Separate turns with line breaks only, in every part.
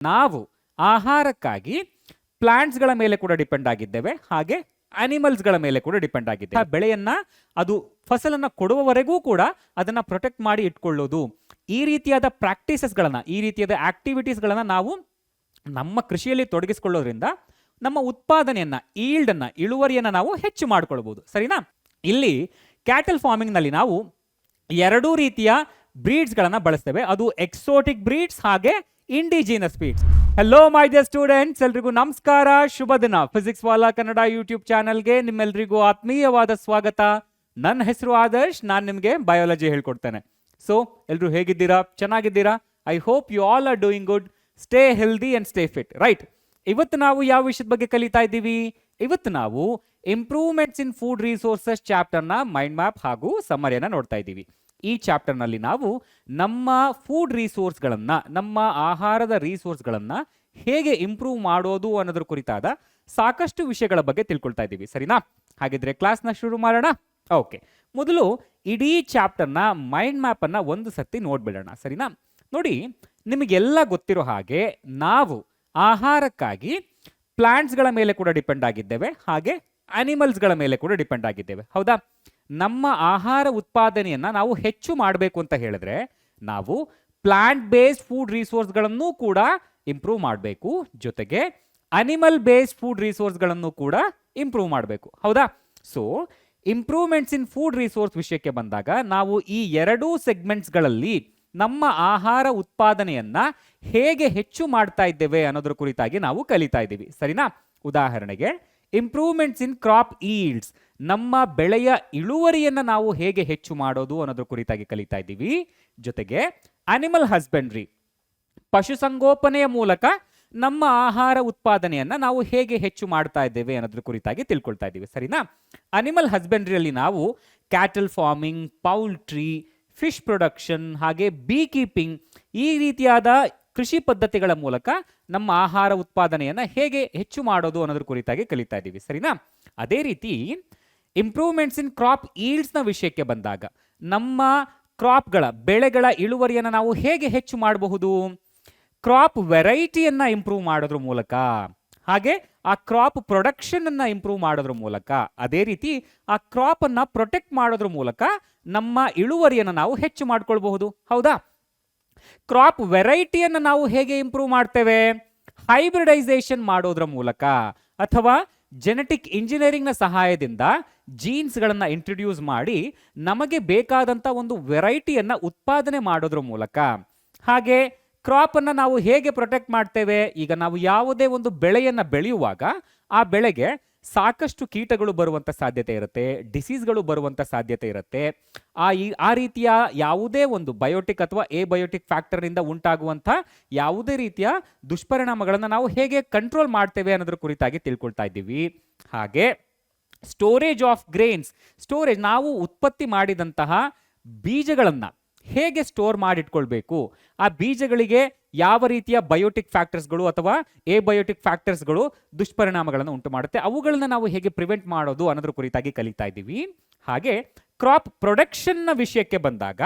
ನಾವು ಆಹಾರಕ್ಕಾಗಿ ಪ್ಲಾಂಟ್ಸ್ಗಳ ಮೇಲೆ ಕೂಡ ಡಿಪೆಂಡ್ ಆಗಿದ್ದೇವೆ, ಹಾಗೆ ಅನಿಮಲ್ಸ್ಗಳ ಮೇಲೆ ಕೂಡ ಡಿಪೆಂಡ್ ಆಗಿದ್ದೇವೆ. ಬೆಳೆಯನ್ನ ಅದು ಫಸಲನ್ನ ಕೊಡುವವರೆಗೂ ಕೂಡ ಅದನ್ನ ಪ್ರೊಟೆಕ್ಟ್ ಮಾಡಿ ಇಟ್ಕೊಳ್ಳೋದು, ಈ ರೀತಿಯಾದ ಪ್ರಾಕ್ಟೀಸಸ್ಗಳನ್ನ, ಈ ರೀತಿಯಾದ ಆಕ್ಟಿವಿಟೀಸ್ಗಳನ್ನ ನಾವು ನಮ್ಮ ಕೃಷಿಯಲ್ಲಿ ತೊಡಗಿಸಿಕೊಳ್ಳೋದ್ರಿಂದ ನಮ್ಮ ಉತ್ಪಾದನೆಯನ್ನ, ಈಲ್ಡನ್ನ, ಇಳುವರಿಯನ್ನ ನಾವು ಹೆಚ್ಚು ಮಾಡ್ಕೊಳ್ಬಹುದು. ಸರಿನಾ? ಇಲ್ಲಿ ಕ್ಯಾಟಲ್ ಫಾರ್ಮಿಂಗ್ ನಲ್ಲಿ ನಾವು ಎರಡೂ ರೀತಿಯ ಬ್ರೀಡ್ಸ್ ಗಳನ್ನ ಬಳಸ್ತೇವೆ. ಅದು ಎಕ್ಸೋಟಿಕ್ ಬ್ರೀಡ್ಸ್ ಹಾಗೆ indigenous breeds. Hello my dear students, ಎಲ್ರಿಗೂ ನಮಸ್ಕಾರ, ಶುಭ ದಿನ. ಫಿಸಿಕ್ಸ್ ವಾಲಾ ಕನ್ನಡ ಯೂಟ್ಯೂಬ್ ಚಾನಲ್ಗೆ ನಿಮ್ಮೆಲ್ರಿಗೂ ಆತ್ಮೀಯವಾದ ಸ್ವಾಗತ. ನನ್ನ ಹೆಸರು ಆದರ್ಶ್, ನಾನು ನಿಮಗೆ ಬಯಾಲಜಿ ಹೇಳ್ಕೊಡ್ತೇನೆ. ಸೊ ಎಲ್ರು ಹೇಗಿದ್ದೀರಾ? ಚೆನ್ನಾಗಿದ್ದೀರಾ? I hope you all are doing good. Stay healthy and stay fit, right? ಇವತ್ತು ನಾವು ಯಾವ ವಿಷಯದ ಬಗ್ಗೆ ಕಲಿತಾ ಇದ್ದೀವಿ? ಇವತ್ತು ನಾವು ಇಂಪ್ರೂವ್ಮೆಂಟ್ಸ್ ಇನ್ ಫುಡ್ ರಿಸೋರ್ಸಸ್ ಚಾಪ್ಟರ್ನ ಮೈಂಡ್ ಮ್ಯಾಪ್ ಹಾಗೂ ಸಮರಿಯನ್ನ ನೋಡ್ತಾ ಇದ್ದೀವಿ. ಈ ಚಾಪ್ಟರ್ನಲ್ಲಿ ನಾವು ನಮ್ಮ ಫುಡ್ ರಿಸೋರ್ಸ್ಗಳನ್ನು, ನಮ್ಮ ಆಹಾರದ ರಿಸೋರ್ಸ್ಗಳನ್ನು ಹೇಗೆ ಇಂಪ್ರೂವ್ ಮಾಡೋದು ಅನ್ನೋದ್ರ ಕುರಿತಾದ ಸಾಕಷ್ಟು ವಿಷಯಗಳ ಬಗ್ಗೆ ತಿಳ್ಕೊಳ್ತಾ ಇದ್ದೀವಿ. ಸರಿನಾ? ಹಾಗಿದ್ರೆ ಕ್ಲಾಸ್ನ ಶುರು ಮಾಡೋಣ. ಓಕೆ, ಮೊದಲು ಇಡೀ ಚಾಪ್ಟರ್ನ ಮೈಂಡ್ ಮ್ಯಾಪನ್ನು ಒಂದು ಸರ್ತಿ ನೋಡ್ಬಿಡೋಣ. ಸರಿನಾ? ನೋಡಿ, ನಿಮಗೆಲ್ಲ ಗೊತ್ತಿರೋ ಹಾಗೆ ನಾವು ಆಹಾರಕ್ಕಾಗಿ ಪ್ಲಾಂಟ್ಸ್ಗಳ ಮೇಲೆ ಕೂಡ ಡಿಪೆಂಡ್ ಆಗಿದ್ದೇವೆ, ಹಾಗೆ ಅನಿಮಲ್ಸ್ಗಳ ಮೇಲೆ ಕೂಡ ಡಿಪೆಂಡ್ ಆಗಿದ್ದೇವೆ. ಹೌದಾ? ನಮ್ಮ ಆಹಾರ ಉತ್ಪಾದನೆಯನ್ನ ನಾವು ಹೆಚ್ಚು ಮಾಡಬೇಕು ಅಂತ ಹೇಳಿದ್ರೆ ನಾವು ಪ್ಲಾಂಟ್ ಬೇಸ್ಡ್ ಫುಡ್ ರಿಸೋರ್ಸ್ಗಳನ್ನು ಕೂಡ ಇಂಪ್ರೂವ್ ಮಾಡಬೇಕು, ಜೊತೆಗೆ ಅನಿಮಲ್ ಬೇಸ್ಡ್ ಫುಡ್ ರಿಸೋರ್ಸ್ಗಳನ್ನು ಕೂಡ ಇಂಪ್ರೂವ್ ಮಾಡಬೇಕು. ಹೌದಾ? So improvements in food resource ವಿಷಯಕ್ಕೆ ಬಂದಾಗ ನಾವು ಈ ಎರಡೂ ಸೆಗ್ಮೆಂಟ್ಸ್ಗಳಲ್ಲಿ ನಮ್ಮ ಆಹಾರ ಉತ್ಪಾದನೆಯನ್ನ ಹೇಗೆ ಹೆಚ್ಚು ಮಾಡ್ತಾ ಇದ್ದೇವೆ ಅನ್ನೋದ್ರ ಕುರಿತಾಗಿ ನಾವು ಕಲಿತಾ ಇದ್ದೀವಿ. ಸರಿನಾ? ಉದಾಹರಣೆಗೆ ಇಂಪ್ರೂವ್ಮೆಂಟ್ಸ್ ಇನ್ ಕ್ರಾಪ್ ಈಲ್ಡ್ಸ್, ನಮ್ಮ ಬೆಳೆಯ ಇಳುವರಿಯನ್ನ ನಾವು ಹೇಗೆ ಹೆಚ್ಚು ಮಾಡೋದು ಅನ್ನೋದ್ರ ಕುರಿತಾಗಿ ಕಲಿತಾ ಇದ್ದೀವಿ. ಜೊತೆಗೆ ಅನಿಮಲ್ ಹಸ್ಬೆಂಡ್ರಿ, ಪಶುಸಂಗೋಪನೆಯ ಮೂಲಕ ನಮ್ಮ ಆಹಾರ ಉತ್ಪಾದನೆಯನ್ನ ನಾವು ಹೇಗೆ ಹೆಚ್ಚು ಮಾಡ್ತಾ ಇದ್ದೇವೆ ಅನ್ನೋದ್ರ ಕುರಿತಾಗಿ ತಿಳ್ಕೊಳ್ತಾ ಇದ್ದೀವಿ. ಸರಿನಾ? ಅನಿಮಲ್ ಹಸ್ಬೆಂಡ್ರಿಯಲ್ಲಿ ನಾವು cattle farming, poultry, fish production ಹಾಗೆ ಬೀ ಕೀಪಿಂಗ್, ಈ ರೀತಿಯಾದ ಕೃಷಿ ಪದ್ಧತಿಗಳ ಮೂಲಕ ನಮ್ಮ ಆಹಾರ ಉತ್ಪಾದನೆಯನ್ನ ಹೇಗೆ ಹೆಚ್ಚು ಮಾಡೋದು ಅನ್ನೋದ್ರ ಕುರಿತಾಗಿ ಕಲಿತಾ ಇದ್ದೀವಿ. ಸರಿನಾ? ಅದೇ ರೀತಿ ಇಂಪ್ರೂವ್ಮೆಂಟ್ಸ್ ಇನ್ ಕ್ರಾಪ್ ಈಲ್ಡ್ಸ್ ನ ವಿಷಯಕ್ಕೆ ಬಂದಾಗ ನಮ್ಮ ಕ್ರಾಪ್ಗಳ, ಬೆಳೆಗಳ ಇಳುವರಿಯನ್ನು ನಾವು ಹೇಗೆ ಹೆಚ್ಚು ಮಾಡಬಹುದು? ಕ್ರಾಪ್ ವೆರೈಟಿಯನ್ನ ಇಂಪ್ರೂವ್ ಮಾಡೋದ್ರ ಮೂಲಕ, ಹಾಗೆ ಆ ಕ್ರಾಪ್ ಪ್ರೊಡಕ್ಷನ್ ಅನ್ನ ಇಂಪ್ರೂವ್ ಮಾಡೋದ್ರ ಮೂಲಕ, ಅದೇ ರೀತಿ ಆ ಕ್ರಾಪ್ ಅನ್ನ ಪ್ರೊಟೆಕ್ಟ್ ಮಾಡೋದ್ರ ಮೂಲಕ ನಮ್ಮ ಇಳುವರಿಯನ್ನು ನಾವು ಹೆಚ್ಚು ಮಾಡ್ಕೊಳ್ಬಹುದು. ಹೌದಾ? ಕ್ರಾಪ್ ವೆರೈಟಿಯನ್ನು ನಾವು ಹೇಗೆ ಇಂಪ್ರೂವ್ ಮಾಡ್ತೇವೆ? ಹೈಬ್ರಿಡೈಸೇಷನ್ ಮಾಡೋದ್ರ ಮೂಲಕ, ಅಥವಾ ಜೆನೆಟಿಕ್ ಇಂಜಿನಿಯರಿಂಗ್ ನ ಸಹಾಯದಿಂದ ಜೀನ್ಸ್ ಗಳನ್ನ ಇಂಟ್ರೊಡ್ಯೂಸ್ ಮಾಡಿ ನಮಗೆ ಬೇಕಾದಂತ ಒಂದು ವೆರೈಟಿಯನ್ನ ಉತ್ಪಾದನೆ ಮಾಡೋದ್ರ ಮೂಲಕ. ಹಾಗೆ ಕ್ರಾಪ್ ಅನ್ನ ನಾವು ಹೇಗೆ ಪ್ರೊಟೆಕ್ಟ್ ಮಾಡ್ತೇವೆ? ಈಗ ನಾವು ಯಾವುದೇ ಒಂದು ಬೆಳೆಯನ್ನ ಬೆಳೆಯುವಾಗ ಆ ಬೆಳೆಗೆ ಸಾಕಷ್ಟು ಕೀಟಗಳು ಬರುವಂತ ಸಾಧ್ಯತೆ ಇರುತ್ತೆ, ಡಿಸೀಸ್ಗಳು ಬರುವಂತ ಸಾಧ್ಯತೆ ಇರುತ್ತೆ. ಆ ರೀತಿಯ ಯಾವುದೇ ಒಂದು ಬಯೋಟಿಕ್ ಅಥವಾ ಎ ಬಯೋಟಿಕ್ ಫ್ಯಾಕ್ಟರ್ ನಿಂದ ಉಂಟಾಗುವಂತ ಯಾವುದೇ ರೀತಿಯ ದುಷ್ಪರಿಣಾಮಗಳನ್ನು ನಾವು ಹೇಗೆ ಕಂಟ್ರೋಲ್ ಮಾಡ್ತೇವೆ ಅನ್ನೋದ್ರ ಕುರಿತಾಗಿ ತಿಳ್ಕೊಳ್ತಾ ಇದ್ದೀವಿ. ಹಾಗೆ ಸ್ಟೋರೇಜ್ ಆಫ್ ಗ್ರೇನ್ಸ್, ಸ್ಟೋರೇಜ್, ನಾವು ಉತ್ಪತ್ತಿ ಮಾಡಿದಂತಹ ಬೀಜಗಳನ್ನ ಹೇಗೆ ಸ್ಟೋರ್ ಮಾಡಿಟ್ಕೊಳ್ಬೇಕು, ಆ ಬೀಜಗಳಿಗೆ ಯಾವ ರೀತಿಯ ಬಯೋಟಿಕ್ ಫ್ಯಾಕ್ಟರ್ಸ್ಗಳು ಅಥವಾ ಎ ಬಯೋಟಿಕ್ ಫ್ಯಾಕ್ಟರ್ಸ್ಗಳು ದುಷ್ಪರಿಣಾಮಗಳನ್ನು ಉಂಟು ಮಾಡುತ್ತೆ, ಅವುಗಳನ್ನ ನಾವು ಹೇಗೆ ಪ್ರಿವೆಂಟ್ ಮಾಡೋದು ಅನ್ನೋದ್ರ ಕುರಿತಾಗಿ ಕಲಿತಾ ಇದ್ದೀವಿ. ಹಾಗೆ ಕ್ರಾಪ್ ಪ್ರೊಡಕ್ಷನ್ ನ ವಿಷಯಕ್ಕೆ ಬಂದಾಗ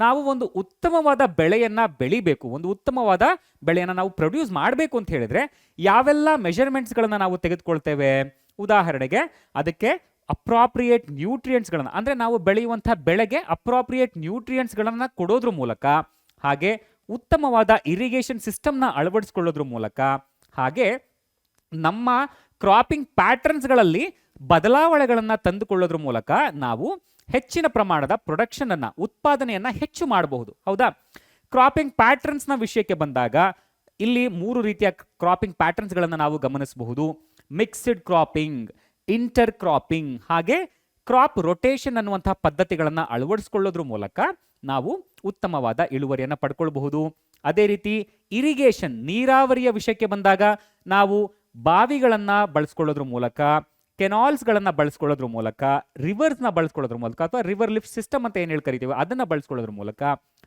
ನಾವು ಒಂದು ಉತ್ತಮವಾದ ಬೆಳೆಯನ್ನ ಬೆಳಿಬೇಕು, ಒಂದು ಉತ್ತಮವಾದ ಬೆಳೆಯನ್ನ ನಾವು ಪ್ರೊಡ್ಯೂಸ್ ಮಾಡಬೇಕು ಅಂತ ಹೇಳಿದ್ರೆ ಯಾವೆಲ್ಲ ಮೆಜರ್ಮೆಂಟ್ಸ್ಗಳನ್ನ ನಾವು ತೆಗೆದುಕೊಳ್ತೇವೆ? ಉದಾಹರಣೆಗೆ ಅದಕ್ಕೆ ಅಪ್ರಾಪ್ರಿಯೇಟ್ ನ್ಯೂಟ್ರಿಯೆಂಟ್ಸ್ಗಳನ್ನ, ಅಂದ್ರೆ ನಾವು ಬೆಳೆಯುವಂತಹ ಬೆಳೆಗೆ ಅಪ್ರಾಪ್ರಿಯೇಟ್ ನ್ಯೂಟ್ರಿಯೆಂಟ್ಸ್ಗಳನ್ನ ಕೊಡೋದ್ರ ಮೂಲಕ, ಹಾಗೆ ಉತ್ತಮವಾದ ಇರಿಗೇಷನ್ ಸಿಸ್ಟಮ್ನ ಅಳವಡಿಸಿಕೊಳ್ಳೋದ್ರ ಮೂಲಕ, ಹಾಗೆ ನಮ್ಮ ಕ್ರಾಪಿಂಗ್ ಪ್ಯಾಟರ್ನ್ಸ್ಗಳಲ್ಲಿ ಬದಲಾವಣೆಗಳನ್ನು ತಂದುಕೊಳ್ಳೋದ್ರ ಮೂಲಕ ನಾವು ಹೆಚ್ಚಿನ ಪ್ರಮಾಣದ ಪ್ರೊಡಕ್ಷನ್ ಅನ್ನ, ಉತ್ಪಾದನೆಯನ್ನ ಹೆಚ್ಚು ಮಾಡಬಹುದು. ಹೌದಾ? ಕ್ರಾಪಿಂಗ್ ಪ್ಯಾಟರ್ನ್ಸ್ ನ ವಿಷಯಕ್ಕೆ ಬಂದಾಗ ಇಲ್ಲಿ 3 ರೀತಿಯ ಕ್ರಾಪಿಂಗ್ ಪ್ಯಾಟರ್ನ್ಸ್ ಗಳನ್ನ ನಾವು ಗಮನಿಸಬಹುದು. ಮಿಕ್ಸ್ಡ್ ಕ್ರಾಪಿಂಗ್, ಇಂಟರ್ ಕ್ರಾಪಿಂಗ್, ಹಾಗೆ ಕ್ರಾಪ್ ರೊಟೇಷನ್ ಅನ್ನುವಂತಹ ಪದ್ಧತಿಗಳನ್ನು ಅಳವಡಿಸಿಕೊಳ್ಳೋದ್ರ ಮೂಲಕ ನಾವು ಉತ್ತಮವಾದ ಇಳುವರಿಯನ್ನು ಪಡ್ಕೊಳ್ಬಹುದು. ಅದೇ ರೀತಿ ಇರಿಗೇಷನ್, ನೀರಾವರಿಯ ವಿಷಯಕ್ಕೆ ಬಂದಾಗ ನಾವು ಬಾವಿಗಳನ್ನ ಬಳಸ್ಕೊಳ್ಳೋದ್ರ ಮೂಲಕ, ಕೆನಾಲ್ಸ್ಗಳನ್ನ ಬಳಸ್ಕೊಳ್ಳೋದ್ರ ಮೂಲಕ, ರಿವರ್ಸ್ನ ಬಳಸ್ಕೊಳ್ಳೋದ್ರ ಮೂಲಕ, ಅಥವಾ ರಿವರ್ ಲಿಫ್ಟ್ ಸಿಸ್ಟಮ್ ಅಂತ ಏನು ಹೇಳಿ ಕರಿತೀವಿ ಅದನ್ನ ಬಳಸ್ಕೊಳ್ಳೋದ್ರ ಮೂಲಕ,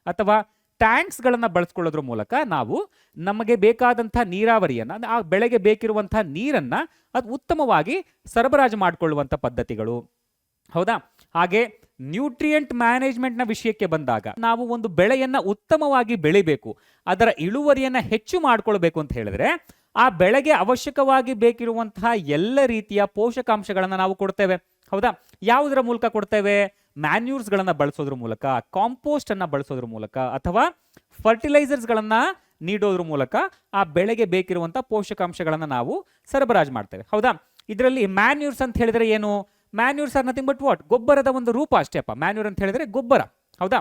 ಅಥವಾ ಟ್ಯಾಂಕ್ಸ್ಗಳನ್ನ ಬಳಸ್ಕೊಳ್ಳೋದ್ರ ಮೂಲಕ ನಾವು ನಮಗೆ ಬೇಕಾದಂತಹ ನೀರಾವರಿಯನ್ನ, ಆ ಬೆಳೆಗೆ ಬೇಕಿರುವಂತಹ ನೀರನ್ನ ಅದು ಉತ್ತಮವಾಗಿ ಸರಬರಾಜು ಮಾಡಿಕೊಳ್ಳುವಂಥ ಪದ್ಧತಿಗಳು. ಹೌದಾ? ಹಾಗೆ ನ್ಯೂಟ್ರಿಯೆಂಟ್ ಮ್ಯಾನೇಜ್ಮೆಂಟ್ ನ ವಿಷಯಕ್ಕೆ ಬಂದಾಗ ನಾವು ಒಂದು ಬೆಳೆಯನ್ನ ಉತ್ತಮವಾಗಿ ಬೆಳಿಬೇಕು, ಅದರ ಇಳುವರಿಯನ್ನ ಹೆಚ್ಚು ಮಾಡ್ಕೊಳ್ಬೇಕು ಅಂತ ಹೇಳಿದ್ರೆ ಆ ಬೆಳೆಗೆ ಅವಶ್ಯಕವಾಗಿ ಬೇಕಿರುವಂತಹ ಎಲ್ಲ ರೀತಿಯ ಪೋಷಕಾಂಶಗಳನ್ನ ನಾವು ಕೊಡ್ತೇವೆ. ಹೌದಾ? ಯಾವುದರ ಮೂಲಕ ಕೊಡ್ತೇವೆ? ಮ್ಯಾನ್ಯೂರ್ಸ್ ಗಳನ್ನ ಬಳಸೋದ್ರ ಮೂಲಕ, ಕಾಂಪೋಸ್ಟ್ ಅನ್ನ ಬಳಸೋದ್ರ ಮೂಲಕ, ಅಥವಾ ಫರ್ಟಿಲೈಸರ್ಸ್ ಗಳನ್ನ ನೀಡೋದ್ರ ಮೂಲಕ ಆ ಬೆಳೆಗೆ ಬೇಕಿರುವಂತಹ ಪೋಷಕಾಂಶಗಳನ್ನ ನಾವು ಸರಬರಾಜು ಮಾಡ್ತೇವೆ. ಹೌದಾ? ಇದರಲ್ಲಿ ಮ್ಯಾನ್ಯೂರ್ಸ್ ಅಂತ ಹೇಳಿದ್ರೆ ಏನು? Manures are nothing but what? ಗೊಬ್ಬರದ ಒಂದು ರೂಪ ಅಷ್ಟೇಪ್ಪ. ಮ್ಯಾನ್ಯೂರ್ ಅಂತ ಹೇಳಿದ್ರೆ ಗೊಬ್ಬರ. ಹೌದಾ?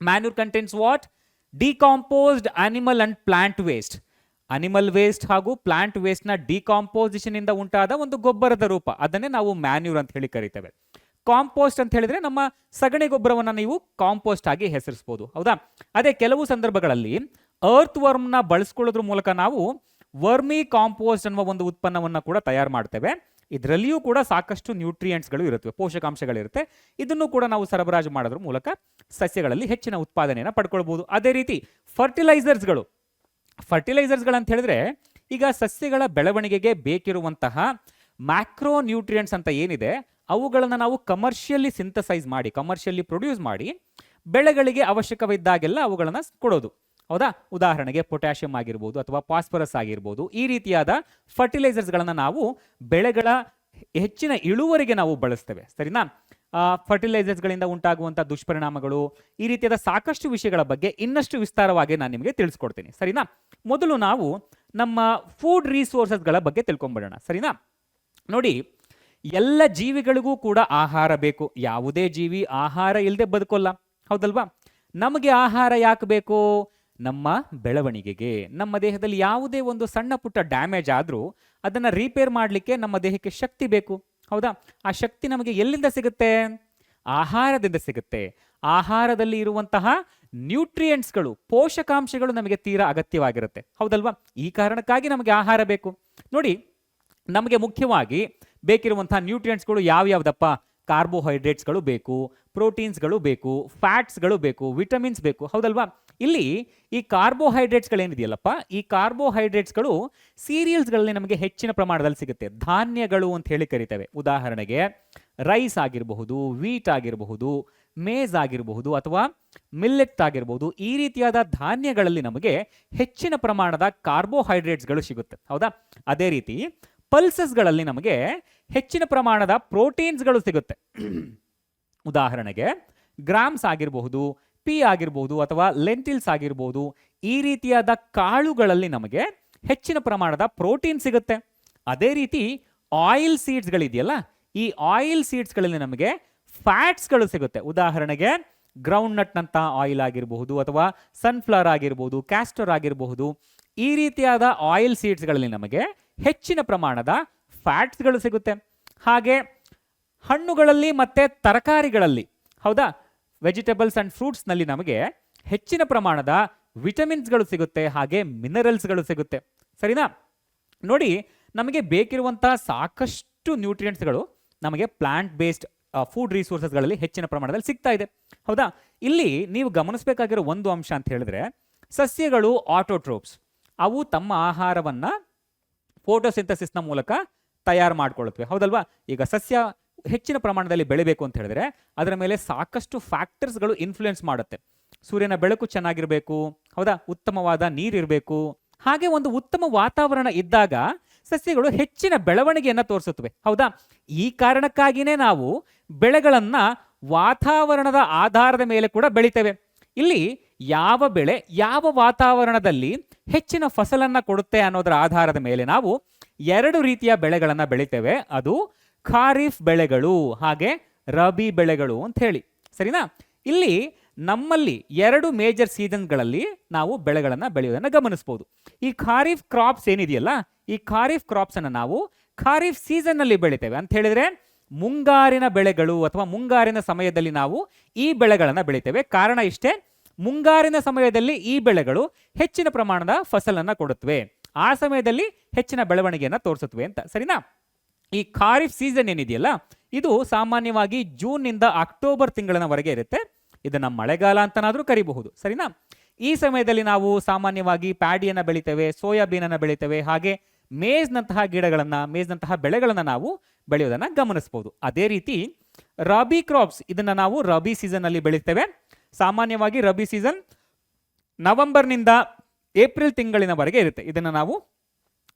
Manure contents what? Decomposed animal and plant waste. Animal waste ಹಾಗೂ ಪ್ಲಾಂಟ್ ವೇಸ್ಟ್ ನ ಡಿಕಾಂಪೋಸಿಷನ್ ಇಂದ ಉಂಟಾದ ಒಂದು ಗೊಬ್ಬರದ ರೂಪ, ಅದನ್ನೇ ನಾವು ಮ್ಯಾನ್ಯೂರ್ ಅಂತ ಹೇಳಿ ಕರಿತೇವೆ. ಕಾಂಪೋಸ್ಟ್ ಅಂತ ಹೇಳಿದ್ರೆ ನಮ್ಮ ಸಗಣಿ ಗೊಬ್ಬರವನ್ನ ನೀವು ಕಾಂಪೋಸ್ಟ್ ಆಗಿ ಹೆಸರಿಸಬಹುದು. ಹೌದಾ? ಅದೇ ಕೆಲವು ಸಂದರ್ಭಗಳಲ್ಲಿ ಅರ್ತ್ ವರ್ಮ್ ನ ಬಳಸ್ಕೊಳ್ಳೋದ್ರ ಮೂಲಕ ನಾವು ವರ್ಮಿ ಕಾಂಪೋಸ್ಟ್ ಅನ್ನುವ ಒಂದು ಉತ್ಪನ್ನವನ್ನ ಕೂಡ ತಯಾರು ಮಾಡ್ತೇವೆ. ಇದರಲ್ಲಿಯೂ ಕೂಡ ಸಾಕಷ್ಟು ನ್ಯೂಟ್ರಿಯೆಂಟ್ಸ್ಗಳು ಇರುತ್ತವೆ, ಪೋಷಕಾಂಶಗಳಿರುತ್ತೆ. ಇದನ್ನು ಕೂಡ ನಾವು ಸರಬರಾಜು ಮಾಡೋದ್ರ ಮೂಲಕ ಸಸ್ಯಗಳಲ್ಲಿ ಹೆಚ್ಚಿನ ಉತ್ಪಾದನೆಯನ್ನು ಪಡ್ಕೊಳ್ಬಹುದು. ಅದೇ ರೀತಿ ಫರ್ಟಿಲೈಸರ್ಸ್ಗಳು ಅಂತ ಹೇಳಿದ್ರೆ ಈಗ ಸಸ್ಯಗಳ ಬೆಳವಣಿಗೆಗೆ ಬೇಕಿರುವಂತಹ ಮ್ಯಾಕ್ರೋ ನ್ಯೂಟ್ರಿಯೆಂಟ್ಸ್ ಅಂತ ಏನಿದೆ ಅವುಗಳನ್ನು ನಾವು ಕಮರ್ಷಿಯಲಿ ಸಿಂಥಸೈಸ್ ಮಾಡಿ, ಕಮರ್ಷಿಯಲಿ ಪ್ರೊಡ್ಯೂಸ್ ಮಾಡಿ ಬೆಳೆಗಳಿಗೆ ಅವಶ್ಯಕವಿದ್ದಾಗೆಲ್ಲ ಅವುಗಳನ್ನು ಕೊಡೋದು. ಹೌದಾ? ಉದಾಹರಣೆಗೆ ಪೊಟ್ಯಾಷಿಯಂ ಆಗಿರ್ಬೋದು ಅಥವಾ ಫಾಸ್ಫರಸ್ ಆಗಿರ್ಬೋದು, ಈ ರೀತಿಯಾದ ಫರ್ಟಿಲೈಸರ್ಸ್ಗಳನ್ನು ನಾವು ಬೆಳೆಗಳ ಹೆಚ್ಚಿನ ಇಳುವರಿಗೆ ನಾವು ಬಳಸ್ತೇವೆ. ಸರಿನಾ? ಫರ್ಟಿಲೈಸರ್ಸ್ಗಳಿಂದ ಉಂಟಾಗುವಂಥ ದುಷ್ಪರಿಣಾಮಗಳು, ಈ ರೀತಿಯಾದ ಸಾಕಷ್ಟು ವಿಷಯಗಳ ಬಗ್ಗೆ ಇನ್ನಷ್ಟು ವಿಸ್ತಾರವಾಗಿ ನಾನು ನಿಮಗೆ ತಿಳಿಸ್ಕೊಡ್ತೀನಿ. ಸರಿನಾ? ಮೊದಲು ನಾವು ನಮ್ಮ ಫುಡ್ ರಿಸೋರ್ಸಸ್ಗಳ ಬಗ್ಗೆ ತಿಳ್ಕೊಂಡ್ಬಿಡೋಣ. ಸರಿನಾ? ನೋಡಿ, ಎಲ್ಲ ಜೀವಿಗಳಿಗೂ ಕೂಡ ಆಹಾರ ಬೇಕು. ಯಾವುದೇ ಜೀವಿ ಆಹಾರ ಇಲ್ಲದೆ ಬದುಕೋಲ್ಲ. ಹೌದಲ್ವಾ? ನಮಗೆ ಆಹಾರ ಯಾಕೆ ಬೇಕು? ನಮ್ಮ ಬೆಳವಣಿಗೆಗೆ. ನಮ್ಮ ದೇಹದಲ್ಲಿ ಯಾವುದೇ ಒಂದು ಸಣ್ಣ ಪುಟ್ಟ ಡ್ಯಾಮೇಜ್ ಆದರೂ ಅದನ್ನು ರಿಪೇರ್ ಮಾಡಲಿಕ್ಕೆ ನಮ್ಮ ದೇಹಕ್ಕೆ ಶಕ್ತಿ ಬೇಕು. ಹೌದಾ? ಆ ಶಕ್ತಿ ನಮಗೆ ಎಲ್ಲಿಂದ ಸಿಗುತ್ತೆ? ಆಹಾರದಿಂದ ಸಿಗುತ್ತೆ. ಆಹಾರದಲ್ಲಿ ಇರುವಂತಹ ನ್ಯೂಟ್ರಿಯೆಂಟ್ಸ್ಗಳು, ಪೋಷಕಾಂಶಗಳು ನಮಗೆ ತೀರಾ ಅಗತ್ಯವಾಗಿರುತ್ತೆ. ಹೌದಲ್ವಾ? ಈ ಕಾರಣಕ್ಕಾಗಿ ನಮಗೆ ಆಹಾರ ಬೇಕು. ನೋಡಿ, ನಮಗೆ ಮುಖ್ಯವಾಗಿ ಬೇಕಿರುವಂತಹ ನ್ಯೂಟ್ರಿಯೆಂಟ್ಸ್ಗಳು ಯಾವ್ಯಾವ್ದಪ್ಪ? ಕಾರ್ಬೋಹೈಡ್ರೇಟ್ಸ್ಗಳು ಬೇಕು, ಪ್ರೋಟೀನ್ಸ್ಗಳು ಬೇಕು, ಫ್ಯಾಟ್ಸ್ಗಳು ಬೇಕು, ವಿಟಮಿನ್ಸ್ ಬೇಕು. ಹೌದಲ್ವಾ? ಇಲ್ಲಿ ಈ ಕಾರ್ಬೋಹೈಡ್ರೇಟ್ಸ್ಗಳೇನಿದೆಯಲ್ಲಪ್ಪ, ಈ ಕಾರ್ಬೋಹೈಡ್ರೇಟ್ಸ್ಗಳು ಸೀರಿಯಲ್ಸ್ಗಳಲ್ಲಿ ನಮಗೆ ಹೆಚ್ಚಿನ ಪ್ರಮಾಣದಲ್ಲಿ ಸಿಗುತ್ತೆ. ಧಾನ್ಯಗಳು ಅಂತ ಹೇಳಿ ಕರಿತೇವೆ. ಉದಾಹರಣೆಗೆ ರೈಸ್ ಆಗಿರಬಹುದು, ವೀಟ್ ಆಗಿರಬಹುದು, ಮೇಜ್ ಆಗಿರಬಹುದು, ಅಥವಾ ಮಿಲ್ಲೆಟ್ ಆಗಿರಬಹುದು. ಈ ರೀತಿಯಾದ ಧಾನ್ಯಗಳಲ್ಲಿ ನಮಗೆ ಹೆಚ್ಚಿನ ಪ್ರಮಾಣದ ಕಾರ್ಬೋಹೈಡ್ರೇಟ್ಸ್ಗಳು ಸಿಗುತ್ತೆ. ಹೌದಾ? ಅದೇ ರೀತಿ ಪಲ್ಸಸ್ಗಳಲ್ಲಿ ನಮಗೆ ಹೆಚ್ಚಿನ ಪ್ರಮಾಣದ ಪ್ರೋಟೀನ್ಸ್ಗಳು ಸಿಗುತ್ತೆ. ಉದಾಹರಣೆಗೆ ಗ್ರಾಮ್ಸ್ ಆಗಿರಬಹುದು, ಪಿ ಆಗಿರಬಹುದು, ಅಥವಾ ಲೆಂಟಿಲ್ಸ್ ಆಗಿರಬಹುದು. ಈ ರೀತಿಯಾದ ಕಾಳುಗಳಲ್ಲಿ ನಮಗೆ ಹೆಚ್ಚಿನ ಪ್ರಮಾಣದ ಪ್ರೋಟೀನ್ ಸಿಗುತ್ತೆ. ಅದೇ ರೀತಿ ಆಯಿಲ್ ಸೀಡ್ಸ್ಗಳಿದೆಯಲ್ಲ, ಈ ಆಯಿಲ್ ಸೀಡ್ಸ್ಗಳಲ್ಲಿ ನಮಗೆ ಫ್ಯಾಟ್ಸ್ಗಳು ಸಿಗುತ್ತೆ. ಉದಾಹರಣೆಗೆ ಗ್ರೌಂಡ್ ನಟ್ನಂಥ ಆಯಿಲ್ ಆಗಿರಬಹುದು, ಅಥವಾ ಸನ್ಫ್ಲವರ್ ಆಗಿರಬಹುದು, ಕ್ಯಾಸ್ಟರ್ ಆಗಿರಬಹುದು. ಈ ರೀತಿಯಾದ ಆಯಿಲ್ ಸೀಡ್ಸ್ಗಳಲ್ಲಿ ನಮಗೆ ಹೆಚ್ಚಿನ ಪ್ರಮಾಣದ ಫ್ಯಾಟ್ಸ್ಗಳು ಸಿಗುತ್ತೆ. ಹಾಗೆ ಹಣ್ಣುಗಳಲ್ಲಿ ಮತ್ತೆ ತರಕಾರಿಗಳಲ್ಲಿ, ಹೌದಾ, ವೆಜಿಟೇಬಲ್ಸ್ ಅಂಡ್ ಫ್ರೂಟ್ಸ್ನಲ್ಲಿ ನಮಗೆ ಹೆಚ್ಚಿನ ಪ್ರಮಾಣದ ವಿಟಮಿನ್ಸ್ಗಳು ಸಿಗುತ್ತೆ, ಹಾಗೆ ಮಿನರಲ್ಸ್ಗಳು ಸಿಗುತ್ತೆ. ಸರಿನಾ? ನೋಡಿ, ನಮಗೆ ಬೇಕಿರುವಂತಹ ಸಾಕಷ್ಟು ನ್ಯೂಟ್ರಿಯೆಂಟ್ಸ್ಗಳು ನಮಗೆ ಪ್ಲಾಂಟ್ ಬೇಸ್ಡ್ ಫುಡ್ ರಿಸೋರ್ಸಸ್ಗಳಲ್ಲಿ ಹೆಚ್ಚಿನ ಪ್ರಮಾಣದಲ್ಲಿ ಸಿಗ್ತಾ ಇದೆ. ಹೌದಾ? ಇಲ್ಲಿ ನೀವು ಗಮನಿಸಬೇಕಾಗಿರೋ ಒಂದು ಅಂಶ ಅಂತ ಹೇಳಿದ್ರೆ, ಸಸ್ಯಗಳು ಆಟೋಟ್ರೋಪ್ಸ್. ಅವು ತಮ್ಮ ಆಹಾರವನ್ನ ಫೋಟೋಸಿಂಥಸಿಸ್ನ ಮೂಲಕ ತಯಾರು ಮಾಡ್ಕೊಳ್ಳುತ್ತವೆ. ಹೌದಲ್ವಾ? ಈಗ ಸಸ್ಯ ಹೆಚ್ಚಿನ ಪ್ರಮಾಣದಲ್ಲಿ ಬೆಳಿಬೇಕು ಅಂತ ಹೇಳಿದ್ರೆ ಅದರ ಮೇಲೆ ಸಾಕಷ್ಟು ಫ್ಯಾಕ್ಟರ್ಸ್ಗಳು ಇನ್ಫ್ಲುಯೆನ್ಸ್ ಮಾಡುತ್ತೆ. ಸೂರ್ಯನ ಬೆಳಕು ಚೆನ್ನಾಗಿರಬೇಕು. ಹೌದಾ? ಉತ್ತಮವಾದ ನೀರಿರಬೇಕು. ಹಾಗೆ ಒಂದು ಉತ್ತಮ ವಾತಾವರಣ ಇದ್ದಾಗ ಸಸ್ಯಗಳು ಹೆಚ್ಚಿನ ಬೆಳವಣಿಗೆಯನ್ನು ತೋರಿಸುತ್ತವೆ. ಹೌದಾ? ಈ ಕಾರಣಕ್ಕಾಗಿಯೇ ನಾವು ಬೆಳೆಗಳನ್ನ ವಾತಾವರಣದ ಆಧಾರದ ಮೇಲೆ ಕೂಡ ಬೆಳಿತೇವೆ. ಇಲ್ಲಿ ಯಾವ ಬೆಳೆ ಯಾವ ವಾತಾವರಣದಲ್ಲಿ ಹೆಚ್ಚಿನ ಫಸಲನ್ನ ಕೊಡುತ್ತೆ ಅನ್ನೋದರ ಆಧಾರದ ಮೇಲೆ ನಾವು ಎರಡು ರೀತಿಯ ಬೆಳೆಗಳನ್ನ ಬೆಳಿತೇವೆ. ಅದು ಖಾರಿಫ್ ಬೆಳೆಗಳು ಹಾಗೆ ರಬಿ ಬೆಳೆಗಳು ಅಂತ ಹೇಳಿ. ಸರಿನಾ? ಇಲ್ಲಿ ನಮ್ಮಲ್ಲಿ ಎರಡು ಮೇಜರ್ ಸೀಸನ್ಗಳಲ್ಲಿ ನಾವು ಬೆಳೆಗಳನ್ನ ಬೆಳೆಯೋದನ್ನ ಗಮನಿಸಬಹುದು. ಈ ಖಾರಿಫ್ ಕ್ರಾಪ್ಸ್ ಏನಿದೆಯಲ್ಲ, ಈ ಖಾರಿಫ್ ಕ್ರಾಪ್ಸ್ ಅನ್ನ ನಾವು ಖಾರಿಫ್ ಸೀಸನ್ ನಲ್ಲಿ ಬೆಳಿತೇವೆ. ಅಂತ ಹೇಳಿದ್ರೆ ಮುಂಗಾರಿನ ಬೆಳೆಗಳು ಅಥವಾ ಮುಂಗಾರಿನ ಸಮಯದಲ್ಲಿ ನಾವು ಈ ಬೆಳೆಗಳನ್ನ ಬೆಳಿತೇವೆ. ಕಾರಣ ಇಷ್ಟೇ, ಮುಂಗಾರಿನ ಸಮಯದಲ್ಲಿ ಈ ಬೆಳೆಗಳು ಹೆಚ್ಚಿನ ಪ್ರಮಾಣದ ಫಸಲನ್ನ ಕೊಡುತ್ತವೆ, ಆ ಸಮಯದಲ್ಲಿ ಹೆಚ್ಚಿನ ಬೆಳವಣಿಗೆಯನ್ನು ತೋರಿಸುತ್ತವೆ ಅಂತ. ಸರಿನಾ? ಈ ಖಾರಿಫ್ ಸೀಸನ್ ಏನಿದೆಯಲ್ಲ, ಇದು ಸಾಮಾನ್ಯವಾಗಿ ಜೂನ್ ನಿಂದ ಅಕ್ಟೋಬರ್ ತಿಂಗಳಿನವರೆಗೆ ಇರುತ್ತೆ. ಇದನ್ನ ಮಳೆಗಾಲ ಅಂತನಾದ್ರೂ ಕರಿಬಹುದು. ಸರಿನಾ? ಈ ಸಮಯದಲ್ಲಿ ನಾವು ಸಾಮಾನ್ಯವಾಗಿ ಪ್ಯಾಡಿಯನ್ನ ಬೆಳಿತೇವೆ, ಸೋಯಾಬೀನ್ ಅನ್ನ ಬೆಳಿತೇವೆ, ಹಾಗೆ ಮೇಜ್ನಂತಹ ಗಿಡಗಳನ್ನ, ಮೇಜ್ನಂತಹ ಬೆಳೆಗಳನ್ನ ನಾವು ಬೆಳೆಯೋದನ್ನ ಗಮನಿಸಬಹುದು. ಅದೇ ರೀತಿ ರಬಿ ಕ್ರಾಪ್ಸ್ ಇದನ್ನ ನಾವು ರಬಿ ಸೀಸನ್ ಅಲ್ಲಿ ಬೆಳಿತೇವೆ. ಸಾಮಾನ್ಯವಾಗಿ ರಬಿ ಸೀಸನ್ ನವೆಂಬರ್ನಿಂದ ಏಪ್ರಿಲ್ ತಿಂಗಳಿನವರೆಗೆ ಇರುತ್ತೆ. ಇದನ್ನ ನಾವು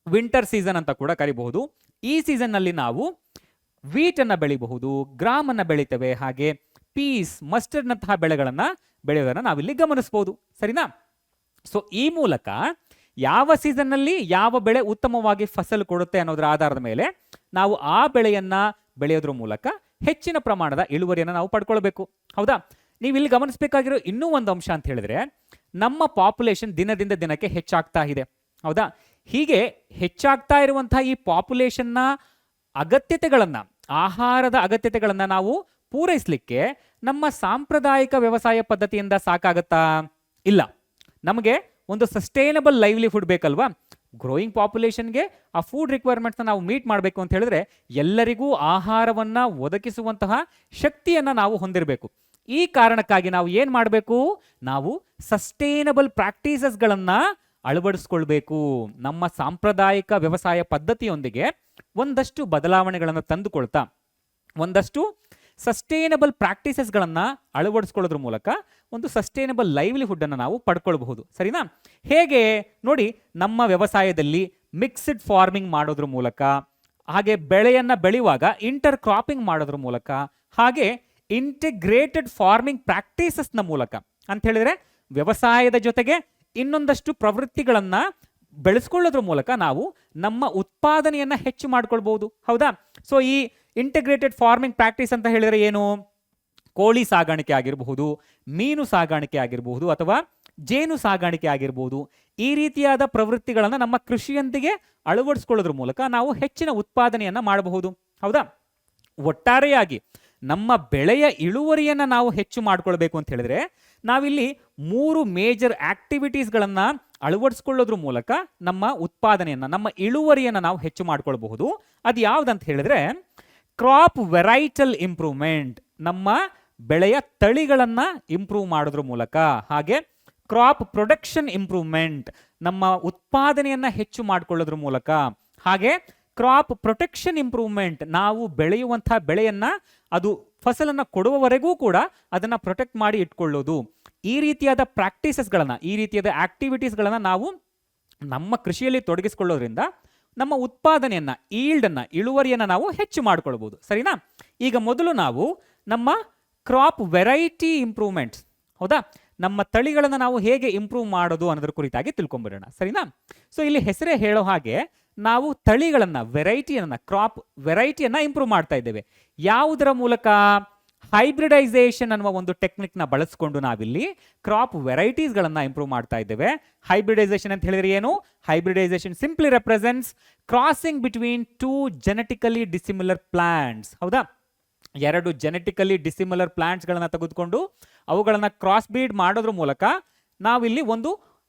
ವಿಂಟರ್ ಸೀಸನ್ ಅಂತ ಕೂಡ ಕರಿಬಹುದು. ಈ ಸೀಸನ್ ನಲ್ಲಿ ನಾವು ವೀಟ್ ಅನ್ನ ಬೆಳಿಬಹುದು, ಗ್ರಾಮ್ ಅನ್ನ ಬೆಳಿತೇವೆ, ಹಾಗೆ ಪೀಸ್, ಮಸ್ಟರ್ಡ್ ನಂತಹ ಬೆಳೆಗಳನ್ನ ಬೆಳೆಯೋದನ್ನ ನಾವಿಲ್ಲಿ ಗಮನಿಸಬಹುದು. ಸರಿನಾ? ಸೊ ಈ ಮೂಲಕ ಯಾವ ಸೀಸನ್ ನಲ್ಲಿ ಯಾವ ಬೆಳೆ ಉತ್ತಮವಾಗಿ ಫಸಲು ಕೊಡುತ್ತೆ ಅನ್ನೋದರ ಆಧಾರದ ಮೇಲೆ ನಾವು ಆ ಬೆಳೆಯನ್ನ ಬೆಳೆಯೋದ್ರ ಮೂಲಕ ಹೆಚ್ಚಿನ ಪ್ರಮಾಣದ ಇಳುವರಿಯನ್ನು ನಾವು ಪಡ್ಕೊಳ್ಬೇಕು. ಹೌದಾ? ನೀವು ಇಲ್ಲಿ ಗಮನಿಸಬೇಕಾಗಿರೋ ಇನ್ನೂ ಒಂದು ಅಂಶ ಅಂತ ಹೇಳಿದ್ರೆ, ನಮ್ಮ ಪಾಪ್ಯುಲೇಷನ್ ದಿನದಿಂದ ದಿನಕ್ಕೆ ಹೆಚ್ಚಾಗ್ತಾ ಇದೆ. ಹೌದಾ? ಹೀಗೆ ಹೆಚ್ಚಾಗ್ತಾ ಇರುವಂತಹ ಈ ಪಾಪ್ಯುಲೇಷನ್ನ ಅಗತ್ಯತೆಗಳನ್ನ, ಆಹಾರದ ಅಗತ್ಯತೆಗಳನ್ನ ನಾವು ಪೂರೈಸಲಿಕ್ಕೆ ನಮ್ಮ ಸಾಂಪ್ರದಾಯಿಕ ವ್ಯವಸಾಯ ಪದ್ಧತಿಯಿಂದ ಸಾಕಾಗತ್ತಾ? ಇಲ್ಲ. ನಮಗೆ ಒಂದು ಸಸ್ಟೈನಬಲ್ ಲೈವ್ಲಿಹುಡ್ ಬೇಕಲ್ವಾ? ಗ್ರೋಯಿಂಗ್ ಪಾಪ್ಯುಲೇಷನ್ಗೆ ಆ ಫುಡ್ ರಿಕ್ವೈರ್ಮೆಂಟ್ಸ್ನ ನಾವು ಮೀಟ್ ಮಾಡಬೇಕು ಅಂತ ಹೇಳಿದ್ರೆ ಎಲ್ಲರಿಗೂ ಆಹಾರವನ್ನ ಒದಗಿಸುವಂತಹ ಶಕ್ತಿಯನ್ನ ನಾವು ಹೊಂದಿರಬೇಕು. ಈ ಕಾರಣಕ್ಕಾಗಿ ನಾವು ಏನ್ ಮಾಡಬೇಕು? ನಾವು ಸಸ್ಟೈನಬಲ್ ಪ್ರಾಕ್ಟೀಸಸ್ಗಳನ್ನ ಅಳವಡಿಸ್ಕೊಳ್ಬೇಕು. ನಮ್ಮ ಸಾಂಪ್ರದಾಯಿಕ ವ್ಯವಸಾಯ ಪದ್ಧತಿಯೊಂದಿಗೆ ಒಂದಷ್ಟು ಬದಲಾವಣೆಗಳನ್ನು ತಂದುಕೊಳ್ತಾ, ಒಂದಷ್ಟು ಸಸ್ಟೈನಬಲ್ ಪ್ರಾಕ್ಟೀಸಸ್ಗಳನ್ನ ಅಳವಡಿಸ್ಕೊಳ್ಳೋದ್ರ ಮೂಲಕ ಒಂದು ಸಸ್ಟೈನಬಲ್ ಲೈವ್ಲಿಹುಡ್ ಅನ್ನು ನಾವು ಪಡ್ಕೊಳ್ಬಹುದು. ಸರಿನಾ? ಹೇಗೆ ನೋಡಿ, ನಮ್ಮ ವ್ಯವಸಾಯದಲ್ಲಿ ಮಿಕ್ಸ್ಡ್ ಫಾರ್ಮಿಂಗ್ ಮಾಡೋದ್ರ ಮೂಲಕ, ಹಾಗೆ ಬೆಳೆಯನ್ನ ಬೆಳೆಯುವಾಗ ಇಂಟರ್ ಕ್ರಾಪಿಂಗ್ ಮಾಡೋದ್ರ ಮೂಲಕ, ಹಾಗೆ ಇಂಟಿಗ್ರೇಟೆಡ್ ಫಾರ್ಮಿಂಗ್ ಪ್ರಾಕ್ಟೀಸಸ್ನ ಮೂಲಕ ಅಂತ ಹೇಳಿದ್ರೆ ವ್ಯವಸಾಯದ ಜೊತೆಗೆ ಇನ್ನೊಂದಷ್ಟು ಪ್ರವೃತ್ತಿಗಳನ್ನ ಬೆಳೆಸ್ಕೊಳ್ಳೋದ್ರ ಮೂಲಕ ನಾವು ನಮ್ಮ ಉತ್ಪಾದನೆಯನ್ನ ಹೆಚ್ಚು ಮಾಡ್ಕೊಳ್ಬಹುದು. ಹೌದಾ? ಸೊ ಈ ಇಂಟಿಗ್ರೇಟೆಡ್ ಫಾರ್ಮಿಂಗ್ ಪ್ರಾಕ್ಟೀಸ್ ಅಂತ ಹೇಳಿದ್ರೆ ಏನು? ಕೋಳಿ ಸಾಗಾಣಿಕೆ ಆಗಿರಬಹುದು, ಮೀನು ಸಾಗಾಣಿಕೆ ಆಗಿರಬಹುದು, ಅಥವಾ ಜೇನು ಸಾಗಾಣಿಕೆ ಆಗಿರಬಹುದು. ಈ ರೀತಿಯಾದ ಪ್ರವೃತ್ತಿಗಳನ್ನ ನಮ್ಮ ಕೃಷಿಯೊಂದಿಗೆ ಅಳವಡಿಸ್ಕೊಳ್ಳೋದ್ರ ಮೂಲಕ ನಾವು ಹೆಚ್ಚಿನ ಉತ್ಪಾದನೆಯನ್ನ ಮಾಡಬಹುದು. ಹೌದಾ? ಒಟ್ಟಾರೆಯಾಗಿ ನಮ್ಮ ಬೆಳೆಯ ಇಳುವರಿಯನ್ನ ನಾವು ಹೆಚ್ಚು ಮಾಡ್ಕೊಳ್ಬೇಕು ಅಂತ ಹೇಳಿದ್ರೆ ನಾವಿಲ್ಲಿ 3 ಮೇಜರ್ ಆಕ್ಟಿವಿಟೀಸ್ಗಳನ್ನ ಅಳವಡಿಸ್ಕೊಳ್ಳೋದ್ರ ಮೂಲಕ ನಮ್ಮ ಉತ್ಪಾದನೆಯನ್ನ, ನಮ್ಮ ಇಳುವರಿಯನ್ನ ನಾವು ಹೆಚ್ಚು ಮಾಡ್ಕೊಳ್ಬಹುದು. ಅದು ಯಾವ್ದಂತ ಹೇಳಿದ್ರೆ ಕ್ರಾಪ್ ವೆರೈಟಲ್ ಇಂಪ್ರೂವ್ಮೆಂಟ್, ನಮ್ಮ ಬೆಳೆಯ ತಳಿಗಳನ್ನ ಇಂಪ್ರೂವ್ ಮಾಡೋದ್ರ ಮೂಲಕ, ಹಾಗೆ ಕ್ರಾಪ್ ಪ್ರೊಡಕ್ಷನ್ ಇಂಪ್ರೂವ್ಮೆಂಟ್, ನಮ್ಮ ಉತ್ಪಾದನೆಯನ್ನ ಹೆಚ್ಚು ಮಾಡ್ಕೊಳ್ಳೋದ್ರ ಮೂಲಕ, ಹಾಗೆ ಕ್ರಾಪ್ ಪ್ರೊಟೆಕ್ಷನ್ ಇಂಪ್ರೂವ್ಮೆಂಟ್, ನಾವು ಬೆಳೆಯುವಂತಹ ಬೆಳೆಯನ್ನ ಅದು ಫಸಲನ್ನ ಕೊಡುವವರೆಗೂ ಕೂಡ ಅದನ್ನ ಪ್ರೊಟೆಕ್ಟ್ ಮಾಡಿ ಇಟ್ಕೊಳ್ಳೋದು. ಈ ರೀತಿಯಾದ ಪ್ರಾಕ್ಟೀಸಸ್ಗಳನ್ನ, ಈ ರೀತಿಯಾದ ಆಕ್ಟಿವಿಟೀಸ್ಗಳನ್ನ ನಾವು ನಮ್ಮ ಕೃಷಿಯಲ್ಲಿ ತೊಡಗಿಸಿಕೊಳ್ಳೋದ್ರಿಂದ ನಮ್ಮ ಉತ್ಪಾದನೆಯನ್ನ, ಈಲ್ಡನ್ನ, ಇಳುವರಿಯನ್ನ ನಾವು ಹೆಚ್ಚು ಮಾಡ್ಕೊಳ್ಬಹುದು. ಸರಿನಾ? ಈಗ ಮೊದಲು ನಾವು ನಮ್ಮ ಕ್ರಾಪ್ ವೆರೈಟಿ ಇಂಪ್ರೂವ್ಮೆಂಟ್ಸ್, ಹೌದಾ, ನಮ್ಮ ತಳಿಗಳನ್ನ ನಾವು ಹೇಗೆ ಇಂಪ್ರೂವ್ ಮಾಡೋದು ಅನ್ನೋದ್ರ ಕುರಿತಾಗಿ ತಿಳ್ಕೊಂಡ್ಬಿಡೋಣ. ಸರಿನಾ? ಸೊ ಇಲ್ಲಿ ಹೆಸರೇ ಹೇಳೋ ಹಾಗೆ ನಾವು ತಳಿಗಳನ್ನ, ವೆರೈಟಿಯನ್ನ, ಕ್ರಾಪ್ ವೆರೈಟಿಯನ್ನ ಇಂಪ್ರೂವ್ ಮಾಡ್ತಾ ಇದ್ದೇವೆ. ಯಾವುದರ ಮೂಲಕ? ಹೈಬ್ರಿಡೈಸೇಷನ್ ಅನ್ನುವ ಒಂದು ಟೆಕ್ನಿಕ್ ನ ಬಳಸಿಕೊಂಡು ನಾವಿಲ್ಲಿ ಕ್ರಾಪ್ ವೆರೈಟೀಸ್ಗಳನ್ನ ಇಂಪ್ರೂವ್ ಮಾಡ್ತಾ ಇದ್ದೇವೆ. ಹೈಬ್ರಿಡೈಸೇಷನ್ ಅಂತ ಹೇಳಿದ್ರೆ ಏನು? Hybridisation simply represents crossing between 2 genetically dissimilar plants. ಹೌದಾ? 2 ಜೆನೆಟಿಕಲಿ ಡಿಸಿಮಿಲರ್ ಪ್ಲಾಂಟ್ಸ್ ಗಳನ್ನ ತೆಗೆದುಕೊಂಡು ಅವುಗಳನ್ನ ಕ್ರಾಸ್ ಬ್ರೀಡ್ ಮಾಡೋದ್ರ ಮೂಲಕ ನಾವಿಲ್ಲಿ ಒಂದು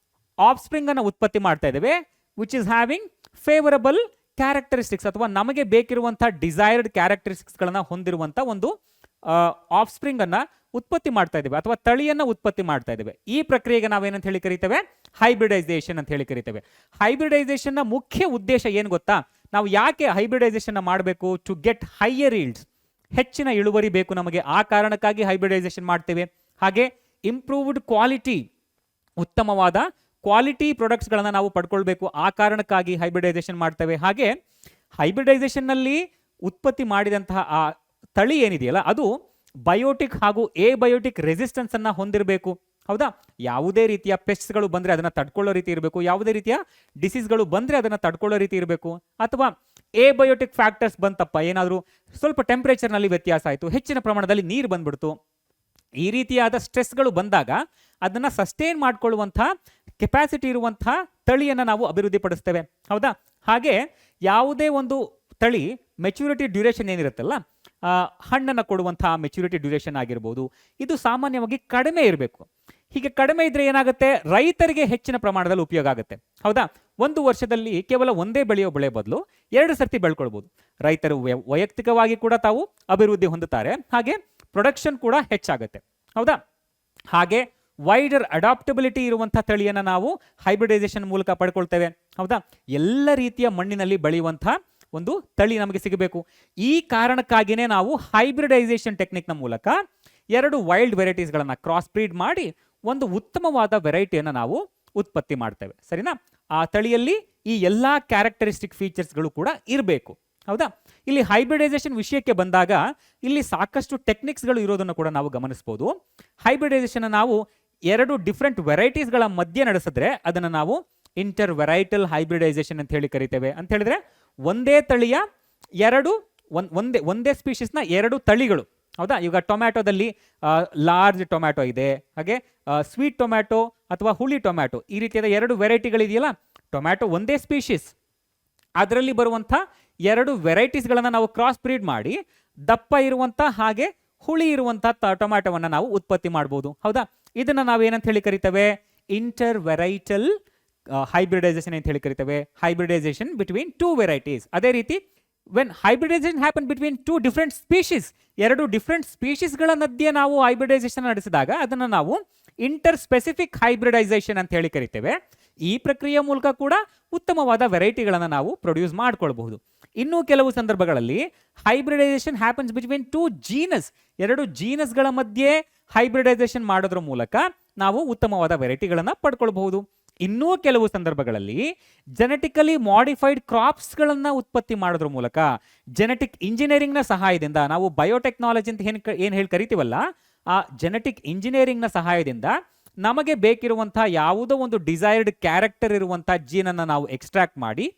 ಆಫ್ ಸ್ಪ್ರಿಂಗ್ ಅನ್ನ ಉತ್ಪತ್ತಿ ಮಾಡ್ತಾ ಇದ್ದೇವೆ, which is having favourable characteristics, ಅಥವಾ ನಮಗೆ ಬೇಕಿರುವಂತಹ ಡಿಸೈರ್ಡ್ ಕ್ಯಾರೆಕ್ಟರಿಸ್ಟಿಕ್ಸ್ ಗಳನ್ನ ಹೊಂದಿರುವಂತ ಒಂದು ಆಫ್ ಸ್ಪ್ರಿಂಗ್ ಅನ್ನ ಉತ್ಪತ್ತಿ ಮಾಡ್ತಾ ಇದ್ದೇವೆ, ಅಥವಾ ತಳಿಯನ್ನ ಉತ್ಪತ್ತಿ ಮಾಡ್ತಾ ಇದ್ದೇವೆ. ಈ ಪ್ರಕ್ರಿಯೆಗೆ ನಾವೇನಂತ ಹೇಳಿ ಕರಿತೇವೆ? ಹೈಬ್ರಿಡೈಸೇಷನ್ ಅಂತ ಹೇಳಿ ಕರಿತೇವೆ. ಹೈಬ್ರಿಡೈಸೇಷನ್ ನ ಮುಖ್ಯ ಉದ್ದೇಶ ಏನು ಗೊತ್ತಾ? ನಾವು ಯಾಕೆ ಹೈಬ್ರಿಡೈಸೇಷನ್ ಮಾಡಬೇಕು? ಟು ಗೆಟ್ ಹೈಯರ್ ಈಲ್ಡ್ಸ್, ಹೆಚ್ಚಿನ ಇಳುವರಿ ಬೇಕು ನಮಗೆ, ಆ ಕಾರಣಕ್ಕಾಗಿ ಹೈಬ್ರಿಡೈಸೇಷನ್ ಮಾಡ್ತೇವೆ. ಹಾಗೆ ಇಂಪ್ರೂವ್ಡ್ ಕ್ವಾಲಿಟಿ, ಉತ್ತಮವಾದ ಕ್ವಾಲಿಟಿ ಪ್ರಾಡಕ್ಟ್ಸ್ ಗಳನ್ನ ನಾವು ಪಡ್ಕೊಳ್ಬೇಕು, ಆ ಕಾರಣಕ್ಕಾಗಿ ಹೈಬ್ರಿಡೈಸೇಷನ್ ಮಾಡ್ತೇವೆ. ಹಾಗೆ ಹೈಬ್ರಿಡೈಸೇಷನ್ ನಲ್ಲಿ ಉತ್ಪತ್ತಿ ಮಾಡಿದಂತಹ ಆ ತಳಿ ಏನಿದೆಯಲ್ಲ ಅದು ಬಯೋಟಿಕ್ ಹಾಗೂ ಎಬಯೋಟಿಕ್ ರೆಸಿಸ್ಟೆನ್ಸ್ ಅನ್ನ ಹೊಂದಿರಬೇಕು. ಹೌದಾ? ಯಾವುದೇ ರೀತಿಯ ಪೆಸ್ಟ್ಸ್ಗಳು ಬಂದ್ರೆ ಅದನ್ನ ತಡ್ಕೊಳ್ಳೋ ರೀತಿ ಇರಬೇಕು, ಯಾವುದೇ ರೀತಿಯ ಡಿಸೀಸ್ಗಳು ಬಂದ್ರೆ ಅದನ್ನ ತಡ್ಕೊಳ್ಳೋ ರೀತಿ ಇರಬೇಕು. ಅಥವಾ ಎಬಯೋಟಿಕ್ ಫ್ಯಾಕ್ಟರ್ಸ್ ಬಂತಪ್ಪ, ಏನಾದರೂ ಸ್ವಲ್ಪ ಟೆಂಪರೇಚರ್ ನಲ್ಲಿ ವ್ಯತ್ಯಾಸ ಆಯಿತು, ಹೆಚ್ಚಿನ ಪ್ರಮಾಣದಲ್ಲಿ ನೀರು ಬಂದ್ಬಿಡ್ತು, ಈ ರೀತಿಯಾದ ಸ್ಟ್ರೆಸ್ಗಳು ಬಂದಾಗ ಅದನ್ನ ಸಸ್ಟೈನ್ ಮಾಡ್ಕೊಳ್ಳುವಂತಹ ಕೆಪಾಸಿಟಿ ಇರುವಂತಹ ತಳಿಯನ್ನ ನಾವು ಅಭಿವೃದ್ಧಿಪಡಿಸ್ತೇವೆ. ಹೌದಾ? ಹಾಗೆ ಯಾವುದೇ ಒಂದು ತಳಿ ಮೆಚುರಿಟಿ ಡ್ಯೂರೇಷನ್ ಏನಿರುತ್ತಲ್ಲ, ಹಣ್ಣನ್ನು ಕೊಡುವಂತಹ ಮೆಚುರಿಟಿ ಡ್ಯೂರೇಷನ್ ಆಗಿರ್ಬೋದು, ಇದು ಸಾಮಾನ್ಯವಾಗಿ ಕಡಿಮೆ ಇರಬೇಕು. ಹೀಗೆ ಕಡಿಮೆ ಇದ್ರೆ ಏನಾಗುತ್ತೆ? ರೈತರಿಗೆ ಹೆಚ್ಚಿನ ಪ್ರಮಾಣದಲ್ಲಿ ಉಪಯೋಗ ಆಗುತ್ತೆ. ಹೌದಾ? ಒಂದು ವರ್ಷದಲ್ಲಿ ಕೇವಲ ಒಂದೇ ಬೆಳೆಯೋ ಬೆಳೆ ಬದಲು 2 ಸರ್ತಿ ಬೆಳ್ಕೊಳ್ಬಹುದು. ರೈತರು ವೈಯಕ್ತಿಕವಾಗಿ ಕೂಡ ತಾವು ಅಭಿವೃದ್ಧಿ ಹೊಂದುತ್ತಾರೆ, ಹಾಗೆ ಪ್ರೊಡಕ್ಷನ್ ಕೂಡ ಹೆಚ್ಚಾಗುತ್ತೆ. ಹೌದಾ? ಹಾಗೆ ವೈಡರ್ ಅಡಾಪ್ಟಬಿಲಿಟಿ ಇರುವಂತಹ ತಳಿಯನ್ನ ನಾವು ಹೈಬ್ರಿಡೈಸೇಷನ್ ಮೂಲಕ ಪಡ್ಕೊಳ್ತೇವೆ. ಹೌದಾ? ಎಲ್ಲ ರೀತಿಯ ಮಣ್ಣಿನಲ್ಲಿ ಬೆಳೆಯುವಂತಹ ಒಂದು ತಳಿ ನಮಗೆ ಸಿಗಬೇಕು. ಈ ಕಾರಣಕ್ಕಾಗಿಯೇ ನಾವು ಹೈಬ್ರಿಡೈಸೇಷನ್ ಟೆಕ್ನಿಕ್ನ ಮೂಲಕ 2 ವೈಲ್ಡ್ ವೆರೈಟೀಸ್ಗಳನ್ನು ಕ್ರಾಸ್ ಬ್ರೀಡ್ ಮಾಡಿ ಒಂದು ಉತ್ತಮವಾದ ವೆರೈಟಿಯನ್ನು ನಾವು ಉತ್ಪತ್ತಿ ಮಾಡ್ತೇವೆ. ಸರಿನಾ? ಆ ತಳಿಯಲ್ಲಿ ಈ ಎಲ್ಲ ಕ್ಯಾರೆಕ್ಟರಿಸ್ಟಿಕ್ ಫೀಚರ್ಸ್ಗಳು ಕೂಡ ಇರಬೇಕು. ಹೌದಾ? ಇಲ್ಲಿ ಹೈಬ್ರಿಡೈಸೇಷನ್ ವಿಷಯಕ್ಕೆ ಬಂದಾಗ ಇಲ್ಲಿ ಸಾಕಷ್ಟು ಟೆಕ್ನಿಕ್ಸ್ಗಳು ಇರೋದನ್ನು ಕೂಡ ನಾವು ಗಮನಿಸಬಹುದು. ಹೈಬ್ರಿಡೈಸೇಷನ್ ನಾವು 2 ಡಿಫ್ರೆಂಟ್ ವೆರೈಟೀಸ್ಗಳ ಮಧ್ಯೆ ನಡೆಸಿದ್ರೆ ಅದನ್ನು ನಾವು ಇಂಟರ್ ವೆರೈಟಲ್ ಹೈಬ್ರಿಡೈಸೇಷನ್ ಅಂತ ಹೇಳಿ ಕರಿತೇವೆ. ಅಂತ ಹೇಳಿದ್ರೆ ಒಂದೇ ತಳಿಯ ಒಂದೇ ಸ್ಪೀಶೀಸ್ನ 2 ತಳಿಗಳು. ಹೌದಾ? ಈಗ ಟೊಮ್ಯಾಟೋದಲ್ಲಿ ಲಾರ್ಜ್ ಟೊಮ್ಯಾಟೊ ಇದೆ, ಹಾಗೆ ಸ್ವೀಟ್ ಟೊಮ್ಯಾಟೊ ಅಥವಾ ಹುಳಿ ಟೊಮ್ಯಾಟೊ, ಈ ರೀತಿಯಾದ 2 ವೆರೈಟಿಗಳಿದೆಯಲ್ಲ. ಟೊಮ್ಯಾಟೊ ಒಂದೇ ಸ್ಪೀಶೀಸ್, ಅದರಲ್ಲಿ ಬರುವಂಥ 2 ವೆರೈಟೀಸ್ಗಳನ್ನು ನಾವು ಕ್ರಾಸ್ ಬ್ರೀಡ್ ಮಾಡಿ ದಪ್ಪ ಇರುವಂಥ ಹಾಗೆ ಹುಳಿ ಇರುವಂಥ ಟೊಮ್ಯಾಟೊವನ್ನು ನಾವು ಉತ್ಪತ್ತಿ ಮಾಡ್ಬೋದು. ಹೌದಾ? ಇದನ್ನು ನಾವೇನಂತ ಹೇಳಿ ಕರಿತೇವೆ? ಇಂಟರ್ ವೆರೈಟಲ್ ಹೈಬ್ರಿಡೈಸೇಷನ್ ಅಂತ ಹೇಳಿ ಕರಿತೇವೆ. Hybridisation between 2 varieties. ಅದೇ ರೀತಿ when hybridization happen between 2 different species, 2 different ಸ್ಪೀಶೀಸ್ಗಳ ಮಧ್ಯೆ ನಾವು ಹೈಬ್ರಿಡೈಸೇಷನ್ ನಡೆಸಿದಾಗ ಅದನ್ನು ನಾವು ಇಂಟರ್ ಸ್ಪೆಸಿಫಿಕ್ ಹೈಬ್ರಿಡೈಸೇಷನ್ ಅಂತ ಹೇಳಿ ಕರಿತೇವೆ. ಈ ಪ್ರಕ್ರಿಯೆಯ ಮೂಲಕ ಕೂಡ ಉತ್ತಮವಾದ ವೆರೈಟಿಗಳನ್ನು ನಾವು ಪ್ರೊಡ್ಯೂಸ್ ಮಾಡ್ಕೊಳ್ಬಹುದು. ಇನ್ನು ಕೆಲವು ಸಂದರ್ಭಗಳಲ್ಲಿ ಹೈಬ್ರಿಡೈಸೇಷನ್ ಹ್ಯಾಪನ್ಸ್ ಬಿಟ್ವೀನ್ 2 ಜೀನಸ್, 2 ಜೀನಸ್ಗಳ ಮಧ್ಯೆ ಹೈಬ್ರಿಡೈಸೇಷನ್ ಮಾಡೋದ್ರ ಮೂಲಕ ನಾವು ಉತ್ತಮವಾದ ವೆರೈಟಿಗಳನ್ನು ಪಡ್ಕೊಳ್ಬಹುದು. ಇನ್ನೂ ಕೆಲವು ಸಂದರ್ಭಗಳಲ್ಲಿ ಜೆನೆಟಿಕಲಿ ಮಾಡಿಫೈಡ್ ಕ್ರಾಪ್ಸ್ಗಳನ್ನು ಉತ್ಪತ್ತಿ ಮಾಡೋದ್ರ ಮೂಲಕ, ಜೆನೆಟಿಕ್ ಇಂಜಿನಿಯರಿಂಗ್ನ ಸಹಾಯದಿಂದ, ನಾವು ಬಯೋಟೆಕ್ನಾಲಜಿ ಅಂತ ಏನು ಹೇಳಿ ಕರಿತೀವಲ್ಲ, ಆ ಜೆನೆಟಿಕ್ ಇಂಜಿನಿಯರಿಂಗ್ನ ಸಹಾಯದಿಂದ ನಮಗೆ ಬೇಕಿರುವಂಥ ಯಾವುದೋ ಒಂದು ಡಿಸೈರ್ಡ್ ಕ್ಯಾರೆಕ್ಟರ್ ಇರುವಂಥ ಜೀನನ್ನು ನಾವು ಎಕ್ಸ್ಟ್ರಾಕ್ಟ್ ಮಾಡಿ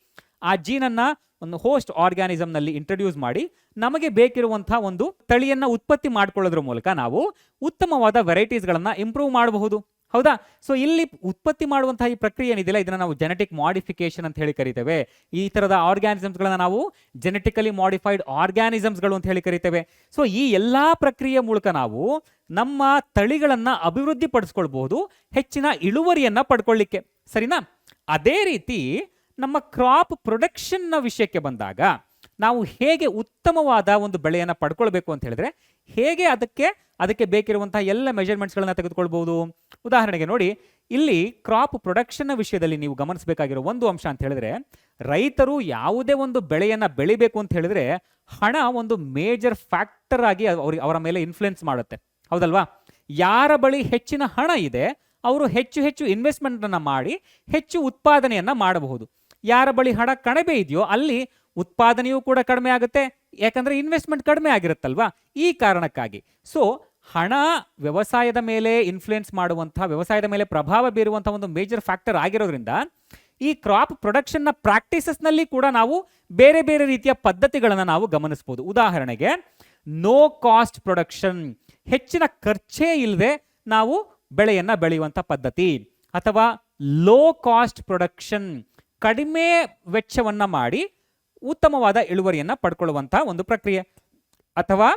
ಆ ಜೀನನ್ನು ಒಂದು ಹೋಸ್ಟ್ ಆರ್ಗ್ಯಾನಿಸಮ್ನಲ್ಲಿ ಇಂಟ್ರೊಡ್ಯೂಸ್ ಮಾಡಿ ನಮಗೆ ಬೇಕಿರುವಂಥ ಒಂದು ತಳಿಯನ್ನು ಉತ್ಪತ್ತಿ ಮಾಡ್ಕೊಳ್ಳೋದ್ರ ಮೂಲಕ ನಾವು ಉತ್ತಮವಾದ ವೆರೈಟೀಸ್ಗಳನ್ನು ಇಂಪ್ರೂವ್ ಮಾಡಬಹುದು. ಹೌದಾ? ಸೊ ಇಲ್ಲಿ ಉತ್ಪತ್ತಿ ಮಾಡುವಂತಹ ಈ ಪ್ರಕ್ರಿಯೆ ಏನಿದೆಯಲ್ಲ, ಇದನ್ನು ನಾವು ಜೆನೆಟಿಕ್ ಮಾಡಿಫಿಕೇಶನ್ ಅಂತ ಹೇಳಿ ಕರಿತೇವೆ. ಈ ಥರದ ಆರ್ಗ್ಯಾನಿಸಮ್ಸ್ಗಳನ್ನ ನಾವು ಜೆನೆಟಿಕಲಿ ಮಾಡಿಫೈಡ್ ಆರ್ಗ್ಯಾನಿಸಮ್ಸ್ಗಳು ಅಂತ ಹೇಳಿ ಕರಿತೇವೆ. ಸೊ ಈ ಎಲ್ಲ ಪ್ರಕ್ರಿಯೆ ಮೂಲಕ ನಾವು ನಮ್ಮ ತಳಿಗಳನ್ನು ಅಭಿವೃದ್ಧಿ ಪಡಿಸ್ಕೊಳ್ಬಹುದು, ಹೆಚ್ಚಿನ ಇಳುವರಿಯನ್ನು ಪಡ್ಕೊಳ್ಳಿಕ್ಕೆ. ಸರಿನಾ? ಅದೇ ರೀತಿ ನಮ್ಮ ಕ್ರಾಪ್ ಪ್ರೊಡಕ್ಷನ್ನ ವಿಷಯಕ್ಕೆ ಬಂದಾಗ ನಾವು ಹೇಗೆ ಉತ್ತಮವಾದ ಒಂದು ಬೆಳೆಯನ್ನು ಪಡ್ಕೊಳ್ಬೇಕು ಅಂತ ಹೇಳಿದ್ರೆ ಹೇಗೆ ಅದಕ್ಕೆ ಬೇಕಿರುವಂತಹ ಎಲ್ಲ ಮೆಜರ್ಮೆಂಟ್ಸ್ಗಳನ್ನ ತೆಗೆದುಕೊಳ್ಬಹುದು. ಉದಾಹರಣೆಗೆ ನೋಡಿ, ಇಲ್ಲಿ ಕ್ರಾಪ್ ಪ್ರೊಡಕ್ಷನ್ನ ವಿಷಯದಲ್ಲಿ ನೀವು ಗಮನಿಸಬೇಕಾಗಿರೋ ಒಂದು ಅಂಶ ಅಂತ ಹೇಳಿದ್ರೆ, ರೈತರು ಯಾವುದೇ ಒಂದು ಬೆಳೆಯನ್ನು ಬೆಳಿಬೇಕು ಅಂತ ಹೇಳಿದ್ರೆ ಹಣ ಒಂದು ಮೇಜರ್ ಫ್ಯಾಕ್ಟರ್ ಆಗಿ ಅವರ ಮೇಲೆ ಇನ್ಫ್ಲುಯೆನ್ಸ್ ಮಾಡುತ್ತೆ. ಹೌದಲ್ವಾ? ಯಾರ ಬಳಿ ಹೆಚ್ಚಿನ ಹಣ ಇದೆ ಅವರು ಹೆಚ್ಚು ಹೆಚ್ಚು ಇನ್ವೆಸ್ಟ್ಮೆಂಟನ್ನು ಮಾಡಿ ಹೆಚ್ಚು ಉತ್ಪಾದನೆಯನ್ನು ಮಾಡಬಹುದು. ಯಾರ ಬಳಿ ಹಣ ಕಡಿಮೆ ಇದೆಯೋ ಅಲ್ಲಿ ಉತ್ಪಾದನೆಯೂ ಕೂಡ ಕಡಿಮೆ ಆಗುತ್ತೆ, ಯಾಕಂದ್ರೆ ಇನ್ವೆಸ್ಟ್ಮೆಂಟ್ ಕಡಿಮೆ ಆಗಿರುತ್ತಲ್ವಾ. ಈ ಕಾರಣಕ್ಕಾಗಿ ಸೊ ಹಣ ವ್ಯವಸಾಯದ ಮೇಲೆ ಇನ್ಫ್ಲುಯೆನ್ಸ್ ಮಾಡುವಂತಹ, ವ್ಯವಸಾಯದ ಮೇಲೆ ಪ್ರಭಾವ ಬೀರುವಂತಹ ಒಂದು ಮೇಜರ್ ಫ್ಯಾಕ್ಟರ್ ಆಗಿರೋದ್ರಿಂದ ಈ ಕ್ರಾಪ್ ಪ್ರೊಡಕ್ಷನ್ನ ಪ್ರಾಕ್ಟೀಸಸ್ನಲ್ಲಿ ಕೂಡ ನಾವು ಬೇರೆ ಬೇರೆ ರೀತಿಯ ಪದ್ಧತಿಗಳನ್ನು ನಾವು ಗಮನಿಸಬಹುದು. ಉದಾಹರಣೆಗೆ ನೋ ಕಾಸ್ಟ್ ಪ್ರೊಡಕ್ಷನ್, ಹೆಚ್ಚಿನ ಖರ್ಚೇ ಇಲ್ಲದೆ ನಾವು ಬೆಳೆಯನ್ನ ಬೆಳೆಯುವಂಥ ಪದ್ಧತಿ, ಅಥವಾ ಲೋ ಕಾಸ್ಟ್ ಪ್ರೊಡಕ್ಷನ್, ಕಡಿಮೆ ವೆಚ್ಚವನ್ನ ಮಾಡಿ ಉತ್ತಮವಾದ ಇಳುವರಿಯನ್ನ ಪಡ್ಕೊಳ್ಳುವಂಥ ಒಂದು ಪ್ರಕ್ರಿಯೆ, ಅಥವಾ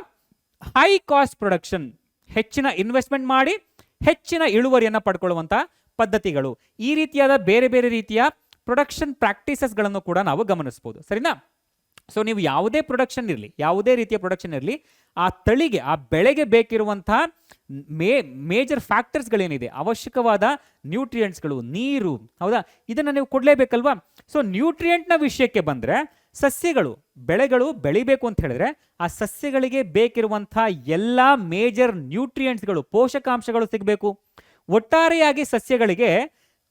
ಹೈ ಕಾಸ್ಟ್ ಪ್ರೊಡಕ್ಷನ್, ಹೆಚ್ಚಿನ ಇನ್ವೆಸ್ಟ್ಮೆಂಟ್ ಮಾಡಿ ಹೆಚ್ಚಿನ ಇಳುವರಿಯನ್ನು ಪಡ್ಕೊಳ್ಳುವಂಥ ಪದ್ಧತಿಗಳು. ಈ ರೀತಿಯಾದ ಬೇರೆ ಬೇರೆ ರೀತಿಯ ಪ್ರೊಡಕ್ಷನ್ ಪ್ರಾಕ್ಟೀಸಸ್ಗಳನ್ನು ಕೂಡ ನಾವು ಗಮನಿಸಬಹುದು. ಸರಿನಾ? ಸೊ ನೀವು ಯಾವುದೇ ಪ್ರೊಡಕ್ಷನ್ ಇರಲಿ, ಯಾವುದೇ ರೀತಿಯ ಪ್ರೊಡಕ್ಷನ್ ಇರಲಿ, ಆ ತಳಿಗೆ, ಆ ಬೆಳೆಗೆ ಬೇಕಿರುವಂತಹ ಮೇಜರ್ ಫ್ಯಾಕ್ಟರ್ಸ್ಗಳೇನಿದೆ, ಅವಶ್ಯಕವಾದ ನ್ಯೂಟ್ರಿಯೆಂಟ್ಸ್ಗಳು, ನೀರು, ಹೌದಾ, ಇದನ್ನು ನೀವು ಕೊಡಲೇಬೇಕಲ್ವಾ. ಸೊ ನ್ಯೂಟ್ರಿಯೆಂಟ್ನ ವಿಷಯಕ್ಕೆ ಬಂದರೆ, ಸಸ್ಯಗಳು, ಬೆಳೆಗಳು ಬೆಳಿಬೇಕು ಅಂತ ಹೇಳಿದ್ರೆ ಆ ಸಸ್ಯಗಳಿಗೆ ಬೇಕಿರುವಂಥ ಎಲ್ಲ ಮೇಜರ್ ನ್ಯೂಟ್ರಿಯೆಂಟ್ಸ್ಗಳು, ಪೋಷಕಾಂಶಗಳು ಸಿಗಬೇಕು. ಒಟ್ಟಾರೆಯಾಗಿ ಸಸ್ಯಗಳಿಗೆ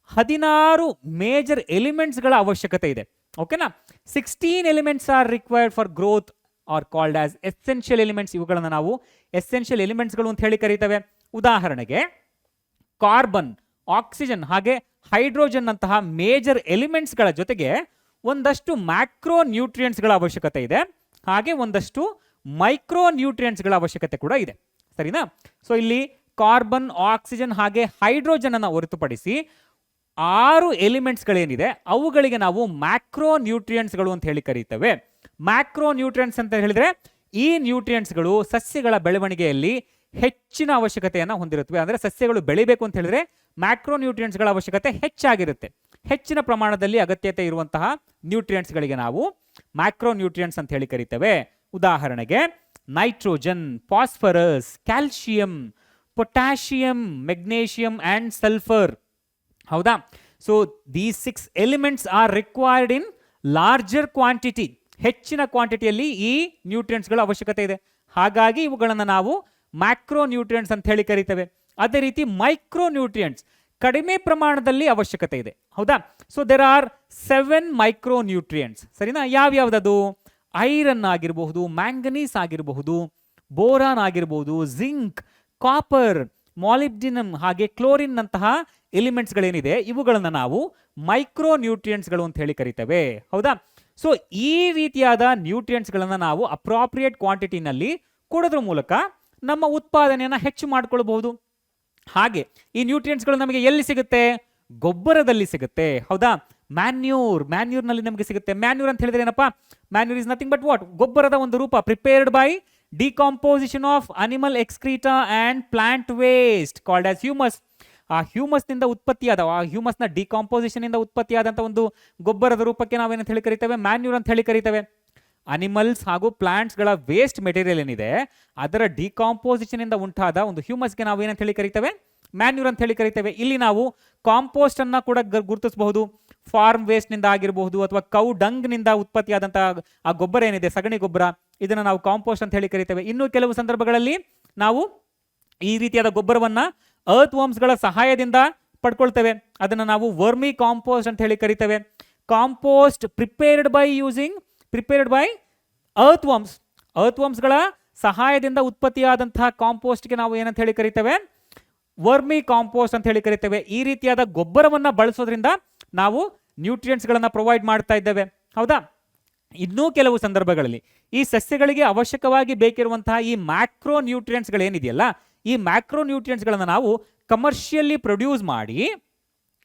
16 ಮೇಜರ್ ಎಲಿಮೆಂಟ್ಸ್ಗಳ ಅವಶ್ಯಕತೆ ಇದೆ. ಓಕೆನಾ? 16 elements are required for growth are called as essential elements. ಇವುಗಳನ್ನು ನಾವು ಎಸೆನ್ಷಿಯಲ್ ಎಲಿಮೆಂಟ್ಸ್ಗಳು ಅಂತ ಹೇಳಿ ಕರೀತೇವೆ. ಉದಾಹರಣೆಗೆ ಕಾರ್ಬನ್, ಆಕ್ಸಿಜನ್ ಹಾಗೆ ಹೈಡ್ರೋಜನ್ ಅಂತಹ ಮೇಜರ್ ಎಲಿಮೆಂಟ್ಸ್ಗಳ ಜೊತೆಗೆ ಒಂದಷ್ಟು ಮ್ಯಾಕ್ರೋ ನ್ಯೂಟ್ರಿಯೆಂಟ್ಸ್ಗಳ ಅವಶ್ಯಕತೆ ಇದೆ, ಹಾಗೆ ಒಂದಷ್ಟು ಮೈಕ್ರೋ ನ್ಯೂಟ್ರಿಯೆಂಟ್ಸ್ಗಳ ಅವಶ್ಯಕತೆ ಕೂಡ ಇದೆ. ಸರಿನಾ? ಸೊ ಇಲ್ಲಿ ಕಾರ್ಬನ್, ಆಕ್ಸಿಜನ್ ಹಾಗೆ ಹೈಡ್ರೋಜನ್ ಅನ್ನು ಹೊರತುಪಡಿಸಿ 6 ಎಲಿಮೆಂಟ್ಸ್ಗಳೇನಿದೆ ಅವುಗಳಿಗೆ ನಾವು ಮ್ಯಾಕ್ರೋ ನ್ಯೂಟ್ರಿಯೆಂಟ್ಸ್ಗಳು ಅಂತ ಹೇಳಿ ಕರೀತೇವೆ. ಮ್ಯಾಕ್ರೋ ನ್ಯೂಟ್ರಿಯೆಂಟ್ಸ್ ಅಂತ ಹೇಳಿದ್ರೆ ಈ ನ್ಯೂಟ್ರಿಯೆಂಟ್ಸ್ಗಳು ಸಸ್ಯಗಳ ಬೆಳವಣಿಗೆಯಲ್ಲಿ ಹೆಚ್ಚಿನ ಅವಶ್ಯಕತೆಯನ್ನು ಹೊಂದಿರುತ್ತವೆ. ಅಂದರೆ ಸಸ್ಯಗಳು ಬೆಳಿಬೇಕು ಅಂತ ಹೇಳಿದ್ರೆ ಮ್ಯಾಕ್ರೋ ನ್ಯೂಟ್ರಿಯೆಂಟ್ಸ್ಗಳ ಅವಶ್ಯಕತೆ ಹೆಚ್ಚಾಗಿರುತ್ತೆ. ಹೆಚ್ಚಿನ ಪ್ರಮಾಣದಲ್ಲಿ ಅಗತ್ಯತೆ ಇರುವಂತಹ ನ್ಯೂಟ್ರಿಯೆಂಟ್ಸ್ಗಳಿಗೆ ನಾವು ಮ್ಯಾಕ್ರೋ ನ್ಯೂಟ್ರಿಯೆಂಟ್ಸ್ ಅಂತ ಹೇಳಿ ಕರೀತೇವೆ. ಉದಾಹರಣೆಗೆ nitrogen, phosphorus, calcium, potassium, magnesium and sulphur. ಹೌದಾ? So these 6 elements are required in larger quantity. ಹೆಚ್ಚಿನ ಕ್ವಾಂಟಿಟಿಯಲ್ಲಿ ಈ ನ್ಯೂಟ್ರಿಯೆಂಟ್ಸ್ಗಳ ಅವಶ್ಯಕತೆ ಇದೆ. ಹಾಗಾಗಿ ಇವುಗಳನ್ನು ನಾವು ಮ್ಯಾಕ್ರೋ ನ್ಯೂಟ್ರಿಯೆಂಟ್ಸ್ ಅಂತ ಹೇಳಿ ಕರಿತೇವೆ. ಅದೇ ರೀತಿ ಮೈಕ್ರೋ ನ್ಯೂಟ್ರಿಯೆಂಟ್ಸ್ ಕಡಿಮೆ ಪ್ರಮಾಣದಲ್ಲಿ ಅವಶ್ಯಕತೆ ಇದೆ. ಹೌದಾ? So there are 7 micronutrients. ಸರಿನಾ? ಯಾವ್ಯಾವ್ದದು? ಐರನ್ ಆಗಿರಬಹುದು, ಮ್ಯಾಂಗನೀಸ್ ಆಗಿರಬಹುದು, ಬೋರಾನ್ ಆಗಿರಬಹುದು, ಜಿಂಕ್, ಕಾಪರ್, ಮಾಲಿಬ್ಡಿನಮ್ ಹಾಗೆ ಕ್ಲೋರಿನ್ ನಂತಹ ಎಲಿಮೆಂಟ್ಸ್ಗಳೇನಿದೆ ಇವುಗಳನ್ನು ನಾವು ಮೈಕ್ರೋ ನ್ಯೂಟ್ರಿಯೆಂಟ್ಸ್ಗಳು ಅಂತ ಹೇಳಿ ಕರಿತೇವೆ. ಹೌದಾ? ಸೊ ಈ ರೀತಿಯಾದ ನ್ಯೂಟ್ರಿಯೆಂಟ್ಸ್ಗಳನ್ನು ನಾವು ಅಪ್ರಾಪ್ರಿಯೇಟ್ ಕ್ವಾಂಟಿಟಿನಲ್ಲಿ ಕೊಡೋದ್ರ ಮೂಲಕ ನಮ್ಮ ಉತ್ಪಾದನೆಯನ್ನು ಹೆಚ್ಚು ಮಾಡಿಕೊಳ್ಬಹುದು. ಹಾಗೆ ಈ ನ್ಯೂಟ್ರಿಯೆಂಟ್ಸ್ಗಳು ನಮಗೆ ಎಲ್ಲಿ ಸಿಗುತ್ತೆ? ಗೊಬ್ಬರದಲ್ಲಿ ಸಿಗುತ್ತೆ. ಹೌದಾ? ಮ್ಯಾನ್ಯೂರ್ನಲ್ಲಿ ನಮಗೆ ಸಿಗುತ್ತೆ. ಮ್ಯಾನ್ಯೂರ್ ಅಂತ ಹೇಳಿದ್ರೆ ಏನಪ್ಪಾ? Manure is nothing but what? ಗೊಬ್ಬರದ ಒಂದು ರೂಪ, prepared by decomposition of animal excreta and plant waste called as humus. ಆ ಹ್ಯೂಮಸ್ನಿಂದ ಉತ್ಪತ್ತಿಯಾದ, ಆ ಹ್ಯೂಮಸ್ನ ಡಿಕಾಂಪೋಸಿಷನ್ ಇಂದ ಉತ್ಪತ್ತಿಯಾದಂಥ ಒಂದು ಗೊಬ್ಬರದ ರೂಪಕ್ಕೆ ನಾವೇನಂತ ಹೇಳಿ ಕರಿತೇವೆ? ಮ್ಯಾನ್ಯೂರ್ ಅಂತ ಹೇಳಿ ಕರಿತೇವೆ. ಅನಿಮಲ್ಸ್ ಹಾಗೂ ಪ್ಲಾಂಟ್ಸ್ಗಳ ವೇಸ್ಟ್ ಮೆಟೀರಿಯಲ್ ಏನಿದೆ ಅದರ ಡಿಕಾಂಪೋಸಿಷನ್ ಇಂದ ಉಂಟಾದ ಒಂದು ಹ್ಯೂಮಸ್ಗೆ ನಾವು ಏನಂತ ಹೇಳಿ ಕರಿತೇವೆ? ಮ್ಯಾನ್ಯೂರ್ ಅಂತ ಹೇಳಿ ಕರಿತೇವೆ. ಇಲ್ಲಿ ನಾವು ಕಾಂಪೋಸ್ಟ್ ಅನ್ನ ಕೂಡ ಗುರುತಿಸಬಹುದು. ಫಾರ್ಮ್ ವೇಸ್ಟ್ ನಿಂದ ಆಗಿರಬಹುದು ಅಥವಾ ಕೌ ಡಂಗ್ ನಿಂದ ಉತ್ಪತ್ತಿಯಾದಂತಹ ಆ ಗೊಬ್ಬರ ಏನಿದೆ, ಸಗಣಿ ಗೊಬ್ಬರ, ಇದನ್ನ ನಾವು ಕಾಂಪೋಸ್ಟ್ ಅಂತ ಹೇಳಿ ಕರಿತೇವೆ. ಇನ್ನು ಕೆಲವು ಸಂದರ್ಭಗಳಲ್ಲಿ ನಾವು ಈ ರೀತಿಯಾದ ಗೊಬ್ಬರವನ್ನ ಅರ್ತ್ ವರ್ಮ್ಸ್ಗಳ ಸಹಾಯದಿಂದ ಪಡ್ಕೊಳ್ತೇವೆ. ಅದನ್ನು ನಾವು ವರ್ಮಿ ಕಾಂಪೋಸ್ಟ್ ಅಂತ ಹೇಳಿ ಕರಿತೇವೆ. ಕಾಂಪೋಸ್ಟ್ ಪ್ರಿಪೇರ್ಡ್ ಬೈ ಅರ್ತ್ ವರ್ಮ್ಸ್ಗಳ ಸಹಾಯದಿಂದ ಉತ್ಪತ್ತಿಯಾದಂತಹ ಕಾಂಪೋಸ್ಟ್ಗೆ ನಾವು ಏನಂತ ಹೇಳಿ ಕರಿತೇವೆ? ವರ್ಮಿ ಕಾಂಪೋಸ್ಟ್ ಅಂತ ಹೇಳಿ ಕರಿತೇವೆ. ಈ ರೀತಿಯಾದ ಗೊಬ್ಬರವನ್ನ ಬಳಸೋದ್ರಿಂದ ನಾವು ನ್ಯೂಟ್ರಿಯೆಂಟ್ಸ್ಗಳನ್ನು ಪ್ರೊವೈಡ್ ಮಾಡ್ತಾ ಇದ್ದೇವೆ. ಹೌದಾ? ಇನ್ನೂ ಕೆಲವು ಸಂದರ್ಭಗಳಲ್ಲಿ ಈ ಸಸ್ಯಗಳಿಗೆ ಅವಶ್ಯಕವಾಗಿ ಬೇಕಿರುವಂತಹ ಈ ಮ್ಯಾಕ್ರೋ ನ್ಯೂಟ್ರಿಯೆಂಟ್ಸ್ಗಳೇನಿದೆಯಲ್ಲ, ಈ ಮ್ಯಾಕ್ರೋ ನ್ಯೂಟ್ರಿಯೆಂಟ್ಸ್ಗಳನ್ನು ನಾವು ಕಮರ್ಷಿಯಲಿ ಪ್ರೊಡ್ಯೂಸ್ ಮಾಡಿ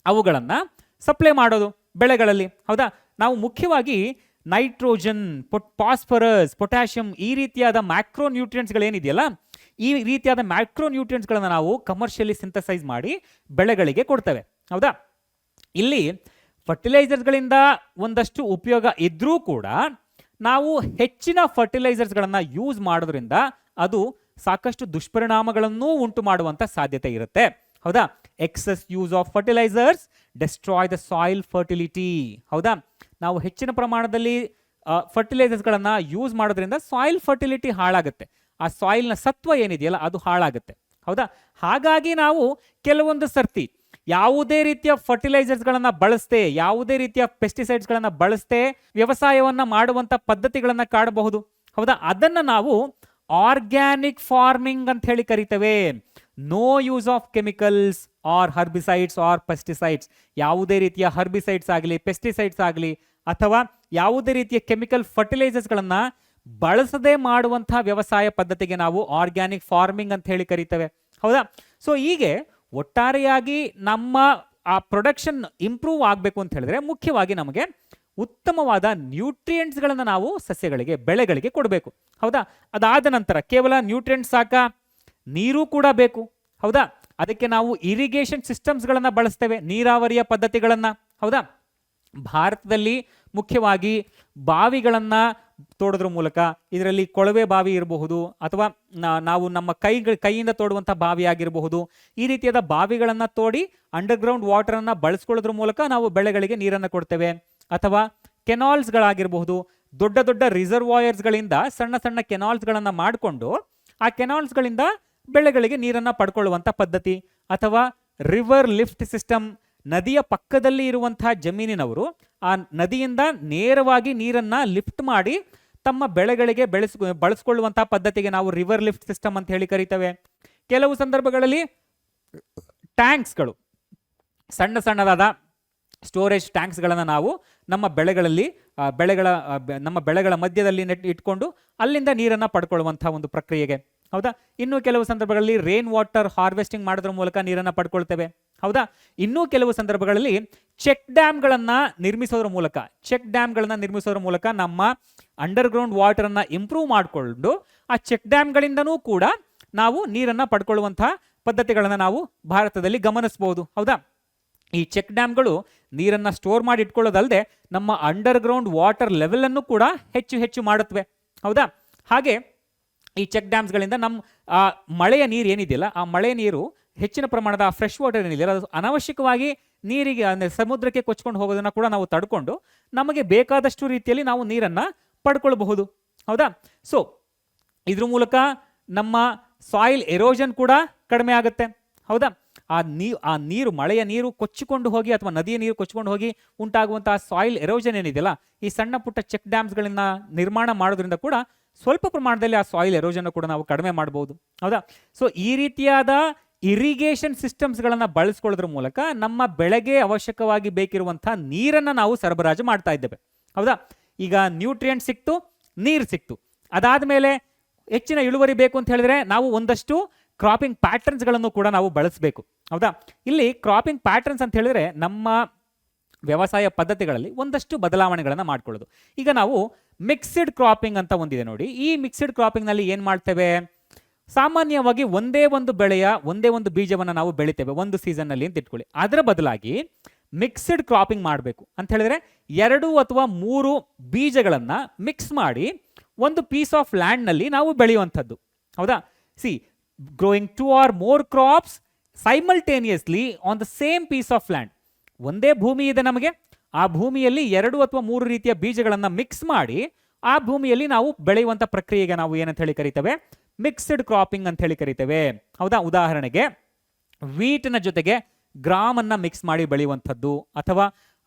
ಅವುಗಳನ್ನು ಸಪ್ಲೈ ಮಾಡೋದು ಬೆಳೆಗಳಲ್ಲಿ. ಹೌದಾ? ನಾವು ಮುಖ್ಯವಾಗಿ ನೈಟ್ರೋಜನ್, ಫಾಸ್ಫರಸ್, ಪೊಟ್ಯಾಷಿಯಂ ಈ ರೀತಿಯಾದ ಮ್ಯಾಕ್ರೋ ನ್ಯೂಟ್ರಿಯೆಂಟ್ಸ್ಗಳೇನಿದೆಯಲ್ಲ, ಈ ರೀತಿಯಾದ ಮ್ಯಾಕ್ರೋ ನ್ಯೂಟ್ರಿಯೆಂಟ್ಸ್ಗಳನ್ನು ನಾವು ಕಮರ್ಷಿಯಲಿ ಸಿಂಥಸೈಸ್ ಮಾಡಿ ಬೆಳೆಗಳಿಗೆ ಕೊಡ್ತೇವೆ. ಹೌದಾ? ಇಲ್ಲಿ ಫರ್ಟಿಲೈಸರ್ಸ್ಗಳಿಂದ ಒಂದಷ್ಟು ಉಪಯೋಗ ಇದ್ರೂ ಕೂಡ ನಾವು ಹೆಚ್ಚಿನ ಫರ್ಟಿಲೈಸರ್ಸ್ಗಳನ್ನು ಯೂಸ್ ಮಾಡೋದ್ರಿಂದ ಅದು ಸಾಕಷ್ಟು ದುಷ್ಪರಿಣಾಮಗಳನ್ನು ಉಂಟು ಮಾಡುವಂತ ಸಾಧ್ಯತೆ ಇರುತ್ತೆ. ಹೌದಾ? Excess use of fertilisers destroy the soil fertility. ಹೌದಾ? ನಾವು ಹೆಚ್ಚಿನ ಪ್ರಮಾಣದಲ್ಲಿ ಫರ್ಟಿಲೈಸರ್ಸ್ಗಳನ್ನು ಯೂಸ್ ಮಾಡೋದ್ರಿಂದ ಸಾಯಿಲ್ ಫರ್ಟಿಲಿಟಿ ಹಾಳಾಗುತ್ತೆ. ಆ ಸಾಯಿಲ್ನ ಸತ್ವ ಏನಿದೆಯಲ್ಲ ಅದು ಹಾಳಾಗುತ್ತೆ. ಹೌದಾ? ಹಾಗಾಗಿ ನಾವು ಕೆಲವೊಂದು ಸರ್ತಿ ಯಾವುದೇ ರೀತಿಯ ಫರ್ಟಿಲೈಸರ್ಸ್ಗಳನ್ನು ಬಳಸದೆ, ಯಾವುದೇ ರೀತಿಯ ಪೆಸ್ಟಿಸೈಡ್ಸ್ಗಳನ್ನು ಬಳಸದೆ ವ್ಯವಸಾಯವನ್ನ ಮಾಡುವಂತ ಪದ್ಧತಿಗಳನ್ನು ಕಾಣಬಹುದು. ಹೌದಾ? ಅದನ್ನ ನಾವು ಆರ್ಗ್ಯಾನಿಕ್ ಫಾರ್ಮಿಂಗ್ ಅಂತ ಹೇಳಿ ಕರಿತೇವೆ. No use of chemicals or herbicides or pesticides. ಯಾವುದೇ ರೀತಿಯ ಹರ್ಬಿಸೈಡ್ಸ್ ಆಗಲಿ, ಪೆಸ್ಟಿಸೈಡ್ಸ್ ಆಗಲಿ ಅಥವಾ ಯಾವುದೇ ರೀತಿಯ ಕೆಮಿಕಲ್ ಫರ್ಟಿಲೈಸರ್ಸ್ಗಳನ್ನು ಬಳಸದೆ ಮಾಡುವಂತಹ ವ್ಯವಸಾಯ ಪದ್ಧತಿಗೆ ನಾವು ಆರ್ಗ್ಯಾನಿಕ್ ಫಾರ್ಮಿಂಗ್ ಅಂತ ಹೇಳಿ ಕರಿತೇವೆ. ಹೌದಾ? ಸೊ ಹೀಗೆ ಒಟ್ಟಾರೆಯಾಗಿ ನಮ್ಮ ಆ ಪ್ರೊಡಕ್ಷನ್ ಇಂಪ್ರೂವ್ ಆಗಬೇಕು ಅಂತ ಹೇಳಿದ್ರೆ ಮುಖ್ಯವಾಗಿ ನಮಗೆ ಉತ್ತಮವಾದ ನ್ಯೂಟ್ರಿಯೆಂಟ್ಸ್ಗಳನ್ನು ನಾವು ಸಸ್ಯಗಳಿಗೆ, ಬೆಳೆಗಳಿಗೆ ಕೊಡಬೇಕು. ಹೌದಾ? ಅದಾದ ನಂತರ ಕೇವಲ ನ್ಯೂಟ್ರಿಯೆಂಟ್ಸ್ ಸಾಕ? ನೀರು ಕೂಡ ಬೇಕು. ಹೌದಾ? ಅದಕ್ಕೆ ನಾವು ಇರಿಗೇಷನ್ ಸಿಸ್ಟಮ್ಸ್ಗಳನ್ನು ಬಳಸ್ತೇವೆ, ನೀರಾವರಿಯ ಪದ್ಧತಿಗಳನ್ನು. ಹೌದಾ? ಭಾರತದಲ್ಲಿ ಮುಖ್ಯವಾಗಿ ಬಾವಿಗಳನ್ನು ತೋಡೋದ್ರ ಮೂಲಕ, ಇದರಲ್ಲಿ ಕೊಳವೆ ಬಾವಿ ಇರಬಹುದು ಅಥವಾ ನಾವು ನಮ್ಮ ಕೈಯಿಂದ ತೋಡುವಂಥ ಬಾವಿ ಆಗಿರಬಹುದು, ಈ ರೀತಿಯಾದ ಬಾವಿಗಳನ್ನು ತೋಡಿ ಅಂಡರ್ಗ್ರೌಂಡ್ ವಾಟರನ್ನು ಬಳಸ್ಕೊಳ್ಳೋದ್ರ ಮೂಲಕ ನಾವು ಬೆಳೆಗಳಿಗೆ ನೀರನ್ನು ಕೊಡ್ತೇವೆ. ಅಥವಾ ಕೆನಾಲ್ಸ್ಗಳಾಗಿರಬಹುದು, ದೊಡ್ಡ ದೊಡ್ಡ ರಿಸರ್ವಾಯರ್ಸ್ಗಳಿಂದ ಸಣ್ಣ ಸಣ್ಣ ಕೆನಾಲ್ಸ್ಗಳನ್ನು ಮಾಡಿಕೊಂಡು ಆ ಕೆನಾಲ್ಸ್ಗಳಿಂದ ಬೆಳೆಗಳಿಗೆ ನೀರನ್ನು ಪಡ್ಕೊಳ್ಳುವಂಥ ಪದ್ಧತಿ. ಅಥವಾ ರಿವರ್ ಲಿಫ್ಟ್ ಸಿಸ್ಟಮ್, ನದಿಯ ಪಕ್ಕದಲ್ಲಿ ಇರುವಂತಹ ಜಮೀನಿನವರು ಆ ನದಿಯಿಂದ ನೇರವಾಗಿ ನೀರನ್ನು ಲಿಫ್ಟ್ ಮಾಡಿ ತಮ್ಮ ಬೆಳೆಗಳಿಗೆ ಬಳಸ್ಕೊಳ್ಳುವಂತಹ ಪದ್ಧತಿಗೆ ನಾವು ರಿವರ್ ಲಿಫ್ಟ್ ಸಿಸ್ಟಮ್ ಅಂತ ಹೇಳಿ ಕರಿತೇವೆ. ಕೆಲವು ಸಂದರ್ಭಗಳಲ್ಲಿ ಟ್ಯಾಂಕ್ಸ್ಗಳು, ಸಣ್ಣ ಸಣ್ಣದಾದ ಸ್ಟೋರೇಜ್ ಟ್ಯಾಂಕ್ಸ್ಗಳನ್ನು ನಾವು ನಮ್ಮ ಬೆಳೆಗಳಲ್ಲಿ ನಮ್ಮ ಬೆಳೆಗಳ ಮಧ್ಯದಲ್ಲಿ ಇಟ್ಕೊಂಡು ಅಲ್ಲಿಂದ ನೀರನ್ನು ಪಡ್ಕೊಳ್ಳುವಂತಹ ಒಂದು ಪ್ರಕ್ರಿಯೆಗೆ. ಹೌದಾ? ಇನ್ನು ಕೆಲವು ಸಂದರ್ಭಗಳಲ್ಲಿ ರೇನ್ ವಾಟರ್ ಹಾರ್ವೆಸ್ಟಿಂಗ್ ಮಾಡೋದ್ರ ಮೂಲಕ ನೀರನ್ನು ಪಡ್ಕೊಳ್ತೇವೆ. ಹೌದಾ? ಇನ್ನೂ ಕೆಲವು ಸಂದರ್ಭಗಳಲ್ಲಿ ಚೆಕ್ ಡ್ಯಾಮ್ಗಳನ್ನು ನಿರ್ಮಿಸೋದ್ರ ಮೂಲಕ ನಮ್ಮ ಅಂಡರ್ಗ್ರೌಂಡ್ ವಾಟರನ್ನು ಇಂಪ್ರೂವ್ ಮಾಡಿಕೊಂಡು ಆ ಚೆಕ್ ಡ್ಯಾಮ್ಗಳಿಂದನೂ ಕೂಡ ನಾವು ನೀರನ್ನು ಪಡ್ಕೊಳ್ಳುವಂತಹ ಪದ್ಧತಿಗಳನ್ನು ನಾವು ಭಾರತದಲ್ಲಿ ಗಮನಿಸಬಹುದು. ಹೌದಾ? ಈ ಚೆಕ್ ಡ್ಯಾಮ್ಗಳು ನೀರನ್ನು ಸ್ಟೋರ್ ಮಾಡಿ ಇಟ್ಕೊಳ್ಳೋದಲ್ಲದೆ ನಮ್ಮ ಅಂಡರ್ಗ್ರೌಂಡ್ ವಾಟರ್ ಲೆವೆಲ್ ಅನ್ನು ಕೂಡ ಹೆಚ್ಚು ಮಾಡುತ್ತವೆ. ಹೌದಾ? ಹಾಗೆ ಈ ಚೆಕ್ ಡ್ಯಾಮ್ಸ್ಗಳಿಂದ ನಮ್ಮ ಮಳೆಯ ನೀರು ಏನಿದೆಯಲ್ಲ, ಆ ಮಳೆ ನೀರು ಹೆಚ್ಚಿನ ಪ್ರಮಾಣದ ಫ್ರೆಶ್ ವಾಟರ್ ಏನಿದೆಯಲ್ಲ ಅದು ಅನಾವಶ್ಯಕವಾಗಿ ನೀರಿಗೆ ಅಂದರೆ ಸಮುದ್ರಕ್ಕೆ ಕೊಚ್ಕೊಂಡು ಹೋಗೋದನ್ನು ಕೂಡ ನಾವು ತಡ್ಕೊಂಡು ನಮಗೆ ಬೇಕಾದಷ್ಟು ರೀತಿಯಲ್ಲಿ ನಾವು ನೀರನ್ನು ಪಡ್ಕೊಳ್ಬಹುದು. ಹೌದಾ? ಸೊ ಇದ್ರ ಮೂಲಕ ನಮ್ಮ ಸಾಯಿಲ್ ಎರೋಷನ್ ಕೂಡ ಕಡಿಮೆ ಆಗುತ್ತೆ. ಹೌದಾ? ಆ ನೀರು, ಮಳೆಯ ನೀರು ಕೊಚ್ಚಿಕೊಂಡು ಹೋಗಿ ಅಥವಾ ನದಿಯ ನೀರು ಕೊಚ್ಚಿಕೊಂಡು ಹೋಗಿ ಉಂಟಾಗುವಂತಹ ಸಾಯಿಲ್ ಎರೋಷನ್ ಏನಿದೆಯಲ್ಲ, ಈ ಸಣ್ಣ ಪುಟ್ಟ ಚೆಕ್ ಡ್ಯಾಮ್ಸ್ಗಳನ್ನ ನಿರ್ಮಾಣ ಮಾಡೋದ್ರಿಂದ ಕೂಡ ಸ್ವಲ್ಪ ಪ್ರಮಾಣದಲ್ಲಿ ಆ ಸಾಯಿಲ್ ಎರೋಷನ್ ಕೂಡ ನಾವು ಕಡಿಮೆ ಮಾಡಬಹುದು. ಹೌದಾ? ಸೊ ಈ ರೀತಿಯಾದ ಇರಿಗೇಷನ್ ಸಿಸ್ಟಮ್ಸ್ಗಳನ್ನು ಬಳಸ್ಕೊಳ್ಳೋದ್ರ ಮೂಲಕ ನಮ್ಮ ಬೆಳೆಗೆ ಅವಶ್ಯಕವಾಗಿ ಬೇಕಿರುವಂತಹ ನೀರನ್ನು ನಾವು ಸರಬರಾಜು ಮಾಡ್ತಾ ಇದ್ದೇವೆ. ಹೌದಾ? ಈಗ ನ್ಯೂಟ್ರಿಯೆಂಟ್ ಸಿಕ್ತು, ನೀರು ಸಿಕ್ತು, ಅದಾದ್ಮೇಲೆ ಹೆಚ್ಚಿನ ಇಳುವರಿ ಬೇಕು ಅಂತ ಹೇಳಿದ್ರೆ ನಾವು ಒಂದಷ್ಟು ಕ್ರಾಪಿಂಗ್ ಪ್ಯಾಟರ್ನ್ಸ್ಗಳನ್ನು ಕೂಡ ನಾವು ಬಳಸಬೇಕು. ಹೌದಾ? ಇಲ್ಲಿ ಕ್ರಾಪಿಂಗ್ ಪ್ಯಾಟರ್ನ್ಸ್ ಅಂತ ಹೇಳಿದ್ರೆ ನಮ್ಮ ವ್ಯವಸಾಯ ಪದ್ಧತಿಗಳಲ್ಲಿ ಒಂದಷ್ಟು ಬದಲಾವಣೆಗಳನ್ನು ಮಾಡ್ಕೊಳ್ಳೋದು. ಈಗ ನಾವು ಮಿಕ್ಸ್ಡ್ ಕ್ರಾಪಿಂಗ್ ಅಂತ ಒಂದಿದೆ ನೋಡಿ. ಈ ಮಿಕ್ಸ್ಡ್ ಕ್ರಾಪಿಂಗ್ ನಲ್ಲಿ ಏನ್ ಮಾಡ್ತೇವೆ? ಸಾಮಾನ್ಯವಾಗಿ ಒಂದೇ ಒಂದು ಬೆಳೆಯ ಒಂದೇ ಒಂದು ಬೀಜವನ್ನು ನಾವು ಬೆಳಿತೇವೆ ಒಂದು ಸೀಸನ್ ನಲ್ಲಿ ಅಂತ ಇಟ್ಕೊಳ್ಳಿ. ಅದರ ಬದಲಾಗಿ ಮಿಕ್ಸ್ಡ್ ಕ್ರಾಪಿಂಗ್ ಮಾಡಬೇಕು ಅಂತ ಹೇಳಿದ್ರೆ 2 ಅಥವಾ 3 ಬೀಜಗಳನ್ನ ಮಿಕ್ಸ್ ಮಾಡಿ ಒಂದು ಪೀಸ್ ಆಫ್ ಲ್ಯಾಂಡ್ ನಲ್ಲಿ ನಾವು ಬೆಳೆಯುವಂಥದ್ದು. ಹೌದಾ? See, growing 2 or more crops simultaneously on the same piece of land. ಒಂದೇ ಭೂಮಿ ಇದೆ ನಮಗೆ, ಆ ಭೂಮಿಯಲ್ಲಿ 2 ಅಥವಾ 3 ರೀತಿಯ ಬೀಜಗಳನ್ನ ಮಿಕ್ಸ್ ಮಾಡಿ ಆ ಭೂಮಿಯಲ್ಲಿ ನಾವು ಬೆಳೆಯುವಂತ ಪ್ರಕ್ರಿಯೆಗೆ ನಾವು ಏನಂತ ಹೇಳಿ ಕರಿತೇವೆ? ಮಿಕ್ಸ್ಡ್ ಕ್ರಾಪಿಂಗ್ ಅಂತ ಹೇಳಿ ಕರಿತೇವೆ. ಹೌದಾ? ಉದಾಹರಣೆಗೆ ವೀಟ್ನ ಜೊತೆಗೆ ಗ್ರಾಮ್ ಅನ್ನ ಮಿಕ್ಸ್ ಮಾಡಿ ಬೆಳೆಯುವಂಥದ್ದು, ಅಥವಾ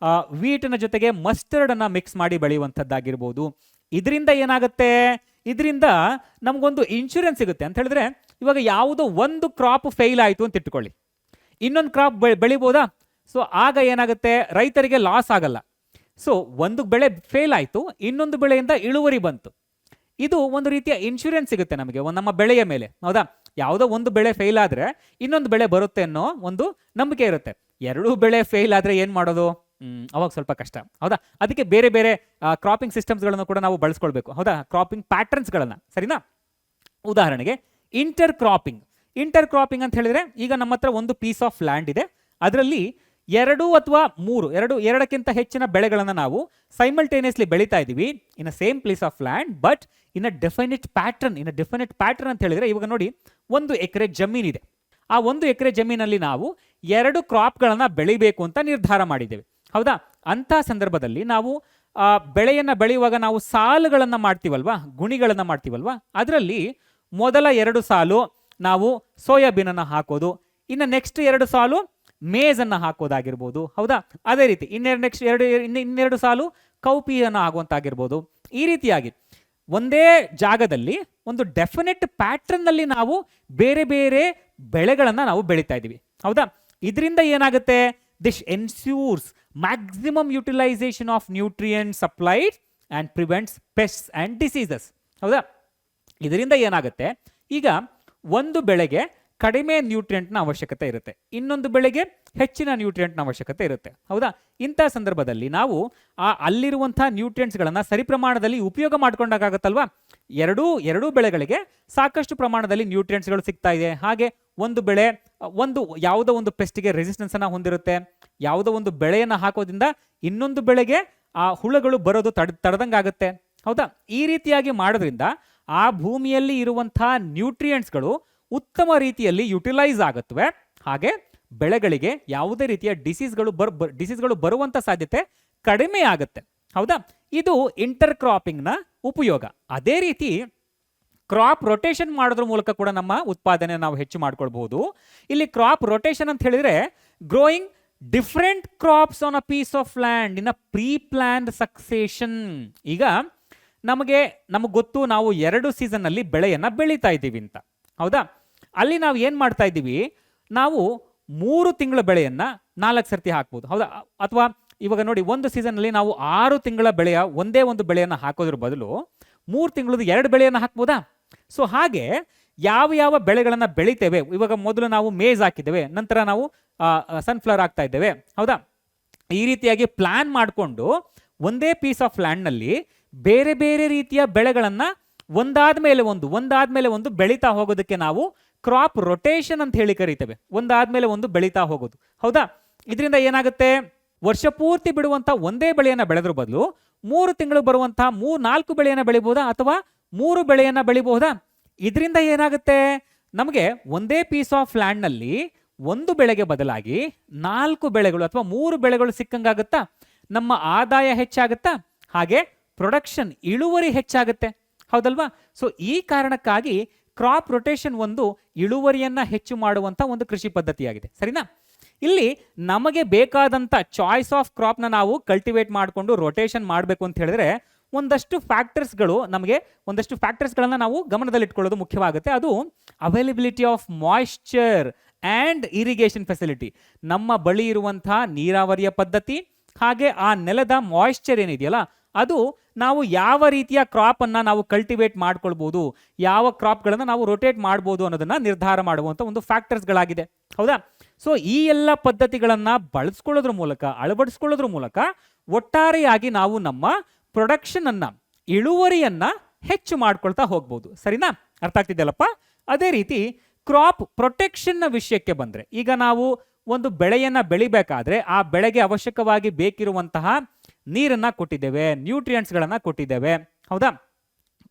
ವೀಟ್ನ ಜೊತೆಗೆ ಮಸ್ಟರ್ಡ್ ಅನ್ನ ಮಿಕ್ಸ್ ಮಾಡಿ ಬೆಳೆಯುವಂಥದ್ದಾಗಿರ್ಬೋದು. ಇದರಿಂದ ಏನಾಗುತ್ತೆ? ಇದರಿಂದ ನಮಗೊಂದು ಇನ್ಶೂರೆನ್ಸ್ ಸಿಗುತ್ತೆ ಅಂತ ಹೇಳಿದ್ರೆ, ಇವಾಗ ಯಾವುದೋ ಒಂದು ಕ್ರಾಪ್ ಫೇಲ್ ಆಯಿತು ಅಂತ ಇಟ್ಕೊಳ್ಳಿ, ಇನ್ನೊಂದು ಕ್ರಾಪ್ ಬೆಳಿಬೋದಾ? ಸೊ ಆಗ ಏನಾಗುತ್ತೆ? ರೈತರಿಗೆ ಲಾಸ್ ಆಗಲ್ಲ. ಸೊ ಒಂದು ಬೆಳೆ ಫೇಲ್ ಆಯಿತು, ಇನ್ನೊಂದು ಬೆಳೆಯಿಂದ ಇಳುವರಿ ಬಂತು. ಇದು ಒಂದು ರೀತಿಯ ಇನ್ಶೂರೆನ್ಸ್ ಸಿಗುತ್ತೆ ನಮಗೆ ನಮ್ಮ ಬೆಳೆಯ ಮೇಲೆ. ಹೌದಾ? ಯಾವುದೋ ಒಂದು ಬೆಳೆ ಫೇಲ್ ಆದ್ರೆ ಇನ್ನೊಂದು ಬೆಳೆ ಬರುತ್ತೆ ಅನ್ನೋ ಒಂದು ನಂಬಿಕೆ ಇರುತ್ತೆ. 2 ಬೆಳೆ ಫೇಲ್ ಆದ್ರೆ ಏನ್ ಮಾಡೋದು? ಅವಾಗ ಸ್ವಲ್ಪ ಕಷ್ಟ. ಹೌದಾ? ಅದಕ್ಕೆ ಬೇರೆ ಬೇರೆ ಕ್ರಾಪಿಂಗ್ ಸಿಸ್ಟಮ್ಸ್ಗಳನ್ನು ಕೂಡ ನಾವು ಬಳಸ್ಕೊಳ್ಬೇಕು. ಹೌದಾ? ಕ್ರಾಪಿಂಗ್ ಪ್ಯಾಟರ್ನ್ಸ್ಗಳನ್ನ, ಸರಿನಾ? ಉದಾಹರಣೆಗೆ ಇಂಟರ್ ಕ್ರಾಪಿಂಗ್. ಇಂಟರ್ ಕ್ರಾಪಿಂಗ್ ಅಂತ ಹೇಳಿದ್ರೆ, ಈಗ ನಮ್ಮ ಹತ್ರ ಒಂದು ಪೀಸ್ ಆಫ್ ಲ್ಯಾಂಡ್ ಇದೆ, ಅದರಲ್ಲಿ 2 ಅಥವಾ 3 ಎರಡಕ್ಕಿಂತ ಹೆಚ್ಚಿನ ಬೆಳೆಗಳನ್ನು ನಾವು ಸೈಮಲ್ಟೇನಿಯಸ್ಲಿ ಬೆಳೀತಾ ಇದ್ದೀವಿ in a same place of land, but in a definite pattern ಅಂತ ಹೇಳಿದ್ರೆ, ಇವಾಗ ನೋಡಿ 1 ಎಕರೆ ಜಮೀನಿದೆ. ಆ 1 ಎಕರೆ ಜಮೀನಲ್ಲಿ ನಾವು 2 ಕ್ರಾಪ್ಗಳನ್ನ ಬೆಳಿಬೇಕು ಅಂತ ನಿರ್ಧಾರ ಮಾಡಿದ್ದೇವೆ. ಹೌದಾ? ಅಂತ ಸಂದರ್ಭದಲ್ಲಿ ನಾವು ಬೆಳೆಯನ್ನ ಬೆಳೆಯುವಾಗ ನಾವು ಸಾಲುಗಳನ್ನ ಮಾಡ್ತೀವಲ್ವಾ, ಗುಣಿಗಳನ್ನ ಮಾಡ್ತೀವಲ್ವಾ, ಅದರಲ್ಲಿ ಮೊದಲ 2 ಸಾಲು ನಾವು ಸೋಯಾಬೀನ್ ಅನ್ನ ಹಾಕೋದು, ಇನ್ನು ನೆಕ್ಸ್ಟ್ 2 ಸಾಲು ಮೇಜ್ ಅನ್ನ ಹಾಕೋದಾಗಿರ್ಬೋದು. ಹೌದಾ? ಅದೇ ರೀತಿ ಇನ್ನೆರಡು ಸಾಲು ಕೌಪಿಯನ್ನು ಆಗುವಂತಾಗಿರ್ಬೋದು. ಈ ರೀತಿಯಾಗಿ ಒಂದೇ ಜಾಗದಲ್ಲಿ ಒಂದು ಡೆಫಿನೆಟ್ ಪ್ಯಾಟರ್ನ್ ನಲ್ಲಿ ನಾವು ಬೇರೆ ಬೇರೆ ಬೆಳೆಗಳನ್ನ ನಾವು ಬೆಳೀತಾ ಇದೀವಿ. ಹೌದಾ? ಇದರಿಂದ ಏನಾಗುತ್ತೆ? This ensures maximum utilisation of nutrient supplied and prevents pests and diseases. ಹೌದಾ? ಇದರಿಂದ ಏನಾಗುತ್ತೆ? ಈಗ ಒಂದು ಬೆಳೆಗೆ ಕಡಿಮೆ ನ್ಯೂಟ್ರಿಯೆಂಟ್ನ ಅವಶ್ಯಕತೆ ಇರುತ್ತೆ, ಇನ್ನೊಂದು ಬೆಳೆಗೆ ಹೆಚ್ಚಿನ ನ್ಯೂಟ್ರಿಯೆಂಟ್ನ ಅವಶ್ಯಕತೆ ಇರುತ್ತೆ. ಹೌದಾ? ಇಂಥ ಸಂದರ್ಭದಲ್ಲಿ ನಾವು ಅಲ್ಲಿರುವಂತಹ ನ್ಯೂಟ್ರಿಯೆಂಟ್ಸ್ಗಳನ್ನು ಸರಿ ಪ್ರಮಾಣದಲ್ಲಿ ಉಪಯೋಗ ಮಾಡ್ಕೊಂಡಾಗತ್ತಲ್ವಾ? ಎರಡೂ ಬೆಳೆಗಳಿಗೆ ಸಾಕಷ್ಟು ಪ್ರಮಾಣದಲ್ಲಿ ನ್ಯೂಟ್ರಿಯೆಂಟ್ಸ್ಗಳು ಸಿಗ್ತಾ ಇದೆ. ಹಾಗೆ ಒಂದು ಬೆಳೆ ಯಾವುದೋ ಒಂದು ಪೆಸ್ಟಿಗೆ ರೆಸಿಸ್ಟೆನ್ಸ್ ಅನ್ನ ಹೊಂದಿರುತ್ತೆ. ಯಾವುದೋ ಒಂದು ಬೆಳೆಯನ್ನು ಹಾಕೋದ್ರಿಂದ ಇನ್ನೊಂದು ಬೆಳೆಗೆ ಆ ಹುಳುಗಳು ಬರೋದು ತಡೆದಂಗಾಗುತ್ತೆ. ಹೌದಾ? ಈ ರೀತಿಯಾಗಿ ಮಾಡೋದ್ರಿಂದ ಆ ಭೂಮಿಯಲ್ಲಿ ಇರುವಂತಹ ನ್ಯೂಟ್ರಿಯೆಂಟ್ಸ್ಗಳು ಉತ್ತಮ ರೀತಿಯಲ್ಲಿ ಯುಟಿಲೈಸ್ ಆಗುತ್ತವೆ. ಹಾಗೆ ಬೆಳೆಗಳಿಗೆ ಯಾವುದೇ ರೀತಿಯ ಡಿಸೀಸ್ಗಳು ಬರುವಂತ ಸಾಧ್ಯತೆ ಕಡಿಮೆ ಆಗುತ್ತೆ. ಹೌದಾ? ಇದು ಇಂಟರ್ ಕ್ರಾಪಿಂಗ್ ನ ಉಪಯೋಗ. ಅದೇ ರೀತಿ ಕ್ರಾಪ್ ರೊಟೇಷನ್ ಮಾಡೋದ್ರ ಮೂಲಕ ಕೂಡ ನಮ್ಮ ಉತ್ಪಾದನೆ ನಾವು ಹೆಚ್ಚು ಮಾಡ್ಕೊಳ್ಬಹುದು. ಇಲ್ಲಿ ಕ್ರಾಪ್ ರೊಟೇಷನ್ ಅಂತ ಹೇಳಿದ್ರೆ growing different crops on a piece of land in a pre planned succession. ಈಗ ನಮಗೆ ಗೊತ್ತು ನಾವು 2 ಸೀಸನ್ ಅಲ್ಲಿ ಬೆಳೆಯನ್ನ ಬೆಳೀತಾ ಇದ್ದೀವಿ ಅಂತ. ಹೌದಾ? ಅಲ್ಲಿ ನಾವು ಏನ್ ಮಾಡ್ತಾ ಇದ್ದೀವಿ? ನಾವು 3 ತಿಂಗಳ ಬೆಳೆಯನ್ನ 4 ಸರ್ತಿ ಹಾಕ್ಬೋದು. ಹೌದಾ? ಅಥವಾ ಇವಾಗ ನೋಡಿ, ಒಂದು ಸೀಸನ್ ಅಲ್ಲಿ ನಾವು 6 ತಿಂಗಳ ಬೆಳೆಯ ಒಂದೇ ಒಂದು ಬೆಳೆಯನ್ನ ಹಾಕೋದ್ರ ಬದಲು 3 ತಿಂಗಳದ್ದು 2 ಬೆಳೆಯನ್ನ ಹಾಕ್ಬೋದಾ? ಸೊ ಹಾಗೆ ಯಾವ ಬೆಳೆಗಳನ್ನ ಬೆಳಿತೇವೆ, ಇವಾಗ ಮೊದಲು ನಾವು ಮೇಜ್ ಹಾಕಿದ್ದೇವೆ, ನಂತರ ನಾವು ಸನ್ಫ್ಲವರ್ ಹಾಕ್ತಾ ಇದ್ದೇವೆ. ಹೌದಾ? ಈ ರೀತಿಯಾಗಿ ಪ್ಲಾನ್ ಮಾಡಿಕೊಂಡು ಒಂದೇ ಪೀಸ್ ಆಫ್ ಲ್ಯಾಂಡ್ ನಲ್ಲಿ ಬೇರೆ ಬೇರೆ ರೀತಿಯ ಬೆಳೆಗಳನ್ನ ಒಂದಾದ್ಮೇಲೆ ಒಂದು ಬೆಳೀತಾ ಹೋಗೋದಕ್ಕೆ ನಾವು ಕ್ರಾಪ್ ರೊಟೇಷನ್ ಅಂತ ಹೇಳಿ ಕರೀತೇವೆ. ಒಂದಾದ್ಮೇಲೆ ಒಂದು ಬೆಳೀತಾ ಹೋಗೋದು. ಹೌದಾ? ಇದರಿಂದ ಏನಾಗುತ್ತೆ? ವರ್ಷ ಪೂರ್ತಿ ಬಿಡುವಂತ ಒಂದೇ ಬೆಳೆಯನ್ನ ಬೆಳೆದ್ರ ಬದಲು 3 ತಿಂಗಳು ಬರುವಂತಹ 4 ಬೆಳೆಯನ್ನ ಬೆಳಿಬಹುದಾ, ಅಥವಾ 3 ಬೆಳೆಯನ್ನ ಬೆಳಿಬಹುದಾ? ಇದರಿಂದ ಏನಾಗುತ್ತೆ? ನಮಗೆ ಒಂದೇ ಪೀಸ್ ಆಫ್ ಲ್ಯಾಂಡ್ ನಲ್ಲಿ ಒಂದು ಬೆಳೆಗೆ ಬದಲಾಗಿ 4 ಬೆಳೆಗಳು ಅಥವಾ 3 ಬೆಳೆಗಳು ಸಿಕ್ಕಂಗಾಗುತ್ತಾ? ನಮ್ಮ ಆದಾಯ ಹೆಚ್ಚಾಗುತ್ತಾ? ಹಾಗೆ ಪ್ರೊಡಕ್ಷನ್ ಇಳುವರಿ ಹೆಚ್ಚಾಗುತ್ತೆ, ಹೌದಲ್ವಾ? ಸೊ ಈ ಕಾರಣಕ್ಕಾಗಿ ಕ್ರಾಪ್ ರೊಟೇಷನ್ ಒಂದು ಇಳುವರಿಯನ್ನ ಹೆಚ್ಚು ಮಾಡುವಂತ ಒಂದು ಕೃಷಿ ಪದ್ಧತಿಯಾಗಿದೆ, ಸರಿನಾ? ಇಲ್ಲಿ ನಮಗೆ ಬೇಕಾದಂತ ಚಾಯ್ಸ್ ಆಫ್ ಕ್ರಾಪ್ನ ನಾವು ಕಲ್ಟಿವೇಟ್ ಮಾಡಿಕೊಂಡು ರೊಟೇಷನ್ ಮಾಡಬೇಕು ಅಂತ ಹೇಳಿದ್ರೆ ಒಂದಷ್ಟು ಫ್ಯಾಕ್ಟರ್ಸ್ಗಳನ್ನ ನಾವು ಗಮನದಲ್ಲಿಟ್ಕೊಳ್ಳೋದು ಮುಖ್ಯವಾಗುತ್ತೆ. ಅದು availability of moisture and irrigation facility, ನಮ್ಮ ಬಳಿ ಇರುವಂತಹ ನೀರಾವರಿಯ ಪದ್ಧತಿ ಹಾಗೆ ಆ ನೆಲದ ಮಾಯಿಶ್ಚರ್ ಏನಿದೆಯಲ್ಲ ಅದು ನಾವು ಯಾವ ರೀತಿಯ ಕ್ರಾಪ್ ಅನ್ನ ನಾವು ಕಲ್ಟಿವೇಟ್ ಮಾಡ್ಕೊಳ್ಬಹುದು, ಯಾವ ಕ್ರಾಪ್ಗಳನ್ನು ನಾವು ರೊಟೇಟ್ ಮಾಡ್ಬೋದು ಅನ್ನೋದನ್ನ ನಿರ್ಧಾರ ಮಾಡುವಂತ ಒಂದು ಫ್ಯಾಕ್ಟರ್ಸ್ಗಳಾಗಿದೆ, ಹೌದಾ? ಸೊ ಈ ಎಲ್ಲ ಪದ್ಧತಿಗಳನ್ನ ಬಳಸ್ಕೊಳ್ಳೋದ್ರ ಮೂಲಕ, ಅಳವಡಿಸ್ಕೊಳ್ಳೋದ್ರ ಮೂಲಕ ಒಟ್ಟಾರೆಯಾಗಿ ನಾವು ನಮ್ಮ ಪ್ರೊಡಕ್ಷನ್ ಅನ್ನ, ಇಳುವರಿಯನ್ನ ಹೆಚ್ಚು ಮಾಡ್ಕೊಳ್ತಾ ಹೋಗ್ಬೋದು, ಸರಿನಾ? ಅರ್ಥ ಆಗ್ತಿದೆಯಲ್ಲಪ್ಪ? ಅದೇ ರೀತಿ ಕ್ರಾಪ್ ಪ್ರೊಟೆಕ್ಷನ್ ನ ವಿಷಯಕ್ಕೆ ಬಂದ್ರೆ, ಈಗ ನಾವು ಒಂದು ಬೆಳೆಯನ್ನ ಬೆಳಿಬೇಕಾದ್ರೆ ಆ ಬೆಳೆಗೆ ಅವಶ್ಯಕವಾಗಿ ಬೇಕಿರುವಂತಹ ನೀರನ್ನ ಕೊಟ್ಟಿದ್ದೇವೆ, ನ್ಯೂಟ್ರಿಯೆಂಟ್ಸ್ಗಳನ್ನ ಕೊಟ್ಟಿದ್ದೇವೆ, ಹೌದಾ?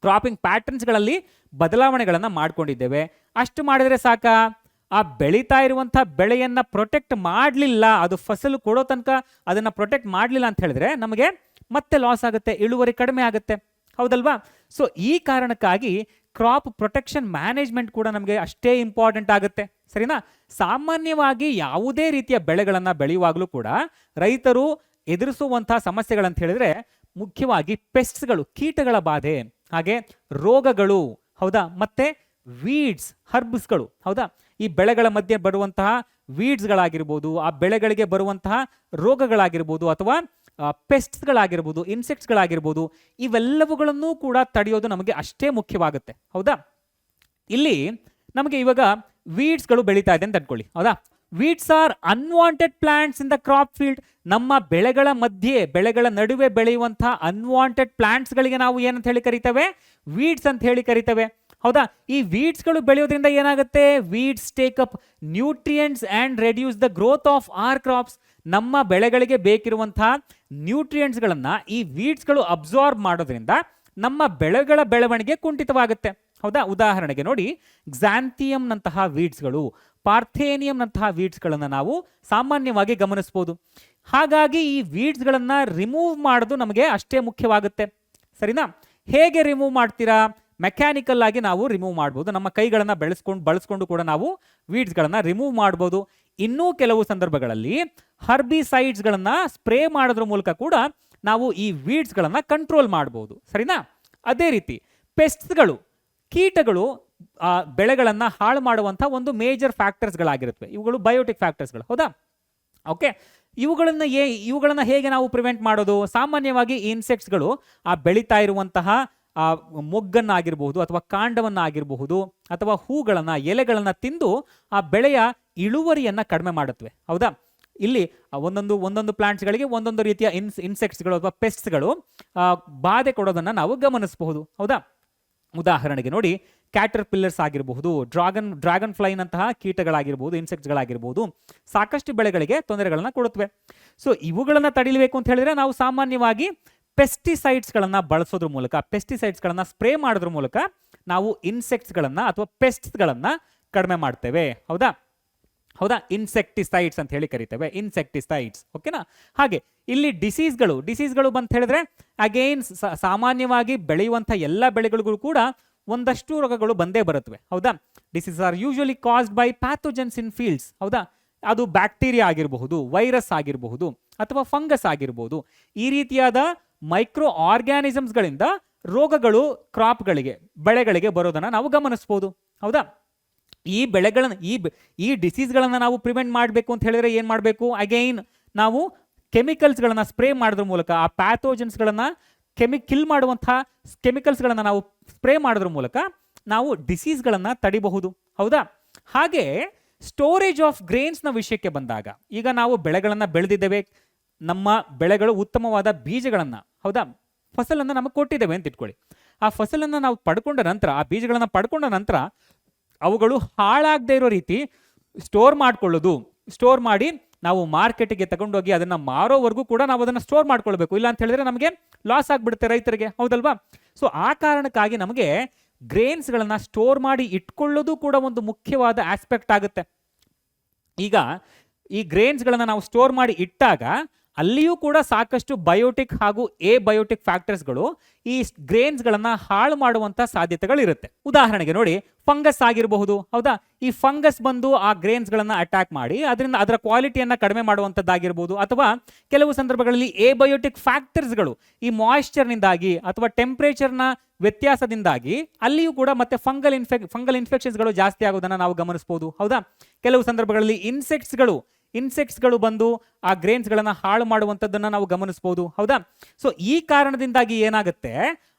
ಕ್ರಾಪಿಂಗ್ ಪ್ಯಾಟರ್ನ್ಸ್ಗಳಲ್ಲಿ ಬದಲಾವಣೆಗಳನ್ನ ಮಾಡ್ಕೊಂಡಿದ್ದೇವೆ. ಅಷ್ಟು ಮಾಡಿದ್ರೆ ಸಾಕಾ? ಆ ಬೆಳೀತಾ ಇರುವಂತಹ ಬೆಳೆಯನ್ನ ಪ್ರೊಟೆಕ್ಟ್ ಮಾಡಲಿಲ್ಲ, ಅದು ಫಸಲು ಕೊಡೋ ತನಕ ಅದನ್ನ ಪ್ರೊಟೆಕ್ಟ್ ಮಾಡಲಿಲ್ಲ ಅಂತ ಹೇಳಿದ್ರೆ ನಮಗೆ ಮತ್ತೆ ಲಾಸ್ ಆಗುತ್ತೆ, ಇಳುವರಿ ಕಡಿಮೆ ಆಗುತ್ತೆ, ಹೌದಲ್ವಾ? ಸೊ ಈ ಕಾರಣಕ್ಕಾಗಿ ಕ್ರಾಪ್ ಪ್ರೊಟೆಕ್ಷನ್ ಮ್ಯಾನೇಜ್ಮೆಂಟ್ ಕೂಡ ನಮಗೆ ಅಷ್ಟೇ ಇಂಪಾರ್ಟೆಂಟ್ ಆಗುತ್ತೆ, ಸರಿನಾ? ಸಾಮಾನ್ಯವಾಗಿ ಯಾವುದೇ ರೀತಿಯ ಬೆಳೆಗಳನ್ನ ಬೆಳೆಯುವಾಗಲೂ ಕೂಡ ರೈತರು ಎದುರಿಸುವಂತಹ ಸಮಸ್ಯೆಗಳಂತ ಹೇಳಿದ್ರೆ ಮುಖ್ಯವಾಗಿ ಪೆಸ್ಟ್ಸ್ಗಳು, ಕೀಟಗಳ ಬಾಧೆ, ಹಾಗೆ ರೋಗಗಳು, ಹೌದಾ? ಮತ್ತೆ ವೀಡ್ಸ್, ಹರ್ಬ್ಸ್ಗಳು, ಹೌದಾ? ಈ ಬೆಳೆಗಳ ಮಧ್ಯೆ ಬರುವಂತಹ ವೀಡ್ಸ್ಗಳಾಗಿರ್ಬೋದು, ಆ ಬೆಳೆಗಳಿಗೆ ಬರುವಂತಹ ರೋಗಗಳಾಗಿರ್ಬೋದು, ಅಥವಾ ಪೆಸ್ಟ್ಸ್ಗಳಾಗಿರ್ಬೋದು, ಇನ್ಸೆಕ್ಟ್ಸ್ಗಳಾಗಿರ್ಬೋದು, ಇವೆಲ್ಲವುಗಳನ್ನು ಕೂಡ ತಡೆಯೋದು ನಮಗೆ ಅಷ್ಟೇ ಮುಖ್ಯವಾಗುತ್ತೆ, ಹೌದಾ? ಇಲ್ಲಿ ನಮಗೆ ಇವಾಗ ವೀಡ್ಸ್ಗಳು ಬೆಳೀತಾ ಇದೆ ಅಂತ ಅನ್ಕೊಳ್ಳಿ, ಹೌದಾ? Weeds are unwanted plants in the crop field. ನಮ್ಮ ಬೆಳೆಗಳ ಮಧ್ಯೆ, ಬೆಳೆಗಳ ನಡುವೆ ಬೆಳೆಯುವಂತಹ ಅನ್ವಾಂಟೆಡ್ ಪ್ಲಾಂಟ್ಸ್ಗಳಿಗೆ ನಾವು ಏನಂತ ಹೇಳಿ ಕರಿತೇವೆ? ವೀಡ್ಸ್ ಅಂತ ಹೇಳಿ ಕರಿತೇವೆ, ಹೌದಾ? ಈ ವೀಡ್ಸ್ಗಳು ಬೆಳೆಯೋದ್ರಿಂದ ಏನಾಗುತ್ತೆ? Weeds take up nutrients and reduce the growth of our crops. ನಮ್ಮ ಬೆಳೆಗಳಿಗೆ ಬೇಕಿರುವಂತಹ ನ್ಯೂಟ್ರಿಯೆಂಟ್ಸ್ಗಳನ್ನ ಈ ವೀಡ್ಸ್ಗಳು ಅಬ್ಸಾರ್ಬ್ ಮಾಡೋದ್ರಿಂದ ನಮ್ಮ ಬೆಳೆಗಳ ಬೆಳವಣಿಗೆ ಕುಂಠಿತವಾಗುತ್ತೆ, ಹೌದಾ? ಉದಾಹರಣೆಗೆ ನೋಡಿ, ಕ್ಸಾಂಥಿಯಂನಂತಹ ವೀಡ್ಸ್ಗಳು, ಪಾರ್ಥೇನಿಯಂನಂತಹ ವೀಡ್ಸ್ಗಳನ್ನು ನಾವು ಸಾಮಾನ್ಯವಾಗಿ ಗಮನಿಸಬಹುದು. ಹಾಗಾಗಿ ಈ ವೀಡ್ಸ್ಗಳನ್ನ ರಿಮೂವ್ ಮಾಡೋದು ನಮಗೆ ಅಷ್ಟೇ ಮುಖ್ಯವಾಗುತ್ತೆ, ಸರಿನಾ? ಹೇಗೆ ರಿಮೂವ್ ಮಾಡ್ತೀರಾ? ಮೆಕ್ಯಾನಿಕಲ್ ಆಗಿ ನಾವು ರಿಮೂವ್ ಮಾಡ್ಬೋದು, ನಮ್ಮ ಕೈಗಳನ್ನ ಬಳಸ್ಕೊಂಡು ಕೂಡ ನಾವು ವೀಡ್ಸ್ಗಳನ್ನ ರಿಮೂವ್ ಮಾಡ್ಬೋದು. ಇನ್ನೂ ಕೆಲವು ಸಂದರ್ಭಗಳಲ್ಲಿ ಹರ್ಬಿಸೈಡ್ಸ್ಗಳನ್ನ ಸ್ಪ್ರೇ ಮಾಡೋದ್ರ ಮೂಲಕ ಕೂಡ ನಾವು ಈ ವೀಡ್ಸ್ಗಳನ್ನ ಕಂಟ್ರೋಲ್ ಮಾಡ್ಬೋದು, ಸರಿನಾ? ಅದೇ ರೀತಿ ಪೆಸ್ಟ್ಸ್ಗಳು, ಕೀಟಗಳು ಬೆಳೆಗಳನ್ನ ಹಾಳು ಮಾಡುವಂತ ಒಂದು ಮೇಜರ್ ಫ್ಯಾಕ್ಟರ್ಸ್ಗಳಾಗಿರುತ್ತವೆ. ಇವುಗಳು ಬಯೋಟಿಕ್ ಫ್ಯಾಕ್ಟರ್ಸ್ಗಳು, ಹೌದಾ? ಓಕೆ, ಇವುಗಳನ್ನ ಹೇಗೆ ನಾವು ಪ್ರಿವೆಂಟ್ ಮಾಡೋದು? ಸಾಮಾನ್ಯವಾಗಿ ಇನ್ಸೆಕ್ಟ್ಸ್ಗಳು ಆ ಬೆಳೀತಾ ಇರುವಂತಹ ಮೊಗ್ಗನ್ನಾಗಿರಬಹುದು, ಅಥವಾ ಕಾಂಡವನ್ನಾಗಿರಬಹುದು, ಅಥವಾ ಹೂಗಳನ್ನ, ಎಲೆಗಳನ್ನ ತಿಂದು ಆ ಬೆಳೆಯ ಇಳುವರಿಯನ್ನ ಕಡಿಮೆ ಮಾಡುತ್ತವೆ, ಹೌದಾ? ಇಲ್ಲಿ ಒಂದೊಂದು ಪ್ಲಾಂಟ್ಸ್ಗಳಿಗೆ ಒಂದೊಂದು ರೀತಿಯ ಇನ್ಸೆಕ್ಟ್ಸ್ಗಳು ಅಥವಾ ಪೆಸ್ಟ್ಸ್ಗಳು ಬಾಧೆ ಕೊಡೋದನ್ನ ನಾವು ಗಮನಿಸಬಹುದು, ಹೌದಾ? ಉದಾಹರಣೆಗೆ ನೋಡಿ, ಕ್ಯಾಟರ್ ಪಿಲ್ಲರ್ಸ್ ಆಗಿರಬಹುದು, ಡ್ರ್ಯಾಗನ್ ಫ್ಲೈನಂತಹ ಕೀಟಗಳಾಗಿರ್ಬೋದು, ಇನ್ಸೆಕ್ಟ್ಸ್ಗಳಾಗಿರ್ಬೋದು, ಸಾಕಷ್ಟು ಬೆಳೆಗಳಿಗೆ ತೊಂದರೆಗಳನ್ನ ಕೊಡುತ್ತವೆ. ಸೊ ಇವುಗಳನ್ನ ತಡಿಬೇಕು ಅಂತ ಹೇಳಿದ್ರೆ ನಾವು ಸಾಮಾನ್ಯವಾಗಿ ಪೆಸ್ಟಿಸೈಡ್ಸ್ಗಳನ್ನ ಬಳಸೋದ್ರ ಮೂಲಕ, ಪೆಸ್ಟಿಸೈಡ್ಸ್ಗಳನ್ನ ಸ್ಪ್ರೇ ಮಾಡೋದ್ರ ಮೂಲಕ ನಾವು ಇನ್ಸೆಕ್ಟ್ಸ್ಗಳನ್ನ ಅಥವಾ ಪೆಸ್ಟ್ಸ್ಗಳನ್ನ ಕಡಿಮೆ ಮಾಡ್ತೇವೆ, ಹೌದಾ? ಇನ್ಸೆಕ್ಟಿಸೈಡ್ಸ್ ಅಂತ ಹೇಳಿ ಕರಿತೇವೆ, ಇನ್ಸೆಕ್ಟಿಸೈಡ್ಸ್, ಓಕೆನಾ? ಹಾಗೆ ಇಲ್ಲಿ ಡಿಸೀಸ್ಗಳು ಬಂತ ಹೇಳಿದ್ರೆ ಅಗೈನ್ ಸಾಮಾನ್ಯವಾಗಿ ಬೆಳೆಯುವಂಥ ಎಲ್ಲ ಬೆಳೆಗಳಿಗೂ ಕೂಡ ಒಂದಷ್ಟು ರೋಗಗಳು ಬಂದೇ ಬರುತ್ತವೆ, ಹೌದಾ? Disease are usually caused by pathogens in fields, ಹೌದಾ? ಅದು ಬ್ಯಾಕ್ಟೀರಿಯಾ ಆಗಿರಬಹುದು, ವೈರಸ್ ಆಗಿರಬಹುದು, ಅಥವಾ ಫಂಗಸ್ ಆಗಿರಬಹುದು. ಈ ರೀತಿಯಾದ ಮೈಕ್ರೋ ಆರ್ಗ್ಯಾನಿಸಮ್ಸ್ಗಳಿಂದ ರೋಗಗಳು ಕ್ರಾಪ್ಗಳಿಗೆ, ಬೆಳೆಗಳಿಗೆ ಬರೋದನ್ನ ನಾವು ಗಮನಿಸಬಹುದು, ಹೌದಾ? ಈ ಬೆಳೆಗಳನ್ನ, ಈ ಡಿಸೀಸ್ಗಳನ್ನ ನಾವು ಪ್ರಿವೆಂಟ್ ಮಾಡಬೇಕು ಅಂತ ಹೇಳಿದ್ರೆ ಏನ್ ಮಾಡಬೇಕು? ಅಗೈನ್ ನಾವು ಕೆಮಿಕಲ್ಸ್ಗಳನ್ನ ಸ್ಪ್ರೇ ಮಾಡೋದ್ರ ಮೂಲಕ, ಆ ಪ್ಯಾಥೋಜನ್ಸ್ಗಳನ್ನ ಕಿಲ್ ಮಾಡುವಂತಹ ಕೆಮಿಕಲ್ಸ್ಗಳನ್ನ ನಾವು ಸ್ಪ್ರೇ ಮಾಡೋದ್ರ ಮೂಲಕ ನಾವು ಡಿಸೀಸ್ಗಳನ್ನ ತಡಿಬಹುದು, ಹೌದಾ? ಹಾಗೆ ಸ್ಟೋರೇಜ್ ಆಫ್ ಗ್ರೇನ್ಸ್ನ ವಿಷಯಕ್ಕೆ ಬಂದಾಗ, ಈಗ ನಾವು ಬೆಳೆಗಳನ್ನ ಬೆಳೆದಿದ್ದೇವೆ, ನಮ್ಮ ಬೆಳೆಗಳು ಉತ್ತಮವಾದ ಬೀಜಗಳನ್ನ, ಹೌದಾ, ಫಸಲನ್ನು ನಮಗೆ ಕೊಟ್ಟಿದ್ದೇವೆ ಅಂತ ಇಟ್ಕೊಳ್ಳಿ. ಆ ಫಸಲನ್ನು ನಾವು ಪಡ್ಕೊಂಡ ನಂತರ, ಆ ಬೀಜಗಳನ್ನ ಪಡ್ಕೊಂಡ ನಂತರ ಅವುಗಳು ಹಾಳಾಗದೇ ಇರೋ ರೀತಿ ಸ್ಟೋರ್ ಮಾಡಿ ನಾವು ಮಾರ್ಕೆಟ್ಗೆ ತಗೊಂಡೋಗಿ ಅದನ್ನ ಮಾರೋವರೆಗೂ ಕೂಡ ನಾವು ಅದನ್ನ ಸ್ಟೋರ್ ಮಾಡ್ಕೊಳ್ಬೇಕು. ಇಲ್ಲ ಅಂತ ಹೇಳಿದ್ರೆ ನಮಗೆ ಲಾಸ್ ಆಗ್ಬಿಡುತ್ತೆ ರೈತರಿಗೆ, ಹೌದಲ್ವಾ? ಸೊ ಆ ಕಾರಣಕ್ಕಾಗಿ ನಮಗೆ ಗ್ರೇನ್ಸ್ಗಳನ್ನ ಸ್ಟೋರ್ ಮಾಡಿ ಇಟ್ಕೊಳ್ಳೋದು ಕೂಡ ಒಂದು ಮುಖ್ಯವಾದ ಆಸ್ಪೆಕ್ಟ್ ಆಗುತ್ತೆ. ಈಗ ಈ ಗ್ರೇನ್ಸ್ಗಳನ್ನ ನಾವು ಸ್ಟೋರ್ ಮಾಡಿ ಇಟ್ಟಾಗ ಅಲ್ಲಿಯೂ ಕೂಡ ಸಾಕಷ್ಟು ಬಯೋಟಿಕ್ ಹಾಗೂ ಎ ಬಯೋಟಿಕ್ ಫ್ಯಾಕ್ಟರ್ಸ್ಗಳು ಈ ಗ್ರೇನ್ಸ್ಗಳನ್ನ ಹಾಳು ಮಾಡುವಂತ ಸಾಧ್ಯತೆಗಳಿರುತ್ತೆ. ಉದಾಹರಣೆಗೆ ನೋಡಿ, ಫಂಗಸ್ ಆಗಿರಬಹುದು. ಹೌದಾ, ಈ ಫಂಗಸ್ ಬಂದು ಆ ಗ್ರೇನ್ಸ್ಗಳನ್ನ ಅಟ್ಯಾಕ್ ಮಾಡಿ ಅದರಿಂದ ಅದರ ಕ್ವಾಲಿಟಿಯನ್ನ ಕಡಿಮೆ ಮಾಡುವಂತದ್ದಾಗಿರ್ಬೋದು. ಅಥವಾ ಕೆಲವು ಸಂದರ್ಭಗಳಲ್ಲಿ ಎ ಬಯೋಟಿಕ್ ಫ್ಯಾಕ್ಟರ್ಸ್ಗಳು ಈ ಮಾಯಿಶ್ಚರ್ನಿಂದಾಗಿ ಅಥವಾ ಟೆಂಪರೇಚರ್ನ ವ್ಯತ್ಯಾಸದಿಂದಾಗಿ ಅಲ್ಲಿಯೂ ಕೂಡ ಮತ್ತೆ ಫಂಗಲ್ ಇನ್ಫೆಕ್ಷನ್ಸ್ಗಳು ಜಾಸ್ತಿ ಆಗೋದನ್ನ ನಾವು ಗಮನಿಸಬಹುದು. ಹೌದಾ, ಕೆಲವು ಸಂದರ್ಭಗಳಲ್ಲಿ ಇನ್ಸೆಕ್ಟ್ಸ್ಗಳು ಬಂದು ಆ ಗ್ರೇನ್ಸ್ಗಳನ್ನ ಹಾಳು ಮಾಡುವಂಥದ್ದನ್ನ ನಾವು ಗಮನಿಸಬಹುದು. ಹೌದಾ, ಸೊ ಈ ಕಾರಣದಿಂದಾಗಿ ಏನಾಗುತ್ತೆ,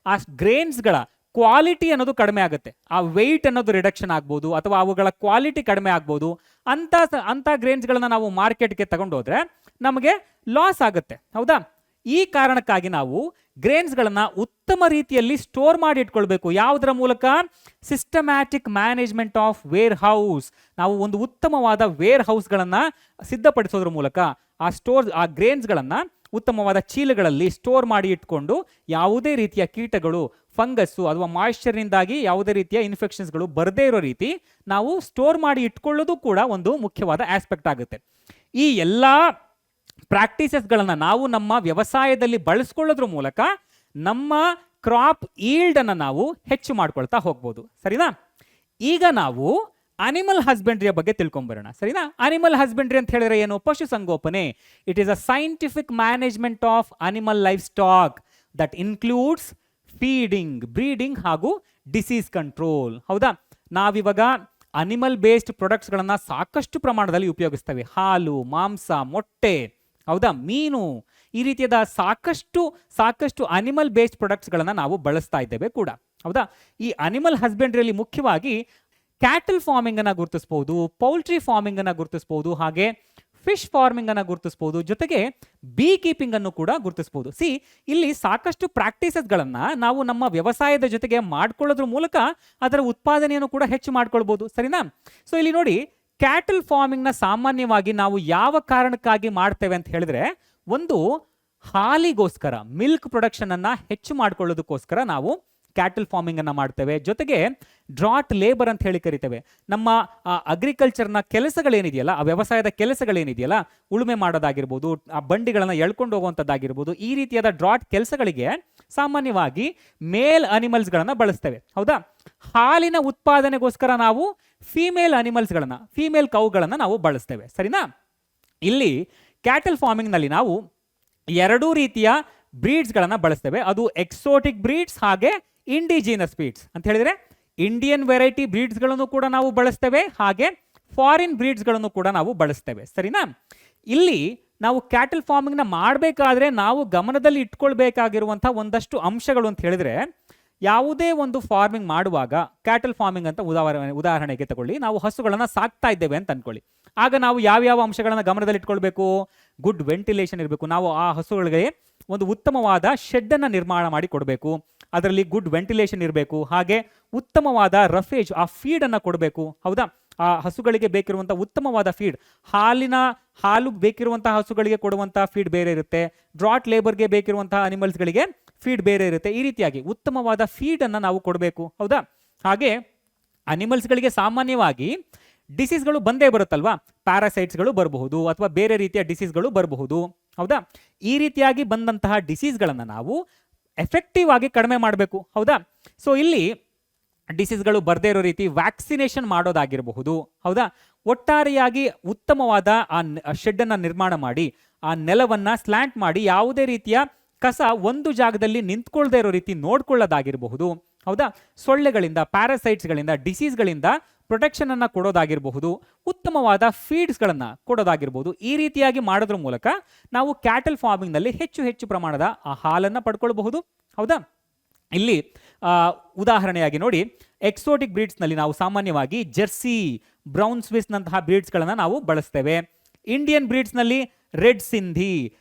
ಆ ಗ್ರೇನ್ಸ್ಗಳ ಕ್ವಾಲಿಟಿ ಅನ್ನೋದು ಕಡಿಮೆ ಆಗುತ್ತೆ, ಆ ವೆಯ್ಟ್ ಅನ್ನೋದು ರಿಡಕ್ಷನ್ ಆಗ್ಬೋದು ಅಥವಾ ಅವುಗಳ ಕ್ವಾಲಿಟಿ ಕಡಿಮೆ ಆಗ್ಬೋದು. ಅಂತ ಗ್ರೇನ್ಸ್ಗಳನ್ನ ನಾವು ಮಾರ್ಕೆಟ್ಗೆ ತಗೊಂಡೋದ್ರೆ ನಮಗೆ ಲಾಸ್ ಆಗುತ್ತೆ. ಹೌದಾ, ಈ ಕಾರಣಕ್ಕಾಗಿ ನಾವು ಗ್ರೇನ್ಸ್ಗಳನ್ನ ಉತ್ತಮ ರೀತಿಯಲ್ಲಿ ಸ್ಟೋರ್ ಮಾಡಿ ಇಟ್ಕೊಳ್ಬೇಕು. ಯಾವುದರ ಮೂಲಕ? Systematic management of warehouse. ನಾವು ಒಂದು ಉತ್ತಮವಾದ ವೇರ್ ಹೌಸ್ಗಳನ್ನ ಸಿದ್ಧಪಡಿಸೋದ್ರ ಮೂಲಕ ಆ ಗ್ರೇನ್ಸ್ಗಳನ್ನ ಉತ್ತಮವಾದ ಚೀಲಗಳಲ್ಲಿ ಸ್ಟೋರ್ ಮಾಡಿ ಇಟ್ಕೊಂಡು ಯಾವುದೇ ರೀತಿಯ ಕೀಟಗಳು, ಫಂಗಸ್ಸು ಅಥವಾ ಮಾಯಿಶ್ಚರ್ನಿಂದಾಗಿ ಯಾವುದೇ ರೀತಿಯ ಇನ್ಫೆಕ್ಷನ್ಸ್ಗಳು ಬರದೇ ಇರೋ ರೀತಿ ನಾವು ಸ್ಟೋರ್ ಮಾಡಿ ಇಟ್ಕೊಳ್ಳೋದು ಕೂಡ ಒಂದು ಮುಖ್ಯವಾದ ಆಸ್ಪೆಕ್ಟ್ ಆಗುತ್ತೆ. ಈ ಎಲ್ಲ ಪ್ರಾಕ್ಟೀಸಸ್ಗಳನ್ನ ನಾವು ನಮ್ಮ ವ್ಯವಸಾಯದಲ್ಲಿ ಬಳಸ್ಕೊಳ್ಳೋದ್ರ ಮೂಲಕ ನಮ್ಮ ಕ್ರಾಪ್ ಈಲ್ಡ್ ಅನ್ನ ನಾವು ಹೆಚ್ಚು ಮಾಡ್ಕೊಳ್ತಾ ಹೋಗ್ಬೋದು. ಸರಿನಾ? ಈಗ ನಾವು ಅನಿಮಲ್ ಹಸ್ಬೆಂಡ್ರಿಯ ಬಗ್ಗೆ ತಿಳ್ಕೊಂಬರೋಣ. ಸರಿನಾ? ಅನಿಮಲ್ ಹಸ್ಬೆಂಡ್ರಿ ಅಂತ ಹೇಳಿದ್ರೆ ಏನು? ಪಶುಸಂಗೋಪನೆ. It is a scientific management of animal life stock that includes feeding, breeding ಹಾಗೂ ಡಿಸೀಸ್ ಕಂಟ್ರೋಲ್. ಹೌದಾ, ನಾವಿವಾಗ ಅನಿಮಲ್ ಬೇಸ್ಡ್ ಪ್ರಾಡಕ್ಟ್ಸ್ಗಳನ್ನ ಸಾಕಷ್ಟು ಪ್ರಮಾಣದಲ್ಲಿ ಉಪಯೋಗಿಸ್ತೇವೆ. ಹಾಲು, ಮಾಂಸ, ಮೊಟ್ಟೆ, ಹೌದಾ, ಮೀನು, ಈ ರೀತಿಯಾದ ಸಾಕಷ್ಟು ಅನಿಮಲ್ ಬೇಸ್ಡ್ ಪ್ರಾಡಕ್ಟ್ಸ್ಗಳನ್ನ ನಾವು ಬಳಸ್ತಾ ಇದ್ದೇವೆ ಕೂಡ. ಹೌದಾ, ಈ ಅನಿಮಲ್ ಹಸ್ಬೆಂಡ್ರಿಯಲ್ಲಿ ಮುಖ್ಯವಾಗಿ ಕ್ಯಾಟಲ್ ಫಾರ್ಮಿಂಗ್ ಅನ್ನ ಗುರುತಿಸಬಹುದು, ಪೌಲ್ಟ್ರಿ ಫಾರ್ಮಿಂಗ್ ಅನ್ನ ಗುರುತಿಸಬಹುದು, ಹಾಗೆ ಫಿಶ್ ಫಾರ್ಮಿಂಗ್ ಅನ್ನ ಗುರುತಿಸಬಹುದು, ಜೊತೆಗೆ ಬೀ ಕೀಪಿಂಗ್ ಅನ್ನು ಕೂಡ ಗುರುತಿಸಬಹುದು. ಇಲ್ಲಿ ಸಾಕಷ್ಟು ಪ್ರಾಕ್ಟೀಸಸ್ಗಳನ್ನ ನಾವು ನಮ್ಮ ವ್ಯವಸಾಯದ ಜೊತೆಗೆ ಮಾಡ್ಕೊಳ್ಳೋದ್ರ ಮೂಲಕ ಅದರ ಉತ್ಪಾದನೆಯನ್ನು ಕೂಡ ಹೆಚ್ಚು ಮಾಡ್ಕೊಳ್ಬಹುದು. ಸರಿನಾ? ಸೊ ಇಲ್ಲಿ ನೋಡಿ, ಕ್ಯಾಟಲ್ ಫಾರ್ಮಿಂಗ್ ನ ಸಾಮಾನ್ಯವಾಗಿ ನಾವು ಯಾವ ಕಾರಣಕ್ಕಾಗಿ ಮಾಡ್ತೇವೆ ಅಂತ ಹೇಳಿದ್ರೆ, ಒಂದು ಹಾಲಿಗೋಸ್ಕರ, ಮಿಲ್ಕ್ ಪ್ರೊಡಕ್ಷನ್ ಅನ್ನ ಹೆಚ್ಚು ಮಾಡ್ಕೊಳ್ಳೋದಕ್ಕೋಸ್ಕರ ನಾವು ಕ್ಯಾಟಲ್ ಫಾರ್ಮಿಂಗ್ ಅನ್ನ ಮಾಡ್ತೇವೆ. ಜೊತೆಗೆ ಡ್ರಾಟ್ ಲೇಬರ್ ಅಂತ ಹೇಳಿ ಕರಿತೇವೆ. ನಮ್ಮ ಅಗ್ರಿಕಲ್ಚರ್ನ ಕೆಲಸಗಳೇನಿದೆಯಲ್ಲ, ಆ ವ್ಯವಸಾಯದ ಕೆಲಸಗಳೇನಿದೆಯಲ್ಲ, ಉಳುಮೆ ಮಾಡೋದಾಗಿರ್ಬೋದು, ಆ ಬಂಡಿಗಳನ್ನ ಎಳ್ಕೊಂಡು ಹೋಗುವಂಥದ್ದಾಗಿರ್ಬೋದು, ಈ ರೀತಿಯಾದ ಡ್ರಾಟ್ ಕೆಲಸಗಳಿಗೆ ಸಾಮಾನ್ಯವಾಗಿ ಮೇಲ್ ಅನಿಮಲ್ಸ್ಗಳನ್ನ ಬಳಸ್ತೇವೆ. ಹೌದಾ, ಹಾಲಿನ ಉತ್ಪಾದನೆಗೋಸ್ಕರ ನಾವು ಫೀಮೇಲ್ ಕೌಗಳನ್ನ ನಾವು ಬಳಸ್ತೇವೆ. ಸರಿನಾ? ಇಲ್ಲಿ ಕ್ಯಾಟಲ್ ಫಾರ್ಮಿಂಗ್ ನಲ್ಲಿ ನಾವು ಎರಡೂ ರೀತಿಯ ಬ್ರೀಡ್ಸ್ಗಳನ್ನ ಬಳಸ್ತೇವೆ. ಅದು ಎಕ್ಸೋಟಿಕ್ ಬ್ರೀಡ್ಸ್ ಹಾಗೆ ಇಂಡಿಜಿನಸ್ ಬ್ರೀಡ್ಸ್ ಅಂತ ಹೇಳಿದ್ರೆ ಇಂಡಿಯನ್ ವೆರೈಟಿ ಬ್ರೀಡ್ಸ್ಗಳನ್ನು ಕೂಡ ನಾವು ಬಳಸ್ತೇವೆ, ಹಾಗೆ ಫಾರಿನ್ ಬ್ರೀಡ್ಸ್ಗಳನ್ನು ಕೂಡ ನಾವು ಬಳಸ್ತೇವೆ. ಸರಿನಾ? ಇಲ್ಲಿ ನಾವು ಕ್ಯಾಟಲ್ ಫಾರ್ಮಿಂಗ್ನ ಮಾಡಬೇಕಾದ್ರೆ ನಾವು ಗಮನದಲ್ಲಿ ಇಟ್ಕೊಳ್ಬೇಕಾಗಿರುವಂತಹ ಒಂದಷ್ಟು ಅಂಶಗಳು ಅಂತ ಹೇಳಿದ್ರೆ, ಯಾವುದೇ ಒಂದು ಫಾರ್ಮಿಂಗ್ ಮಾಡುವಾಗ, ಕ್ಯಾಟಲ್ ಫಾರ್ಮಿಂಗ್ ಅಂತ ಉದಾಹರಣೆಗೆ ತಗೊಳ್ಳಿ, ನಾವು ಹಸುಗಳನ್ನ ಸಾಕ್ತಾ ಇದ್ದೇವೆ ಅಂತ ಅನ್ಕೊಳ್ಳಿ. ಆಗ ನಾವು ಯಾವ ಅಂಶಗಳನ್ನ ಗಮನದಲ್ಲಿ ಇಟ್ಕೊಳ್ಬೇಕು? ಗುಡ್ ವೆಂಟಿಲೇಷನ್ ಇರಬೇಕು. ನಾವು ಆ ಹಸುಗಳಿಗೆ ಒಂದು ಉತ್ತಮವಾದ ಶೆಡ್ ಅನ್ನ ನಿರ್ಮಾಣ ಮಾಡಿ ಕೊಡಬೇಕು. ಅದರಲ್ಲಿ ಗುಡ್ ವೆಂಟಿಲೇಷನ್ ಇರಬೇಕು. ಹಾಗೆ ಉತ್ತಮವಾದ ರಫೇಜ್, ಆ ಫೀಡ್ ಅನ್ನ ಕೊಡಬೇಕು. ಹೌದಾ, ಆ ಹಸುಗಳಿಗೆ ಬೇಕಿರುವಂತಹ ಉತ್ತಮವಾದ ಫೀಡ್, ಹಾಲು ಬೇಕಿರುವಂತಹ ಹಸುಗಳಿಗೆ ಕೊಡುವಂತಹ ಫೀಡ್ ಬೇರೆ ಇರುತ್ತೆ, ಡ್ರಾಟ್ ಲೇಬರ್ಗೆ ಬೇಕಿರುವಂತಹ ಅನಿಮಲ್ಸ್ಗಳಿಗೆ ಫೀಡ್ ಬೇರೆ ಇರುತ್ತೆ. ಈ ರೀತಿಯಾಗಿ ಉತ್ತಮವಾದ ಫೀಡ್ ಅನ್ನ ನಾವು ಕೊಡಬೇಕು. ಹೌದಾ, ಹಾಗೆ ಅನಿಮಲ್ಸ್ಗಳಿಗೆ ಸಾಮಾನ್ಯವಾಗಿ ಡಿಸೀಸ್ಗಳು ಬಂದೇ ಬರುತ್ತಲ್ವಾ, ಪ್ಯಾರಾಸೈಟ್ಸ್ಗಳು ಬರಬಹುದು ಅಥವಾ ಬೇರೆ ರೀತಿಯ ಡಿಸೀಸ್ಗಳು ಬರಬಹುದು. ಹೌದಾ, ಈ ರೀತಿಯಾಗಿ ಬಂದಂತಹ ಡಿಸೀಸ್ಗಳನ್ನ ನಾವು ಎಫೆಕ್ಟಿವ್ ಆಗಿ ಕಡಿಮೆ ಮಾಡಬೇಕು. ಹೌದಾ, ಸೊ ಇಲ್ಲಿ ಡಿಸೀಸ್ಗಳು ಬರದೇ ಇರೋ ರೀತಿ ವ್ಯಾಕ್ಸಿನೇಷನ್ ಮಾಡೋದಾಗಿರಬಹುದು. ಹೌದಾ, ಒಟ್ಟಾರೆಯಾಗಿ ಉತ್ತಮವಾದ ಆ ಶೆಡ್ ಅನ್ನ ನಿರ್ಮಾಣ ಮಾಡಿ, ಆ ನೆಲವನ್ನ ಸ್ಲ್ಯಾಂಟ್ ಮಾಡಿ, ಯಾವುದೇ ರೀತಿಯ ಕಸ ಒಂದು ಜಾಗದಲ್ಲಿ ನಿಂತ್ಕೊಳ್ದೇ ಇರೋ ರೀತಿ ನೋಡ್ಕೊಳ್ಳೋದಾಗಿರಬಹುದು. ಹೌದಾ, ಸೊಳ್ಳೆಗಳಿಂದ, ಪ್ಯಾರಾಸೈಟ್ಸ್ಗಳಿಂದ, ಡಿಸೀಸ್ಗಳಿಂದ ಪ್ರೊಟೆಕ್ಷನ್ ಅನ್ನ ಕೊಡೋದಾಗಿರಬಹುದು, ಉತ್ತಮವಾದ ಫೀಡ್ಸ್ಗಳನ್ನ ಕೊಡೋದಾಗಿರ್ಬೋದು. ಈ ರೀತಿಯಾಗಿ ಮಾಡೋದ್ರ ಮೂಲಕ ನಾವು ಕ್ಯಾಟಲ್ ಫಾರ್ಮಿಂಗ್ ನಲ್ಲಿ ಹೆಚ್ಚು ಪ್ರಮಾಣದ ಆ ಹಾಲನ್ನ ಪಡ್ಕೊಳ್ಬಹುದು. ಹೌದಾ, ಇಲ್ಲಿ ಉದಾಹರಣೆಯಾಗಿ ನೋಡಿ, ಎಕ್ಸೋಟಿಕ್ ಬ್ರೀಡ್ಸ್ ನಲ್ಲಿ ನಾವು ಸಾಮಾನ್ಯವಾಗಿ ಜೆರ್ಸಿ, ಬ್ರೌನ್ ಸ್ವಿಸ್ ನಂತಹ ಬ್ರೀಡ್ಸ್ ಗಳನ್ನ ನಾವು ಬಳಸ್ತೇವೆ. ಇಂಡಿಯನ್ ಬ್ರೀಡ್ಸ್ ನಲ್ಲಿ ರೆಡ್ ಸಿಂಧಿ,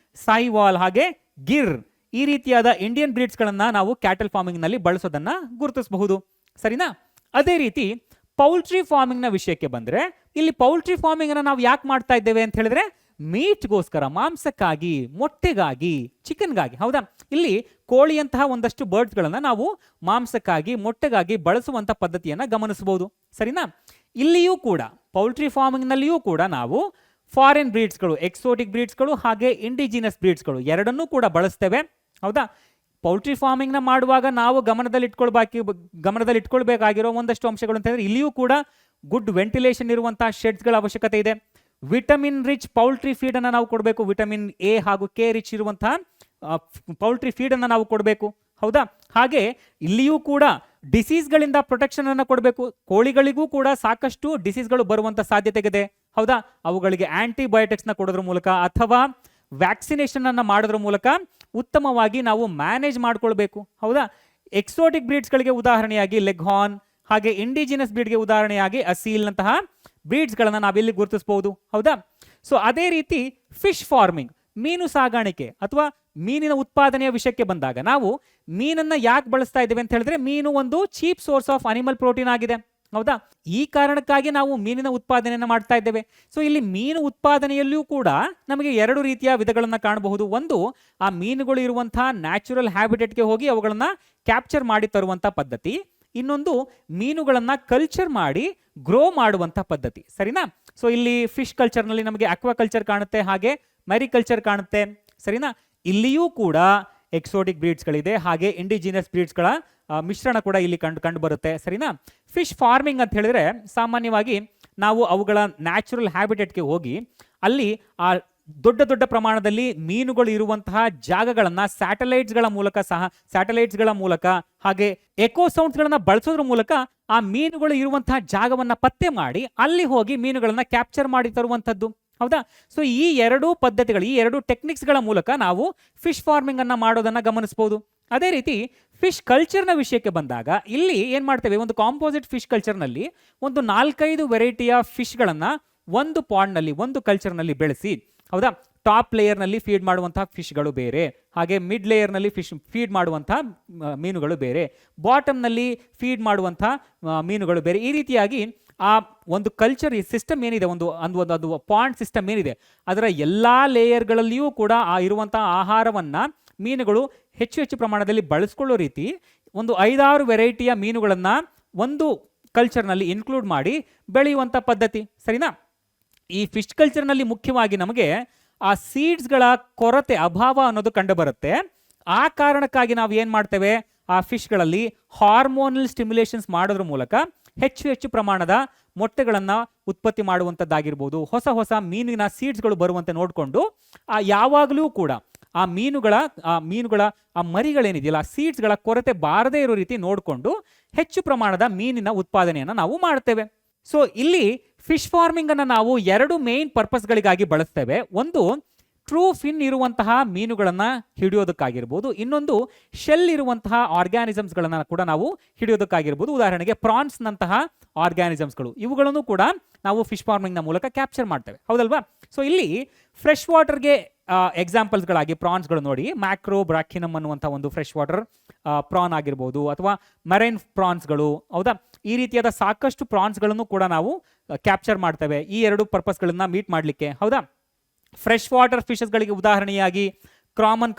ಸೈವಾಲ್ ಹಾಗೆ ಗಿರ್, ಈ ರೀತಿಯಾದ ಇಂಡಿಯನ್ ಬ್ರೀಡ್ಸ್ ಗಳನ್ನ ನಾವು ಕ್ಯಾಟಲ್ ಫಾರ್ಮಿಂಗ್ ನಲ್ಲಿ ಬಳಸೋದನ್ನ ಗುರುತಿಸಬಹುದು. ಸರಿನಾ? ಅದೇ ರೀತಿ ಪೌಲ್ಟ್ರಿ ಫಾರ್ಮಿಂಗ್ ನ ವಿಷಯಕ್ಕೆ ಬಂದ್ರೆ, ಇಲ್ಲಿ ಪೌಲ್ಟ್ರಿ ಫಾರ್ಮಿಂಗ್ ಅನ್ನ ನಾವು ಯಾಕೆ ಮಾಡ್ತಾ ಇದ್ದೇವೆ ಅಂತ ಹೇಳಿದ್ರೆ, ಮೀಟ್ಗೋಸ್ಕರ, ಮಾಂಸಕ್ಕಾಗಿ, ಮೊಟ್ಟೆಗಾಗಿ, ಚಿಕನ್ಗಾಗಿ. ಹೌದಾ, ಇಲ್ಲಿ ಕೋಳಿಯಂತಹ ಒಂದಷ್ಟು ಬರ್ಡ್ಸ್ಗಳನ್ನ ನಾವು ಮಾಂಸಕ್ಕಾಗಿ, ಮೊಟ್ಟೆಗಾಗಿ ಬಳಸುವಂತ ಪದ್ಧತಿಯನ್ನ ಗಮನಿಸಬಹುದು. ಸರಿನಾ? ಇಲ್ಲಿಯೂ ಕೂಡ ಪೌಲ್ಟ್ರಿ ಫಾರ್ಮಿಂಗ್ ನಲ್ಲಿಯೂ ಕೂಡ ನಾವು ಫಾರಿನ್ ಬ್ರೀಡ್ಸ್ಗಳು, ಎಕ್ಸೋಟಿಕ್ ಬ್ರೀಡ್ಸ್ಗಳು ಹಾಗೆ ಇಂಡಿಜಿನಸ್ ಬ್ರೀಡ್ಸ್ಗಳು ಎರಡನ್ನೂ ಕೂಡ ಬಳಸ್ತೇವೆ. ಹೌದಾ? ಪೌಲ್ಟ್ರಿ ಫಾರ್ಮಿಂಗ್ನ ಮಾಡುವಾಗ ನಾವು ಗಮನದಲ್ಲಿ ಇಟ್ಕೊಳ್ಬೇಕಾಗಿರೋ ಒಂದಷ್ಟು ಅಂಶಗಳು ಅಂತ ಹೇಳಿದ್ರೆ, ಇಲ್ಲಿಯೂ ಕೂಡ ಗುಡ್ ವೆಂಟಿಲೇಷನ್ ಇರುವಂತಹ ಶೆಡ್ಸ್ಗಳ ಅವಶ್ಯಕತೆ ಇದೆ. ವಿಟಮಿನ್ ರಿಚ್ ಪೌಲ್ಟ್ರಿ ಫೀಡನ್ನು ನಾವು ಕೊಡಬೇಕು. ವಿಟಮಿನ್ ಎ ಹಾಗೂ ಕೆ ರಿಚ್ ಇರುವಂತಹ ಪೌಲ್ಟ್ರಿ ಫೀಡನ್ನು ನಾವು ಕೊಡಬೇಕು. ಹೌದಾ? ಹಾಗೆ ಇಲ್ಲಿಯೂ ಕೂಡ ಡಿಸೀಸ್ಗಳಿಂದ ಪ್ರೊಟೆಕ್ಷನ್ ಅನ್ನು ಕೊಡಬೇಕು. ಕೋಳಿಗಳಿಗೂ ಕೂಡ ಸಾಕಷ್ಟು ಡಿಸೀಸ್ಗಳು ಬರುವಂತ ಸಾಧ್ಯತೆ ಇದೆ. ಹೌದಾ? ಅವುಗಳಿಗೆ ಆಂಟಿಬಯೋಟಿಕ್ಸ್ನ ಕೊಡೋದ್ರ ಮೂಲಕ ಅಥವಾ ವ್ಯಾಕ್ಸಿನೇಷನ್ ಅನ್ನ ಮಾಡೋದ್ರ ಮೂಲಕ ಉತ್ತಮವಾಗಿ ನಾವು ಮ್ಯಾನೇಜ್ ಮಾಡ್ಕೊಳ್ಬೇಕು. ಹೌದಾ? ಎಕ್ಸೋಟಿಕ್ ಬ್ರೀಡ್ಸ್ಗಳಿಗೆ ಉದಾಹರಣೆಯಾಗಿ ಲೆಗ್ಹಾರ್ನ್ ಹಾಗೆ ಇಂಡಿಜಿನಸ್ ಬ್ರೀಡ್ಗೆ ಉದಾಹರಣೆಯಾಗಿ ಅಸೀಲ್ನಂತಹ ಬ್ರೀಡ್ಸ್ಗಳನ್ನು ನಾವಿಲ್ಲಿ ಗುರುತಿಸಬಹುದು. ಹೌದಾ? ಸೊ ಅದೇ ರೀತಿ ಫಿಶ್ ಫಾರ್ಮಿಂಗ್, ಮೀನು ಸಾಗಾಣಿಕೆ ಅಥವಾ ಮೀನಿನ ಉತ್ಪಾದನೆಯ ವಿಷಯಕ್ಕೆ ಬಂದಾಗ ನಾವು ಮೀನನ್ನ ಯಾಕೆ ಬಳಸ್ತಾ ಇದ್ದೇವೆ ಅಂತ ಹೇಳಿದ್ರೆ, ಮೀನು ಒಂದು cheap source of animal protein ಆಗಿದೆ. ಹೌದಾ? ಈ ಕಾರಣಕ್ಕಾಗಿ ನಾವು ಮೀನಿನ ಉತ್ಪಾದನೆಯನ್ನು ಮಾಡ್ತಾ ಇದ್ದೇವೆ. ಸೊ ಇಲ್ಲಿ ಮೀನು ಉತ್ಪಾದನೆಯಲ್ಲಿಯೂ ಕೂಡ ನಮಗೆ ಎರಡು ರೀತಿಯ ವಿಧಗಳನ್ನು ಕಾಣಬಹುದು. ಒಂದು, ಆ ಮೀನುಗಳು ಇರುವಂತಹ ನ್ಯಾಚುರಲ್ ಹ್ಯಾಬಿಟೇಟ್ಗೆ ಹೋಗಿ ಅವುಗಳನ್ನ ಕ್ಯಾಪ್ಚರ್ ಮಾಡಿ ತರುವಂತ ಪದ್ಧತಿ. ಇನ್ನೊಂದು, ಮೀನುಗಳನ್ನ ಕಲ್ಚರ್ ಮಾಡಿ ಗ್ರೋ ಮಾಡುವಂತ ಪದ್ಧತಿ. ಸರಿನಾ? ಸೊ ಇಲ್ಲಿ ಫಿಶ್ ಕಲ್ಚರ್ನಲ್ಲಿ ನಮಗೆ ಅಕ್ವಾಕಲ್ಚರ್ ಕಾಣುತ್ತೆ, ಹಾಗೆ ಮೆರಿಕಲ್ಚರ್ ಕಾಣುತ್ತೆ. ಸರಿನಾ? ಇಲ್ಲಿಯೂ ಕೂಡ ಎಕ್ಸೋಟಿಕ್ ಬ್ರೀಡ್ಸ್ಗಳಿದೆ, ಹಾಗೆ ಇಂಡಿಜಿನಸ್ ಬ್ರೀಡ್ಸ್ಗಳ ಮಿಶ್ರಣ ಕೂಡ ಇಲ್ಲಿ ಕಂಡು ಬರುತ್ತೆ. ಸರಿನಾ? ಫಿಶ್ ಫಾರ್ಮಿಂಗ್ ಅಂತ ಹೇಳಿದ್ರೆ ಸಾಮಾನ್ಯವಾಗಿ ನಾವು ಅವುಗಳ ನ್ಯಾಚುರಲ್ ಹ್ಯಾಬಿಟೇಟ್ಗೆ ಹೋಗಿ ಅಲ್ಲಿ ಆ ದೊಡ್ಡ ದೊಡ್ಡ ಪ್ರಮಾಣದಲ್ಲಿ ಮೀನುಗಳು ಇರುವಂತಹ ಜಾಗಗಳನ್ನ ಸ್ಯಾಟಲೈಟ್ಸ್ಗಳ ಮೂಲಕ ಹಾಗೆ ಎಕೋ ಸೌಂಡ್ಸ್ಗಳನ್ನ ಬಳಸೋದ್ರ ಮೂಲಕ ಆ ಮೀನುಗಳು ಇರುವಂತಹ ಜಾಗವನ್ನ ಪತ್ತೆ ಮಾಡಿ ಅಲ್ಲಿ ಹೋಗಿ ಮೀನುಗಳನ್ನ ಕ್ಯಾಪ್ಚರ್ ಮಾಡಿ ತರುವಂತದ್ದು. ಹೌದಾ? ಸೊ ಈ ಎರಡು ಪದ್ಧತಿಗಳು, ಈ ಎರಡು ಟೆಕ್ನಿಕ್ಸ್ಗಳ ಮೂಲಕ ನಾವು ಫಿಶ್ ಫಾರ್ಮಿಂಗ್ ಅನ್ನ ಮಾಡೋದನ್ನ ಗಮನಿಸಬಹುದು. ಅದೇ ರೀತಿ ಫಿಶ್ ಕಲ್ಚರ್ನ ವಿಷಯಕ್ಕೆ ಬಂದಾಗ ಇಲ್ಲಿ ಏನ್ ಮಾಡ್ತೇವೆ, ಒಂದು ಕಾಂಪೋಸಿಟ್ ಫಿಶ್ ಕಲ್ಚರ್ನಲ್ಲಿ ಒಂದು 4-5 ವೆರೈಟಿಯ ಫಿಶ್ಗಳನ್ನ ಒಂದು ಪಾಂಡ್ನಲ್ಲಿ, ಒಂದು ಕಲ್ಚರ್ನಲ್ಲಿ ಬೆಳೆಸಿ, ಹೌದಾ, ಟಾಪ್ ಲೇಯರ್ನಲ್ಲಿ ಫೀಡ್ ಮಾಡುವಂತಹ ಫಿಶ್ಗಳು ಬೇರೆ, ಹಾಗೆ ಮಿಡ್ ಲೇಯರ್ನಲ್ಲಿ ಫೀಡ್ ಮಾಡುವಂತಹ ಮೀನುಗಳು ಬೇರೆ, ಬಾಟಮ್ನಲ್ಲಿ ಫೀಡ್ ಮಾಡುವಂತಹ ಮೀನುಗಳು ಬೇರೆ. ಈ ರೀತಿಯಾಗಿ ಆ ಒಂದು ಕಲ್ಚರ್ ಸಿಸ್ಟಮ್ ಏನಿದೆ, ಒಂದು ಪಾಂಡ್ ಸಿಸ್ಟಮ್ ಏನಿದೆ, ಅದರ ಎಲ್ಲಾ ಲೇಯರ್ಗಳಲ್ಲಿಯೂ ಕೂಡ ಆ ಇರುವಂತಹ ಆಹಾರವನ್ನ ಮೀನುಗಳು ಹೆಚ್ಚು ಪ್ರಮಾಣದಲ್ಲಿ ಬಳಸ್ಕೊಳ್ಳೋ ರೀತಿ ಒಂದು 5-6 ವೆರೈಟಿಯ ಮೀನುಗಳನ್ನ ಒಂದು ಕಲ್ಚರ್ನಲ್ಲಿ ಇನ್ಕ್ಲೂಡ್ ಮಾಡಿ ಬೆಳೆಯುವಂತ ಪದ್ಧತಿ. ಸರಿನಾ? ಈ ಫಿಶ್ ಕಲ್ಚರ್ನಲ್ಲಿ ಮುಖ್ಯವಾಗಿ ನಮಗೆ ಆ ಸೀಡ್ಸ್ಗಳ ಕೊರತೆ, ಅಭಾವ ಅನ್ನೋದು ಕಂಡು ಬರುತ್ತೆ. ಆ ಕಾರಣಕ್ಕಾಗಿ ನಾವು ಏನ್ ಮಾಡ್ತೇವೆ, ಆ ಫಿಶ್ಗಳಲ್ಲಿ ಹಾರ್ಮೋನಲ್ ಸ್ಟಿಮ್ಯುಲೇಷನ್ಸ್ ಮಾಡೋದ್ರ ಮೂಲಕ ಹೆಚ್ಚು ಪ್ರಮಾಣದ ಮೊಟ್ಟೆಗಳನ್ನ ಉತ್ಪತ್ತಿ ಮಾಡುವಂಥದ್ದಾಗಿರ್ಬೋದು, ಹೊಸ ಮೀನಿನ ಸೀಡ್ಸ್ಗಳು ಬರುವಂತೆ ನೋಡಿಕೊಂಡು ಯಾವಾಗಲೂ ಕೂಡ ಆ ಮೀನುಗಳ ಆ ಮರಿಗಳೇನಿದೆಯಲ್ಲ, ಆ ಸೀಡ್ಸ್ಗಳ ಕೊರತೆ ಬಾರದೇ ಇರೋ ರೀತಿ ನೋಡಿಕೊಂಡು ಹೆಚ್ಚು ಪ್ರಮಾಣದ ಮೀನಿನ ಉತ್ಪಾದನೆಯನ್ನು ನಾವು ಮಾಡ್ತೇವೆ. ಸೊ ಇಲ್ಲಿ ಫಿಶ್ ಫಾರ್ಮಿಂಗ್ ಅನ್ನು ನಾವು 2 ಮೇನ್ ಪರ್ಪಸ್ಗಳಿಗಾಗಿ ಬಳಸ್ತೇವೆ. ಒಂದು, ಟ್ರೂ ಫಿನ್ ಇರುವಂತಹ ಮೀನುಗಳನ್ನ ಹಿಡಿಯೋದಕ್ಕಾಗಿರ್ಬೋದು, ಇನ್ನೊಂದು ಶೆಲ್ ಇರುವಂತಹ ಆರ್ಗ್ಯಾನಿಸಮ್ಸ್ಗಳನ್ನ ಕೂಡ ನಾವು ಹಿಡಿಯೋದಕ್ಕಾಗಿರ್ಬೋದು. ಉದಾಹರಣೆಗೆ ಪ್ರಾನ್ಸ್ ನಂತಹ ಆರ್ಗ್ಯಾನಿಸಮ್ಸ್ಗಳು, ಇವುಗಳನ್ನು ಕೂಡ ನಾವು ಫಿಶ್ ಫಾರ್ಮಿಂಗ್ನ ಮೂಲಕ ಕ್ಯಾಪ್ಚರ್ ಮಾಡ್ತೇವೆ. ಹೌದಲ್ವಾ? ಸೊ ಇಲ್ಲಿ ಫ್ರೆಶ್ ವಾಟರ್ಗೆ ಎಕ್ಸಾಂಪಲ್ಸ್ಗಳಾಗಿ ಪ್ರಾನ್ಸ್ಗಳು ನೋಡಿ, ಮ್ಯಾಕ್ರೋ ಬ್ರಾಕಿನಮ್ ಅನ್ನುವಂಥ ಒಂದು ಫ್ರೆಶ್ ವಾಟರ್ ಪ್ರಾನ್ ಆಗಿರ್ಬೋದು, ಅಥವಾ ಮರೈನ್ ಪ್ರಾನ್ಸ್ಗಳು. ಹೌದಾ? ಈ ರೀತಿಯಾದ ಸಾಕಷ್ಟು ಪ್ರಾನ್ಸ್ಗಳನ್ನು ಕೂಡ ನಾವು ಕ್ಯಾಪ್ಚರ್ ಮಾಡ್ತೇವೆ ಈ 2 ಪರ್ಪಸ್ಗಳನ್ನ ಮೀಟ್ ಮಾಡಲಿಕ್ಕೆ. ಹೌದಾ? ಫ್ರೆಶ್ ವಾಟರ್ ಫಿಶಸ್ಗಳಿಗೆ ಉದಾಹರಣೆಯಾಗಿ ಕಾಮನ್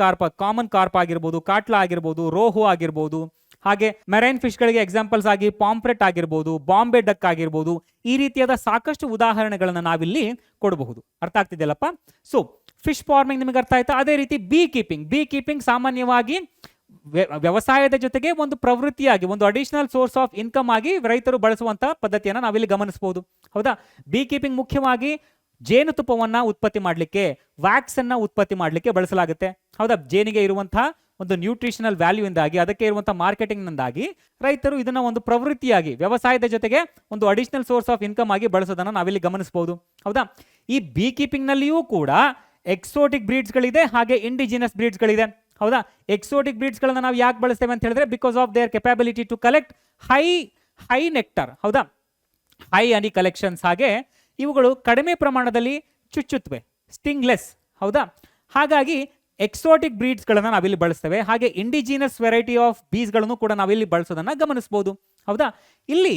ಕಾರ್ಪ್ ಆಗಿರ್ಬೋದು, ಕಾಟ್ಲಾ ಆಗಿರ್ಬೋದು, ರೋಹು ಆಗಿರ್ಬೋದು, ಹಾಗೆ ಮೆರೈನ್ ಫಿಶ್ಗಳಿಗೆ ಎಕ್ಸಾಂಪಲ್ಸ್ ಆಗಿ ಪಾಂಪ್ರೆಟ್ ಆಗಿರ್ಬೋದು, ಬಾಂಬೆ ಡಕ್ ಆಗಿರ್ಬೋದು. ಈ ರೀತಿಯಾದ ಸಾಕಷ್ಟು ಉದಾಹರಣೆಗಳನ್ನ ನಾವಿಲ್ಲಿ ಕೊಡಬಹುದು. ಅರ್ಥ ಆಗ್ತಿದೆಯಲ್ಲಪ್ಪ? ಸೊ ಫಿಶ್ ಫಾರ್ಮಿಂಗ್ ನಿಮಗೆ ಅರ್ಥ ಆಯ್ತಾ? ಅದೇ ರೀತಿ ಬೀ ಕೀಪಿಂಗ್ ಸಾಮಾನ್ಯವಾಗಿ ವ್ಯವಸಾಯದ ಜೊತೆಗೆ ಒಂದು ಪ್ರವೃತ್ತಿಯಾಗಿ, ಒಂದು ಅಡಿಷನಲ್ ಸೋರ್ಸ್ ಆಫ್ ಇನ್ಕಮ್ ಆಗಿ ರೈತರು ಬಳಸುವಂತಹ ಪದ್ಧತಿಯನ್ನು ನಾವಿಲ್ಲಿ ಗಮನಿಸಬಹುದು. ಹೌದಾ? ಬೀ ಕೀಪಿಂಗ್ ಮುಖ್ಯವಾಗಿ ಜೇನುತುಪ್ಪವನ್ನ ಉತ್ಪತ್ತಿ ಮಾಡಲಿಕ್ಕೆ, ವ್ಯಾಕ್ಸ್ ಅನ್ನ ಉತ್ಪತ್ತಿ ಮಾಡಲಿಕ್ಕೆ ಬಳಸಲಾಗುತ್ತೆ. ಹೌದಾ? ಜೇನಿಗೆ ಇರುವಂತಹ ಒಂದು ನ್ಯೂಟ್ರಿಷನಲ್ ವ್ಯಾಲ್ಯೂ ಇಂದಾಗಿ, ಅದಕ್ಕೆ ಇರುವಂತಹ ಮಾರ್ಕೆಟಿಂಗ್ ನಿಂದಾಗಿ ರೈತರು ಇದನ್ನ ಒಂದು ಪ್ರವೃತ್ತಿಯಾಗಿ ವ್ಯವಸಾಯದ ಜೊತೆಗೆ ಒಂದು ಅಡಿಷನಲ್ ಸೋರ್ಸ್ ಆಫ್ ಇನ್ಕಮ್ ಆಗಿ ಬಳಸೋದನ್ನ ನಾವಿಲ್ಲಿ ಗಮನಿಸಬಹುದು. ಹೌದಾ? ಈ ಬೀ ಕೀಪಿಂಗ್ ನಲ್ಲಿಯೂ ಕೂಡ ಎಕ್ಸೋಟಿಕ್ ಬ್ರೀಡ್ಸ್ಗಳಿದೆ, ಹಾಗೆ ಇಂಡಿಜಿನಸ್ ಬ್ರೀಡ್ಸ್ಗಳಿದೆ. ಹೌದಾ? ಎಕ್ಸೋಟಿಕ್ ಬ್ರೀಡ್ಸ್ಗಳನ್ನ ನಾವು ಯಾಕೆ ಬಳಸ್ತೇವೆ ಅಂತ ಹೇಳಿದ್ರೆ, because of their capability to collect high nectar. ಹೌದಾ? High honey collections. ಹಾಗೆ ಇವುಗಳು ಕಡಿಮೆ ಪ್ರಮಾಣದಲ್ಲಿ ಚುಚ್ಚುತ್ತವೆ, ಸ್ಟಿಂಗ್ಲೆಸ್. ಹೌದಾ? ಹಾಗಾಗಿ ಎಕ್ಸೋಟಿಕ್ ಬ್ರೀಡ್ಸ್ಗಳನ್ನ ನಾವಿಲ್ಲಿ ಬಳಸ್ತೇವೆ. ಹಾಗೆ ಇಂಡಿಜಿನಸ್ ವೆರೈಟಿ ಆಫ್ ಬೀಸ್ಗಳನ್ನು ಕೂಡ ನಾವಿಲ್ಲಿ ಬಳಸೋದನ್ನ ಗಮನಿಸಬಹುದು. ಹೌದಾ? ಇಲ್ಲಿ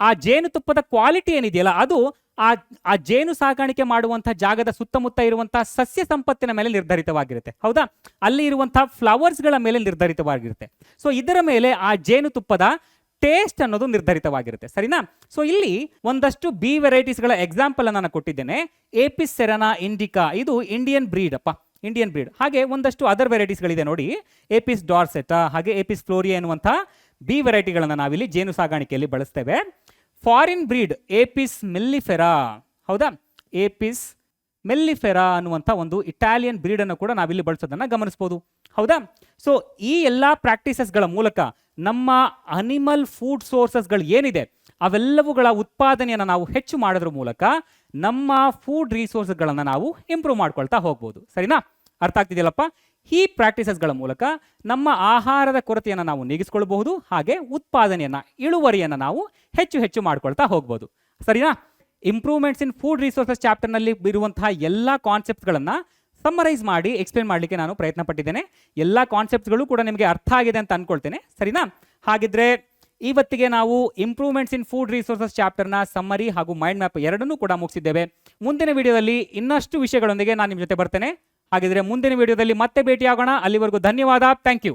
ಆ ಜೇನುತುಪ್ಪದ ಕ್ವಾಲಿಟಿ ಏನಿದೆಯಲ್ಲ, ಅದು ಆ ಜೇನು ಸಾಕಾಣಿಕೆ ಮಾಡುವಂತಹ ಜಾಗದ ಸುತ್ತಮುತ್ತ ಇರುವಂತಹ ಸಸ್ಯ ಸಂಪತ್ತಿನ ಮೇಲೆ ನಿರ್ಧರಿತವಾಗಿರುತ್ತೆ. ಹೌದಾ? ಅಲ್ಲಿ ಇರುವಂತಹ ಫ್ಲವರ್ಸ್ಗಳ ಮೇಲೆ ನಿರ್ಧರಿತವಾಗಿರುತ್ತೆ. ಸೊ ಇದರ ಮೇಲೆ ಆ ಜೇನುತುಪ್ಪದ ಟೇಸ್ಟ್ ಅನ್ನೋದು ನಿರ್ಧರಿತವಾಗಿರುತ್ತೆ. ಸರಿನಾ? ಸೊ ಇಲ್ಲಿ ಒಂದಷ್ಟು ಬಿ ವೆರೈಟೀಸ್ಗಳ ಎಕ್ಸಾಂಪಲ್ ಅನ್ನು ನಾನು ಕೊಟ್ಟಿದ್ದೇನೆ. ಏಪಿಸ್ ಸೆರನಾ ಇಂಡಿಕಾ ಇದು ಇಂಡಿಯನ್ ಬ್ರೀಡ್ ಅಪ್ಪ, ಇಂಡಿಯನ್ ಬ್ರೀಡ್. ಹಾಗೆ ಒಂದಷ್ಟು ಅದರ್ ವೆರೈಟೀಸ್ಗಳಿದೆ ನೋಡಿ, ಏಪಿಸ್ ಡಾರ್ಸೆಟಾ ಹಾಗೆ ಏಪಿಸ್ ಫ್ಲೋರಿಯಾ ಎನ್ನುವಂಥ ಬಿ ವೆರೈಟಿಗಳನ್ನು ನಾವಿಲ್ಲಿ ಜೇನು ಸಾಗಾಣಿಕೆಯಲ್ಲಿ ಬಳಸ್ತೇವೆ. ಫಾರಿನ್ ಬ್ರೀಡ್ ಏಪಿಸ್ ಮೆಲ್ಲಿಫೆರಾ, ಹೌದಾ, ಏಪಿಸ್ ಮೆಲ್ಲಿಫೆರಾ ಅನ್ನುವಂಥ ಒಂದು ಇಟಾಲಿಯನ್ ಬ್ರೀಡ್ ಅನ್ನು ಕೂಡ ನಾವಿಲ್ಲಿ ಬಳಸೋದನ್ನು ಗಮನಿಸಬಹುದು. ಹೌದಾ? ಸೊ ಈ ಎಲ್ಲ ಪ್ರಾಕ್ಟೀಸಸ್ಗಳ ಮೂಲಕ ನಮ್ಮ ಅನಿಮಲ್ ಫುಡ್ ಸೋರ್ಸಸ್ಗಳು ಏನಿದೆ ಅವೆಲ್ಲವುಗಳ ಉತ್ಪಾದನೆಯನ್ನು ನಾವು ಹೆಚ್ಚು ಮಾಡೋದ್ರ ಮೂಲಕ ನಮ್ಮ ಫುಡ್ ರಿಸೋರ್ಸ್ಗಳನ್ನು ನಾವು ಇಂಪ್ರೂವ್ ಮಾಡ್ಕೊಳ್ತಾ ಹೋಗ್ಬೋದು. ಸರಿನಾ? ಅರ್ಥ ಆಗ್ತಿದೆಯಲ್ಲಪ್ಪ? ಈ ಪ್ರಾಕ್ಟೀಸಸ್ಗಳ ಮೂಲಕ ನಮ್ಮ ಆಹಾರದ ಕೊರತೆಯನ್ನು ನಾವು ನೀಗಿಸ್ಕೊಳ್ಬಹುದು, ಹಾಗೆ ಉತ್ಪಾದನೆಯನ್ನು, ಇಳುವರಿಯನ್ನು ನಾವು ಹೆಚ್ಚು ಹೆಚ್ಚು ಮಾಡ್ಕೊಳ್ತಾ ಹೋಗ್ಬೋದು. ಸರಿನಾ? ಇಂಪ್ರೂವ್ಮೆಂಟ್ಸ್ ಇನ್ ಫುಡ್ ರಿಸೋರ್ಸಸ್ ಚಾಪ್ಟರ್ನಲ್ಲಿ ಇರುವಂತಹ ಎಲ್ಲ ಕಾನ್ಸೆಪ್ಟ್ಗಳನ್ನು ಸಮ್ಮರೈಸ್ ಮಾಡಿ ಎಕ್ಸ್ಪ್ಲೇನ್ ಮಾಡಲಿಕ್ಕೆ ನಾನು ಪ್ರಯತ್ನ ಪಟ್ಟಿದ್ದೇನೆ. ಎಲ್ಲ ಕಾನ್ಸೆಪ್ಟ್ಸ್ಗಳು ಕೂಡ ನಿಮಗೆ ಅರ್ಥ ಆಗಿದೆ ಅಂತ ಅಂದ್ಕೊಳ್ತೇನೆ. ಸರಿನಾ? ಹಾಗಿದ್ರೆ ಇವತ್ತಿಗೆ ನಾವು ಇಂಪ್ರೂವ್ಮೆಂಟ್ಸ್ ಇನ್ ಫುಡ್ ರಿಸೋರ್ಸಸ್ ಚಾಪ್ಟರ್ನ ಸಮ್ಮರಿ ಹಾಗೂ ಮೈಂಡ್ ಮ್ಯಾಪ್ ಎರಡನ್ನೂ ಕೂಡ ಮುಗಿಸಿದ್ದೇವೆ. ಮುಂದಿನ ವಿಡಿಯೋದಲ್ಲಿ ಇನ್ನಷ್ಟು ವಿಷಯಗಳೊಂದಿಗೆ ನಾನು ನಿಮ್ಮ ಜೊತೆ ಬರ್ತೇನೆ. ಹಾಗಿದ್ರೆ ಮುಂದಿನ ವಿಡಿಯೋದಲ್ಲಿ ಮತ್ತೆ ಭೇಟಿಯಾಗೋಣ. ಅಲ್ಲಿವರೆಗೂ ಧನ್ಯವಾದ. Thank you.